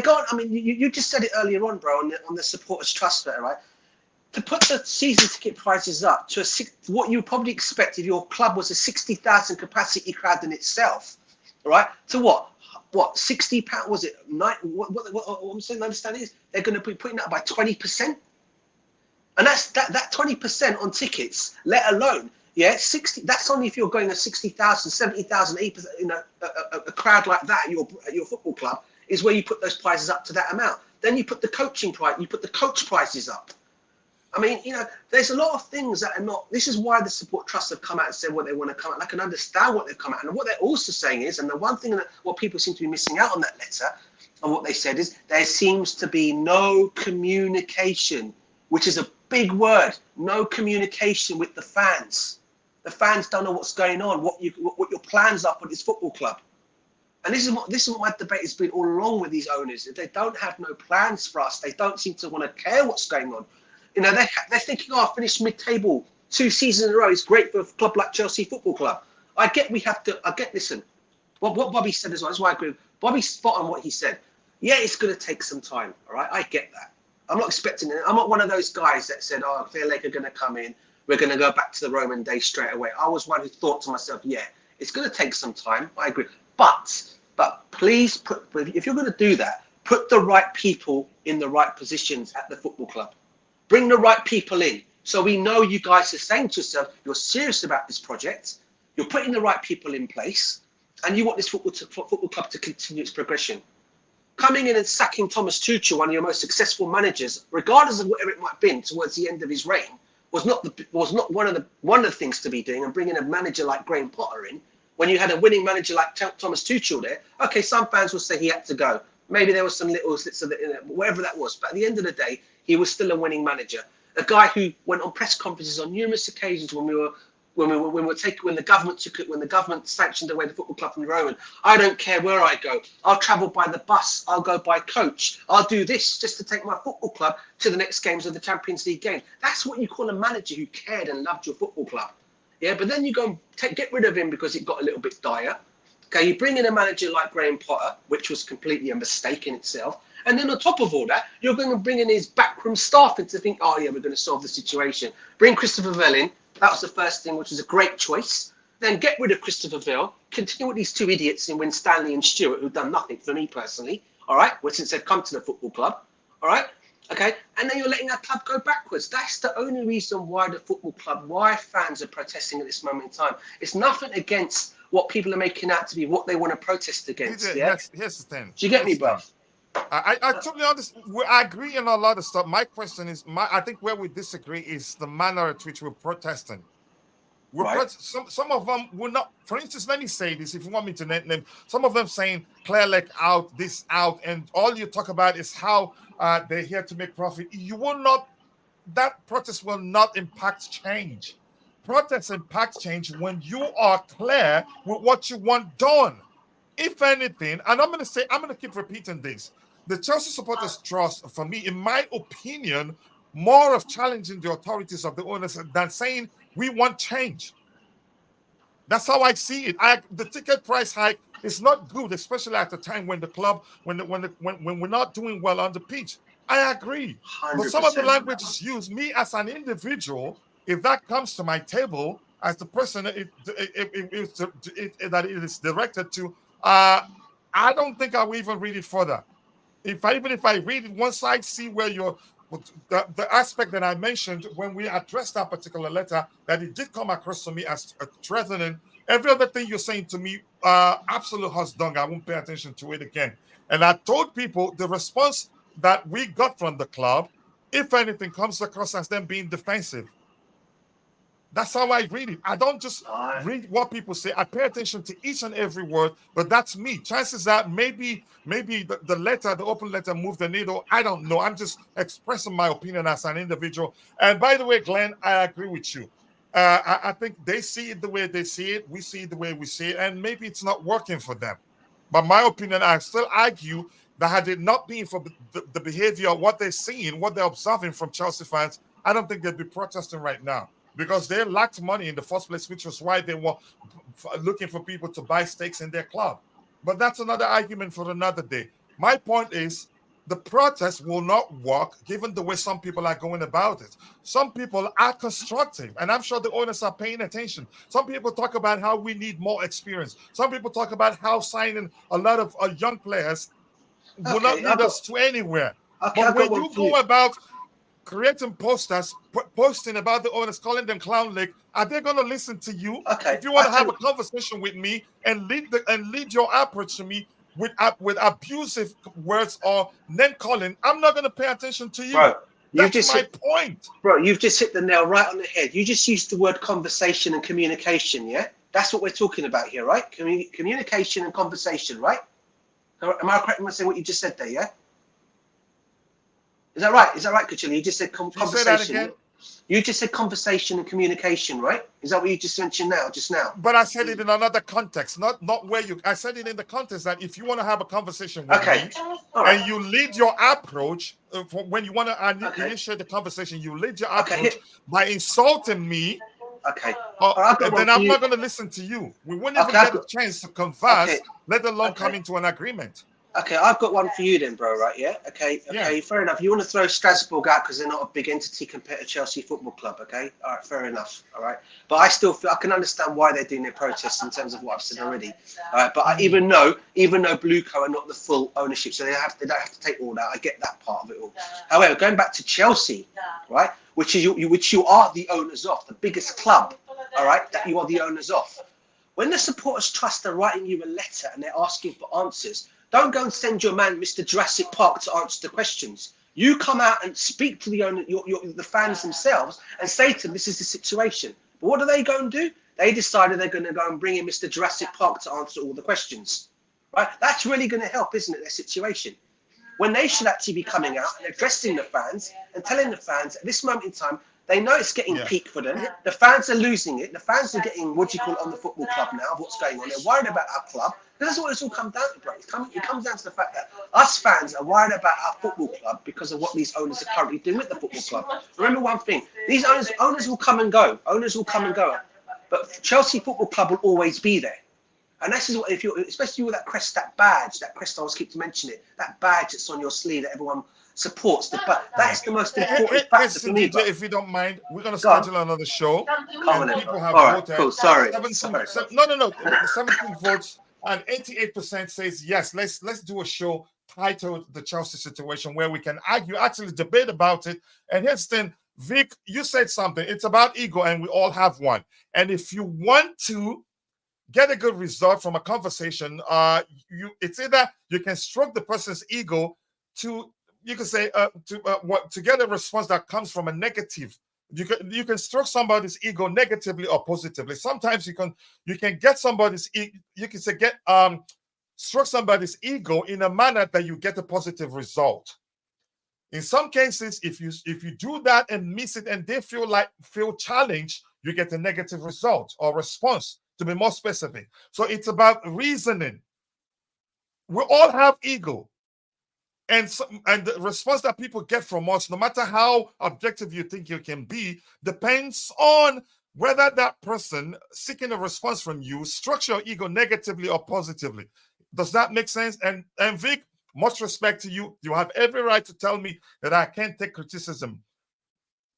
S6: you just said it earlier on, bro, on the supporters trust letter, right? To put the season ticket prices up to what you probably expect if your club was a 60,000 capacity crowd in itself, all right? To what? What, £60? Was it? What I'm saying, understand is they're going to be putting that by 20%, and that's that 20% on tickets, let alone. Yeah, 60. That's only if you're going a 60,000, 70,000, 8%. You know, a crowd like that at your football club is where you put those prices up to that amount. Then you put the coaching price, you put the coach prices up. I mean, you know, there's a lot of things that are not. This is why the support trusts have come out and said what they want to come out. And I can understand what they've come out, and what they're also saying is, and the one thing that what people seem to be missing out on that letter, and what they said is there seems to be no communication, which is a big word. No communication with the fans. The fans don't know what's going on, what your plans are for this football club. And this is what my debate has been all along with these owners. If they don't have no plans for us, they don't seem to want to care what's going on. You know, they're thinking, oh, I finished mid-table 2 seasons in a row. It's great for a club like Chelsea Football Club. Listen, what Bobby said as well. That's why I agree. Bobby's spot on what he said. Yeah, it's going to take some time. All right, I get that. I'm not expecting it. I'm not one of those guys that said, oh, Clearlake are going to come in. We're going to go back to the Roman days straight away. I was one who thought to myself, yeah, it's going to take some time. I agree. But please, if you're going to do that, put the right people in the right positions at the football club. Bring the right people in. So we know you guys are saying to yourself, you're serious about this project. You're putting the right people in place. And you want this football club to continue its progression. Coming in and sacking Thomas Tuchel, one of your most successful managers, regardless of whatever it might have been towards the end of his reign, was not one of the things to be doing, and bringing a manager like Graham Potter in when you had a winning manager like Thomas Tuchel there. Okay, some fans will say he had to go. Maybe there was some little slits of it, whatever that was. But at the end of the day, he was still a winning manager. A guy who went on press conferences on numerous occasions when the government sanctioned away the football club from the Roman. I don't care where I go. I'll travel by the bus. I'll go by coach. I'll do this just to take my football club to the next games of the Champions League game. That's what you call a manager who cared and loved your football club. Yeah, but then you go and get rid of him because it got a little bit dire. Okay, you bring in a manager like Graham Potter, which was completely a mistake in itself. And then on top of all that, you're going to bring in his backroom staff and to think, oh yeah, we're going to solve the situation. Bring Christopher Vell in. That was the first thing, which was a great choice. Then get rid of Christopher Vell. Continue with these two idiots in Win Stanley and Stewart, who've done nothing for me personally. All right, well, since they've come to the football club. All right, okay. And then you're letting our club go backwards. That's the only reason why the football club, why fans are protesting at this moment in time. It's nothing against what people are making out to be what they want to protest against. Yeah.
S3: Here's the thing.
S6: Do you get me, bro?
S3: I totally understand. I agree on a lot of stuff. My question is, I think where we disagree is the manner at which we're protesting. Some of them will not. For instance, let me say this. If you want me to name, some of them saying Clearlake out, this out, and all you talk about is how they're here to make profit. You will not. That protest will not impact change. Protests impact change when you are clear with what you want done. If anything, and I'm going to keep repeating this. The Chelsea Supporters Trust, for me, in my opinion, more of challenging the authorities of the owners than saying we want change. That's how I see it. The ticket price hike is not good, especially at the time when the club, when we're not doing well on the pitch. I agree. 100%. But some of the language is used. Me as an individual, if that comes to my table as the person that it is directed to, I don't think I will even read it further. If I read it, once I see where the aspect that I mentioned when we addressed that particular letter, that it did come across to me as threatening. Every other thing you're saying to me, absolute husdung. I won't pay attention to it again. And I told people the response that we got from the club if anything, comes across as them being defensive. That's how I read it. I don't just read what people say. I pay attention to each and every word, but that's me. Chances are maybe the letter, the open letter moved the needle. I don't know. I'm just expressing my opinion as an individual. And by the way, Glenn, I agree with you. I think they see it the way they see it. We see it the way we see it. And maybe it's not working for them. But my opinion, I still argue that had it not been for the behavior, what they're seeing, what they're observing from Chelsea fans, I don't think they'd be protesting right now, because they lacked money in the first place, which was why they were looking for people to buy stakes in their club. But that's another argument for another day. My point is, the protest will not work given the way some people are going about it. Some people are constructive, and I'm sure the owners are paying attention. Some people talk about how we need more experience. Some people talk about how signing a lot of young players will not lead us to anywhere. But when you go about creating posters, posting about the owners, calling them Clown League, are they going to listen to you? If you want to have a conversation with me and lead your approach to me with abusive words or name calling, I'm not going to pay attention to you. Bro, that's my point.
S6: Bro, you've just hit the nail right on the head. You just used the word conversation and communication, yeah? That's what we're talking about here, right? Communication and conversation, right? Am I correct in saying what you just said there, yeah? Is that right? Is that right, Kachili? You just said conversation.
S3: Say that again?
S6: You just said conversation and communication, right? Is that what you just mentioned just now?
S3: But I said it in another context, not where you. I said it in the context that if you want to have a conversation with me, and you lead your approach when you want to initiate the conversation, you lead your approach by insulting me. Then I'm not going to listen to you. We wouldn't even get a chance to converse, let alone come into an agreement.
S6: Okay, I've got one for you then, bro, right? Yeah? Okay, fair enough. You want to throw Strasbourg out because they're not a big entity compared to Chelsea Football Club, okay? All right, fair enough, all right? But I still feel, I can understand why they're doing their protests in terms of what I've said already, all right? But even though Blueco are not the full ownership, so they don't have to take all that, I get that part of it all. However, going back to Chelsea, right, which you are the owners of, the biggest club, all right, that you are the owners of. When the supporters trust are writing you a letter and they're asking for answers, don't go and send your man, Mr. Jurassic Park, to answer the questions. You come out and speak to the owner, the fans themselves, and say to them, this is the situation. But what do they go and do? They decided they're going to go and bring in Mr. Jurassic Park to answer all the questions. Right? That's really going to help, isn't it, their situation? When they should actually be coming out and addressing the fans and telling the fans at this moment in time, they know it's getting peak for them. The fans are losing it. The fans are getting, what do you call it, on the football club now, what's going on. They're worried about our club. That's what it's all come down to, bro. It comes down to the fact that us fans are worried about our football club because of what these owners are currently doing with the football club. Remember one thing, these owners will come and go. Owners will come and go. But Chelsea Football Club will always be there. And this is what, if you, especially with that crest, that badge, that crest, I always keep to mention it, that badge that's on your sleeve that everyone supports. That's the most important factor for me.
S3: DJ, if you don't mind, we're going to schedule another show.
S6: And
S3: people have
S6: voted. Cool. Sorry.
S3: 17 votes, and 88% says yes. Let's do a show titled "The Chelsea Situation," where we can argue, actually debate about it. And here's the thing, Vic, you said something. It's about ego, and we all have one. And if you want to get a good result from a conversation, it's either you can stroke the person's ego to, you can say, to get a response that comes from a negative. You can stroke somebody's ego negatively or positively. Sometimes you can get somebody's stroke somebody's ego in a manner that you get a positive result. In some cases, if you do that and miss it and they feel challenged, you get a negative result or response, to be more specific. So it's about reasoning. We all have ego. And the response that people get from us, no matter how objective you think you can be, depends on whether that person seeking a response from you structure your ego negatively or positively. Does that make sense? And Vic, much respect to you. You have every right to tell me that I can't take criticism.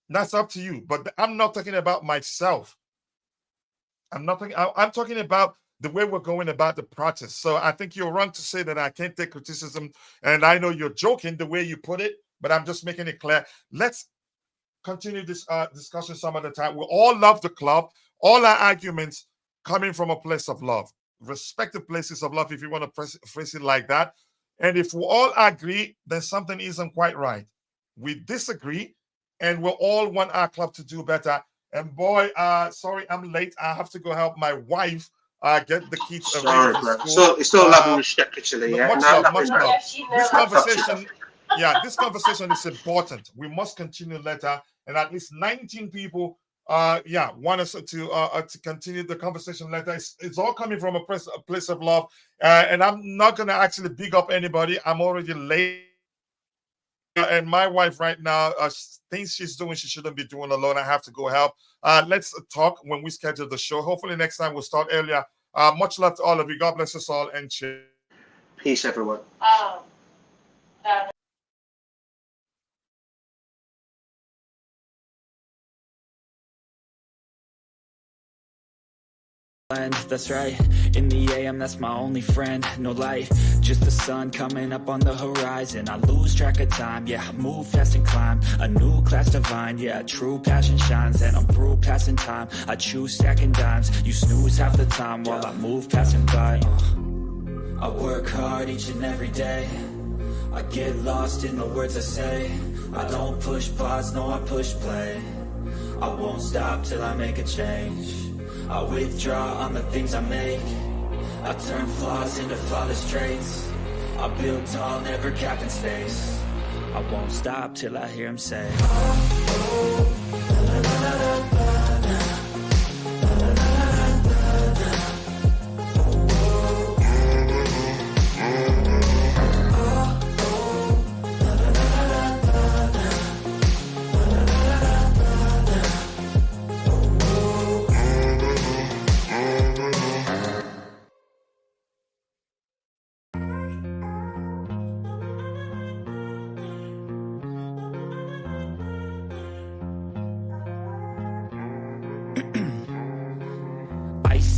S3: That's up to you. But I'm not talking about myself. I'm talking about the way we're going about the protest. So I think you're wrong to say that I can't take criticism. And I know you're joking the way you put it, but I'm just making it clear. Let's continue this discussion some other time. We all love the club. All our arguments coming from a place of love, respective places of love, if you want to phrase it like that. And if we all agree, then something isn't quite right. we disagree, and we all want our club to do better. And boy, sorry, I'm late. I have to go help my wife get the kids
S6: Sorry,
S3: ready for
S6: bro.
S3: school.
S6: So it's all love and respect, actually. Yeah,
S3: Much
S6: no,
S3: love, much
S6: nothing,
S3: love.
S6: bro.
S3: This conversation, this conversation is important. We must continue later, and at least 19 people, want us to continue the conversation later. It's all coming from a place of love, and I'm not gonna actually big up anybody. I'm already late. And my wife right now, things she's doing, she shouldn't be doing alone. I have to go help. Let's talk when we schedule the show. Hopefully next time we'll start earlier. Much love to all of you. God bless us all, and cheers.
S6: Peace, everyone.
S1: That's right, in the AM, that's my only friend. No light, just the sun coming up on the horizon. I lose track of time, yeah, I move fast and climb a new class divine, yeah, true passion shines. And I'm through passing time, I choose stacking dimes. You snooze half the time while I move passing by. I work hard each and every day, I get lost in the words I say. I don't push pause, no, I push play. I won't stop till I make a change. I withdraw on the things I make. I turn flaws into flawless traits. I build tall, never capped in space. I won't stop till I hear him say,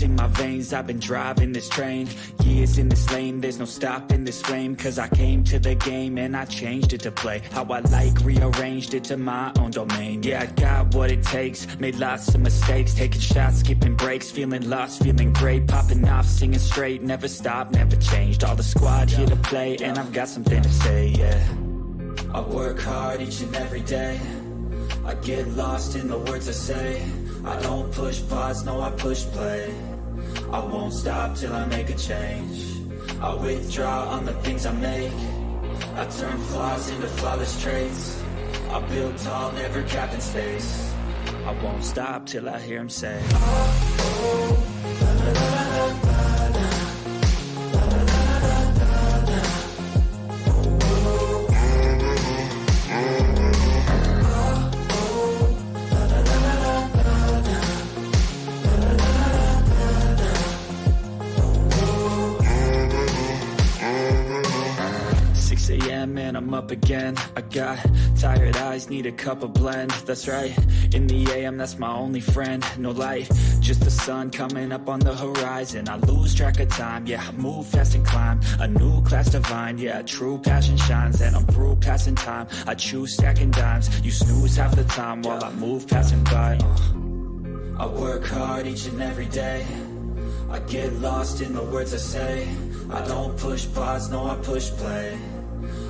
S1: in my veins, I've been driving this train. Years in this lane, there's no stopping this flame. Cause I came to the game and I changed it to play how I like, rearranged it to my own domain. Yeah, I got what it takes, made lots of mistakes, taking shots, skipping breaks, feeling lost, feeling great, popping off, singing straight, never stopped, never changed. All the squad here to play, and I've got something to say, yeah. I work hard each and every day, I get lost in the words I say. I don't push pause, no, I push play. I won't stop till I make a change. I withdraw on the things I make. I turn flaws into flawless traits. I build tall, never capped in space. I won't stop till I hear him say, and I'm up again. I got tired eyes, need a cup of blend. That's right, in the AM, that's my only friend. No light, just the sun coming up on the horizon. I lose track of time, yeah, I move fast and climb a new class divine, yeah, true passion shines. And I'm through passing time, I choose stacking dimes. You snooze half the time while I move passing by. I work hard each and every day, I get lost in the words I say. I don't push pause, no, I push play.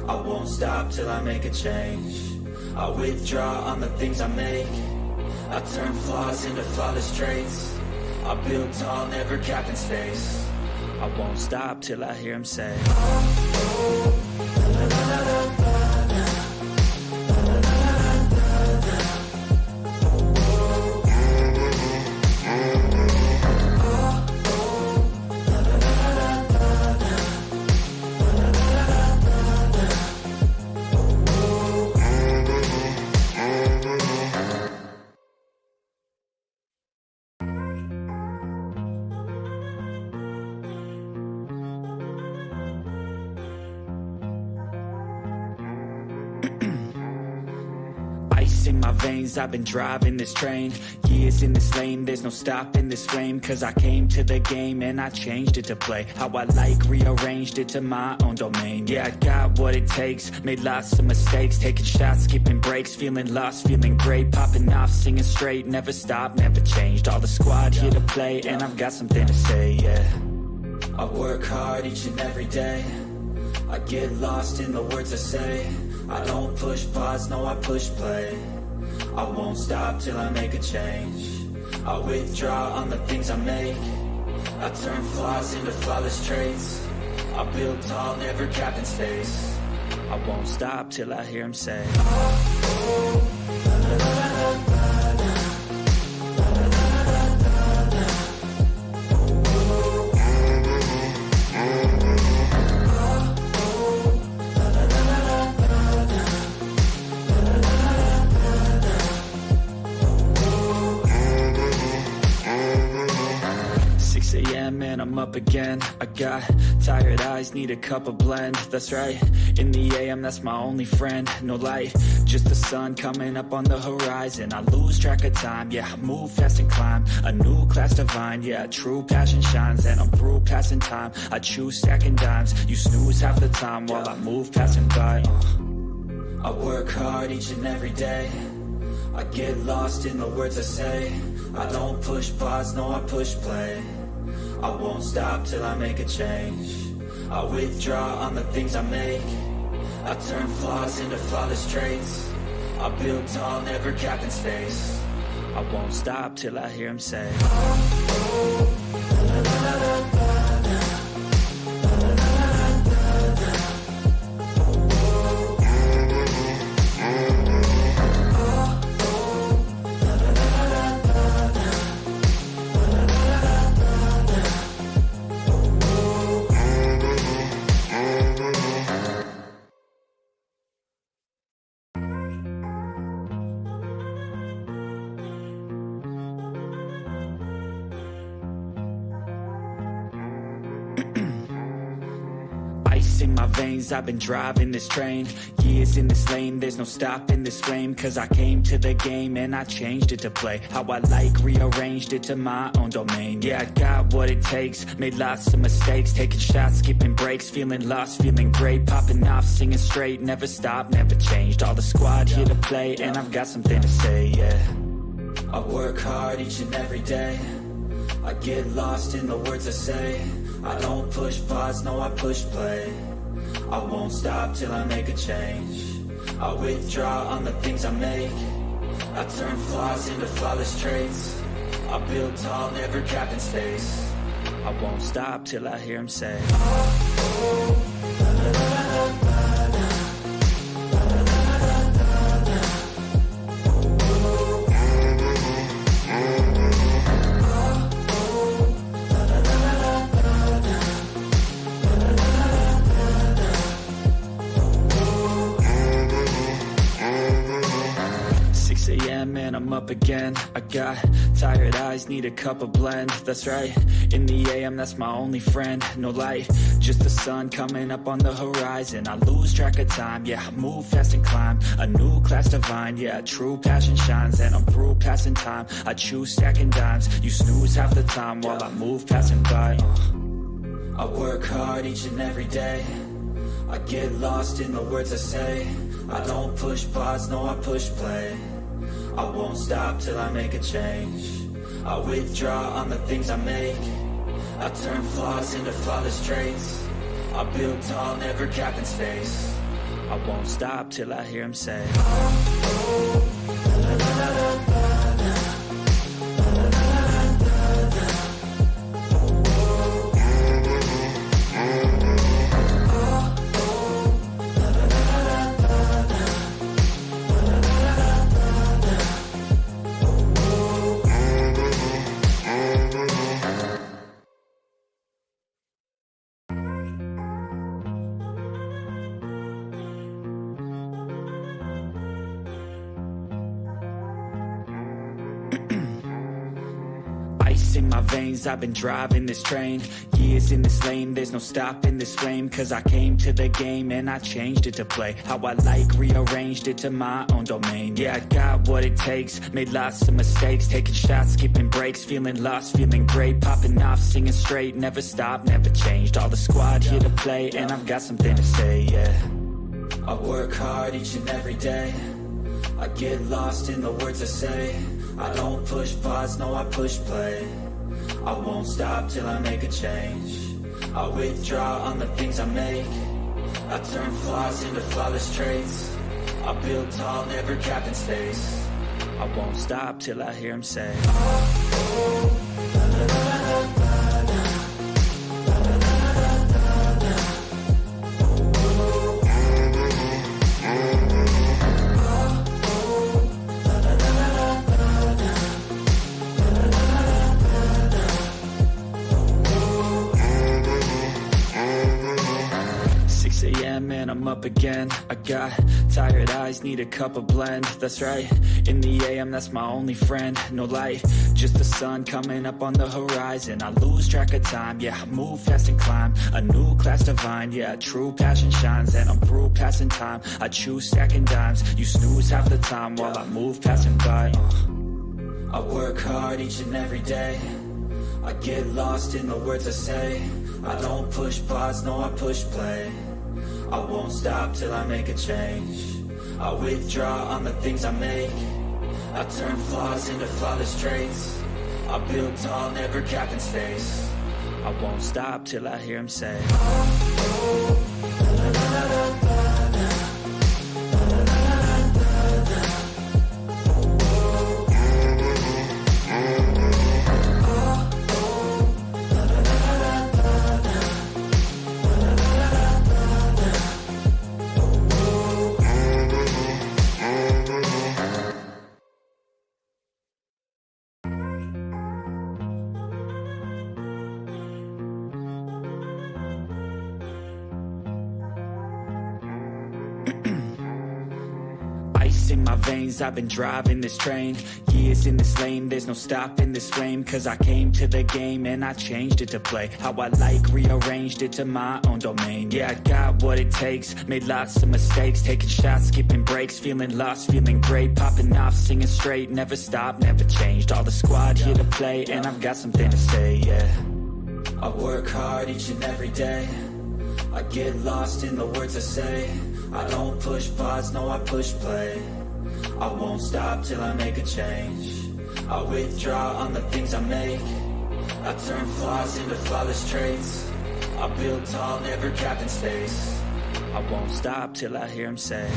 S1: I won't stop till I make a change. I withdraw on the things I make. I turn flaws into flawless traits. I build tall, never capped in space. I won't stop till I hear him say, in my veins, I've been driving this train. Years in this lane, there's no stopping this flame. Cause I came to the game and I changed it to play how I like, rearranged it to my own domain. Yeah, I got what it takes, made lots of mistakes, taking shots, skipping breaks, feeling lost, feeling great, popping off, singing straight, never stopped, never changed. All the squad here to play, and I've got something to say, yeah. I work hard each and every day, I get lost in the words I say.
S2: I don't push pause, no I push play. I won't stop till I make a change. I withdraw on the things I make. I turn flaws into flawless traits. I build tall, never capped in space. I won't stop till I hear him say, and I'm up again. I got tired eyes, need a cup of blend. That's right, in the AM, that's my only friend. No light, just the sun coming up on the horizon. I lose track of time, yeah, I move fast and climb a new class divine, yeah, true passion shines. And I'm through passing time, I choose stacking dimes. You snooze half the time while I move passing by. I work hard each and every day. I get lost in the words I say. I don't push pause, no I push play. I won't stop till I make a change. I withdraw on the things I make. I turn flaws into flawless traits. I build tall, never capped in space. I won't stop till I hear him say, in my veins, I've been driving this train. Years in this lane, there's no stopping this flame. Cause I came to the game and I changed it to play how I like, rearranged it to my own domain. Yeah, I got what it takes, made lots of mistakes, taking shots, skipping breaks, feeling lost, feeling great, popping off, singing straight, never stopped, never changed. All the squad here to play and I've got something to say, yeah. I work hard each and every day. I get lost in the words I say. I don't push pause, no I push play. I won't stop till I make a change. I withdraw on the things I make. I turn flaws into flawless traits. I build tall, never capped in space. I won't stop till I hear him say, and I'm up again. I got tired eyes, need a cup of blend. That's right, in the AM, that's my only friend. No light, just the sun coming up on the horizon. I lose track of time, yeah, I move fast and climb a new class divine, yeah, true passion shines. And I'm through passing time, I choose stacking dimes. You snooze half the time while I move passing by. I work hard each and every day. I get lost in the words I say. I don't push pause, no I push play. I won't stop till I make a change. I withdraw on the things I make. I turn flaws into flawless traits. I build tall, never capped in space. I won't stop till I hear him say, in my veins, I've been driving this train. Years in this lane, there's no stopping this flame. Cause I came to the game and I changed it to play how I like, rearranged it to my own domain. Yeah, I got what it takes, made lots of mistakes, taking shots, skipping breaks, feeling lost, feeling great, popping off, singing straight, never stopped, never changed. All the squad here to play and I've got something to say, yeah. I work hard each and every day. I get lost in the words I say. I don't push pause, no I push play. I won't stop till I make a change. I withdraw on the things I make. I turn flaws into flawless traits.
S1: I build tall, never capped in space. I won't stop till I hear him say, and I'm up again. I got tired eyes, need a cup of blend. That's right, in the AM, that's my only friend. No light, just the sun coming up on the horizon. I lose track of time, yeah, I move fast and climb a new class divine, yeah, true passion shines. And I'm through passing time, I choose stacking dimes. You snooze half the time while I move passing by. I work hard each and every day. I get lost in the words I say. I don't push pause, no, I push play. I won't stop till I make a change. I withdraw on the things I make. I turn flaws into flawless traits. I build tall, never capped in space. I won't stop till I hear him say, in my veins, I've been driving this train. Years in this lane, there's no stopping this flame. Cause I came to the game and I changed it to play how I like, rearranged it to my own domain. Yeah, I got what it takes, made lots of mistakes, taking shots, skipping breaks, feeling lost, feeling great, popping off, singing straight, never stopped, never changed. All the squad here to play and I've got something to say, yeah. I work hard each and every day. I get lost in the words I say. I don't push pause, no, I push play. I won't stop till I make a change. I withdraw on the things I make. I turn flaws into flawless traits. I build tall, never capped in space. I won't stop till I hear him say,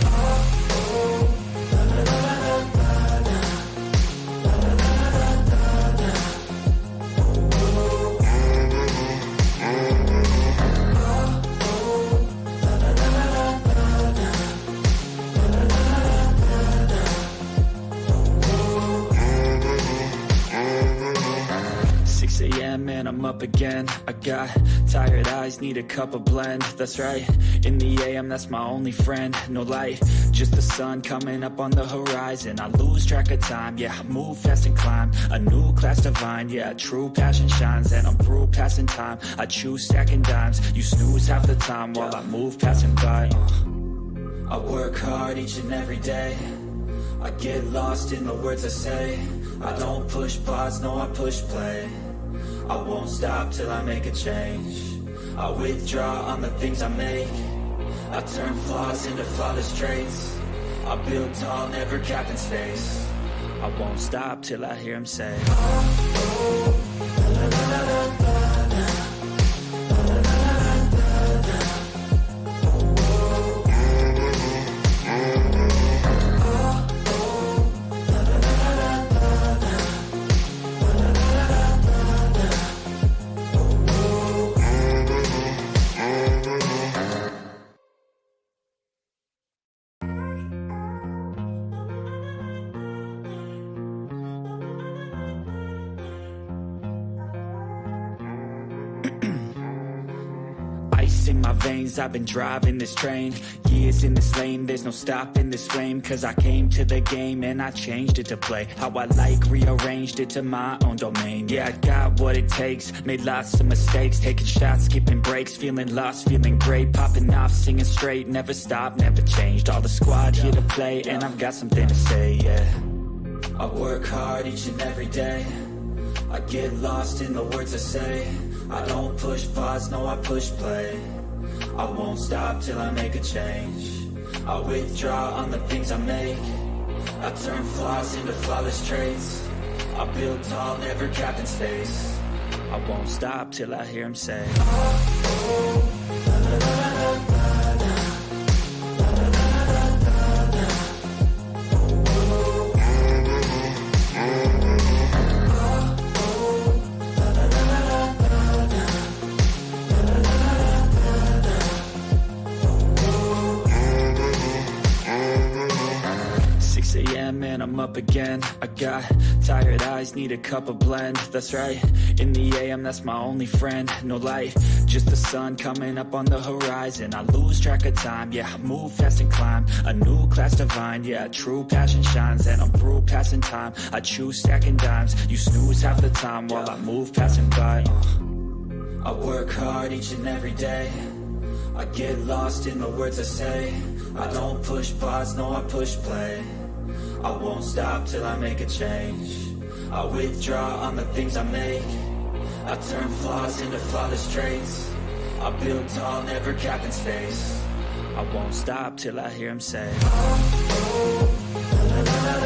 S1: and I'm up again. I got tired eyes, need a cup of blend. That's right, in the AM, that's my only friend. No light, just the sun coming up on the horizon. I lose track of time, yeah, I move fast and climb a new class divine, yeah, true passion shines. And I'm through passing time, I choose stacking dimes. You snooze half the time while I move passing by. I work hard each and every day. I get lost in the words I say. I don't push pause, no, I push play. I won't stop till I make a change. I withdraw on the things I make. I turn flaws into flawless traits. I build tall, never capped in space. I won't stop till I hear him say, in my veins, I've been driving this train. Years in this lane, there's no stopping this flame. Cause I came to the game and I changed it to play how I like, rearranged it to my own domain. Yeah, I got what it takes, made lots of mistakes, taking shots, skipping breaks, feeling lost, feeling great, popping off, singing straight, never stopped, never changed. All the squad here to play and I've got something to say, yeah. I work hard each and every day. I get lost in the words I say. I don't push pause, no, I push play. I won't stop till I make a change. I withdraw on the things I make. I turn flaws into flawless traits. I build tall, never capped in space. I won't stop till I hear him say, up again. I got tired eyes, need a cup of blend. That's right, in the AM, that's my only friend. No light, just the sun coming up on the horizon. I lose track of time, yeah, I move fast and climb a new class divine, yeah, true passion shines. And I'm through passing time, I choose stacking dimes. You snooze half the time while I move passing by. I work hard each and every day, I get lost in the words I say. I don't push pause, no I push play. I won't stop till I make a change. I withdraw on the things I make. I turn flaws into flawless traits. I build tall, never capping space. I won't stop till I hear him say, oh, oh, la, la, la, la.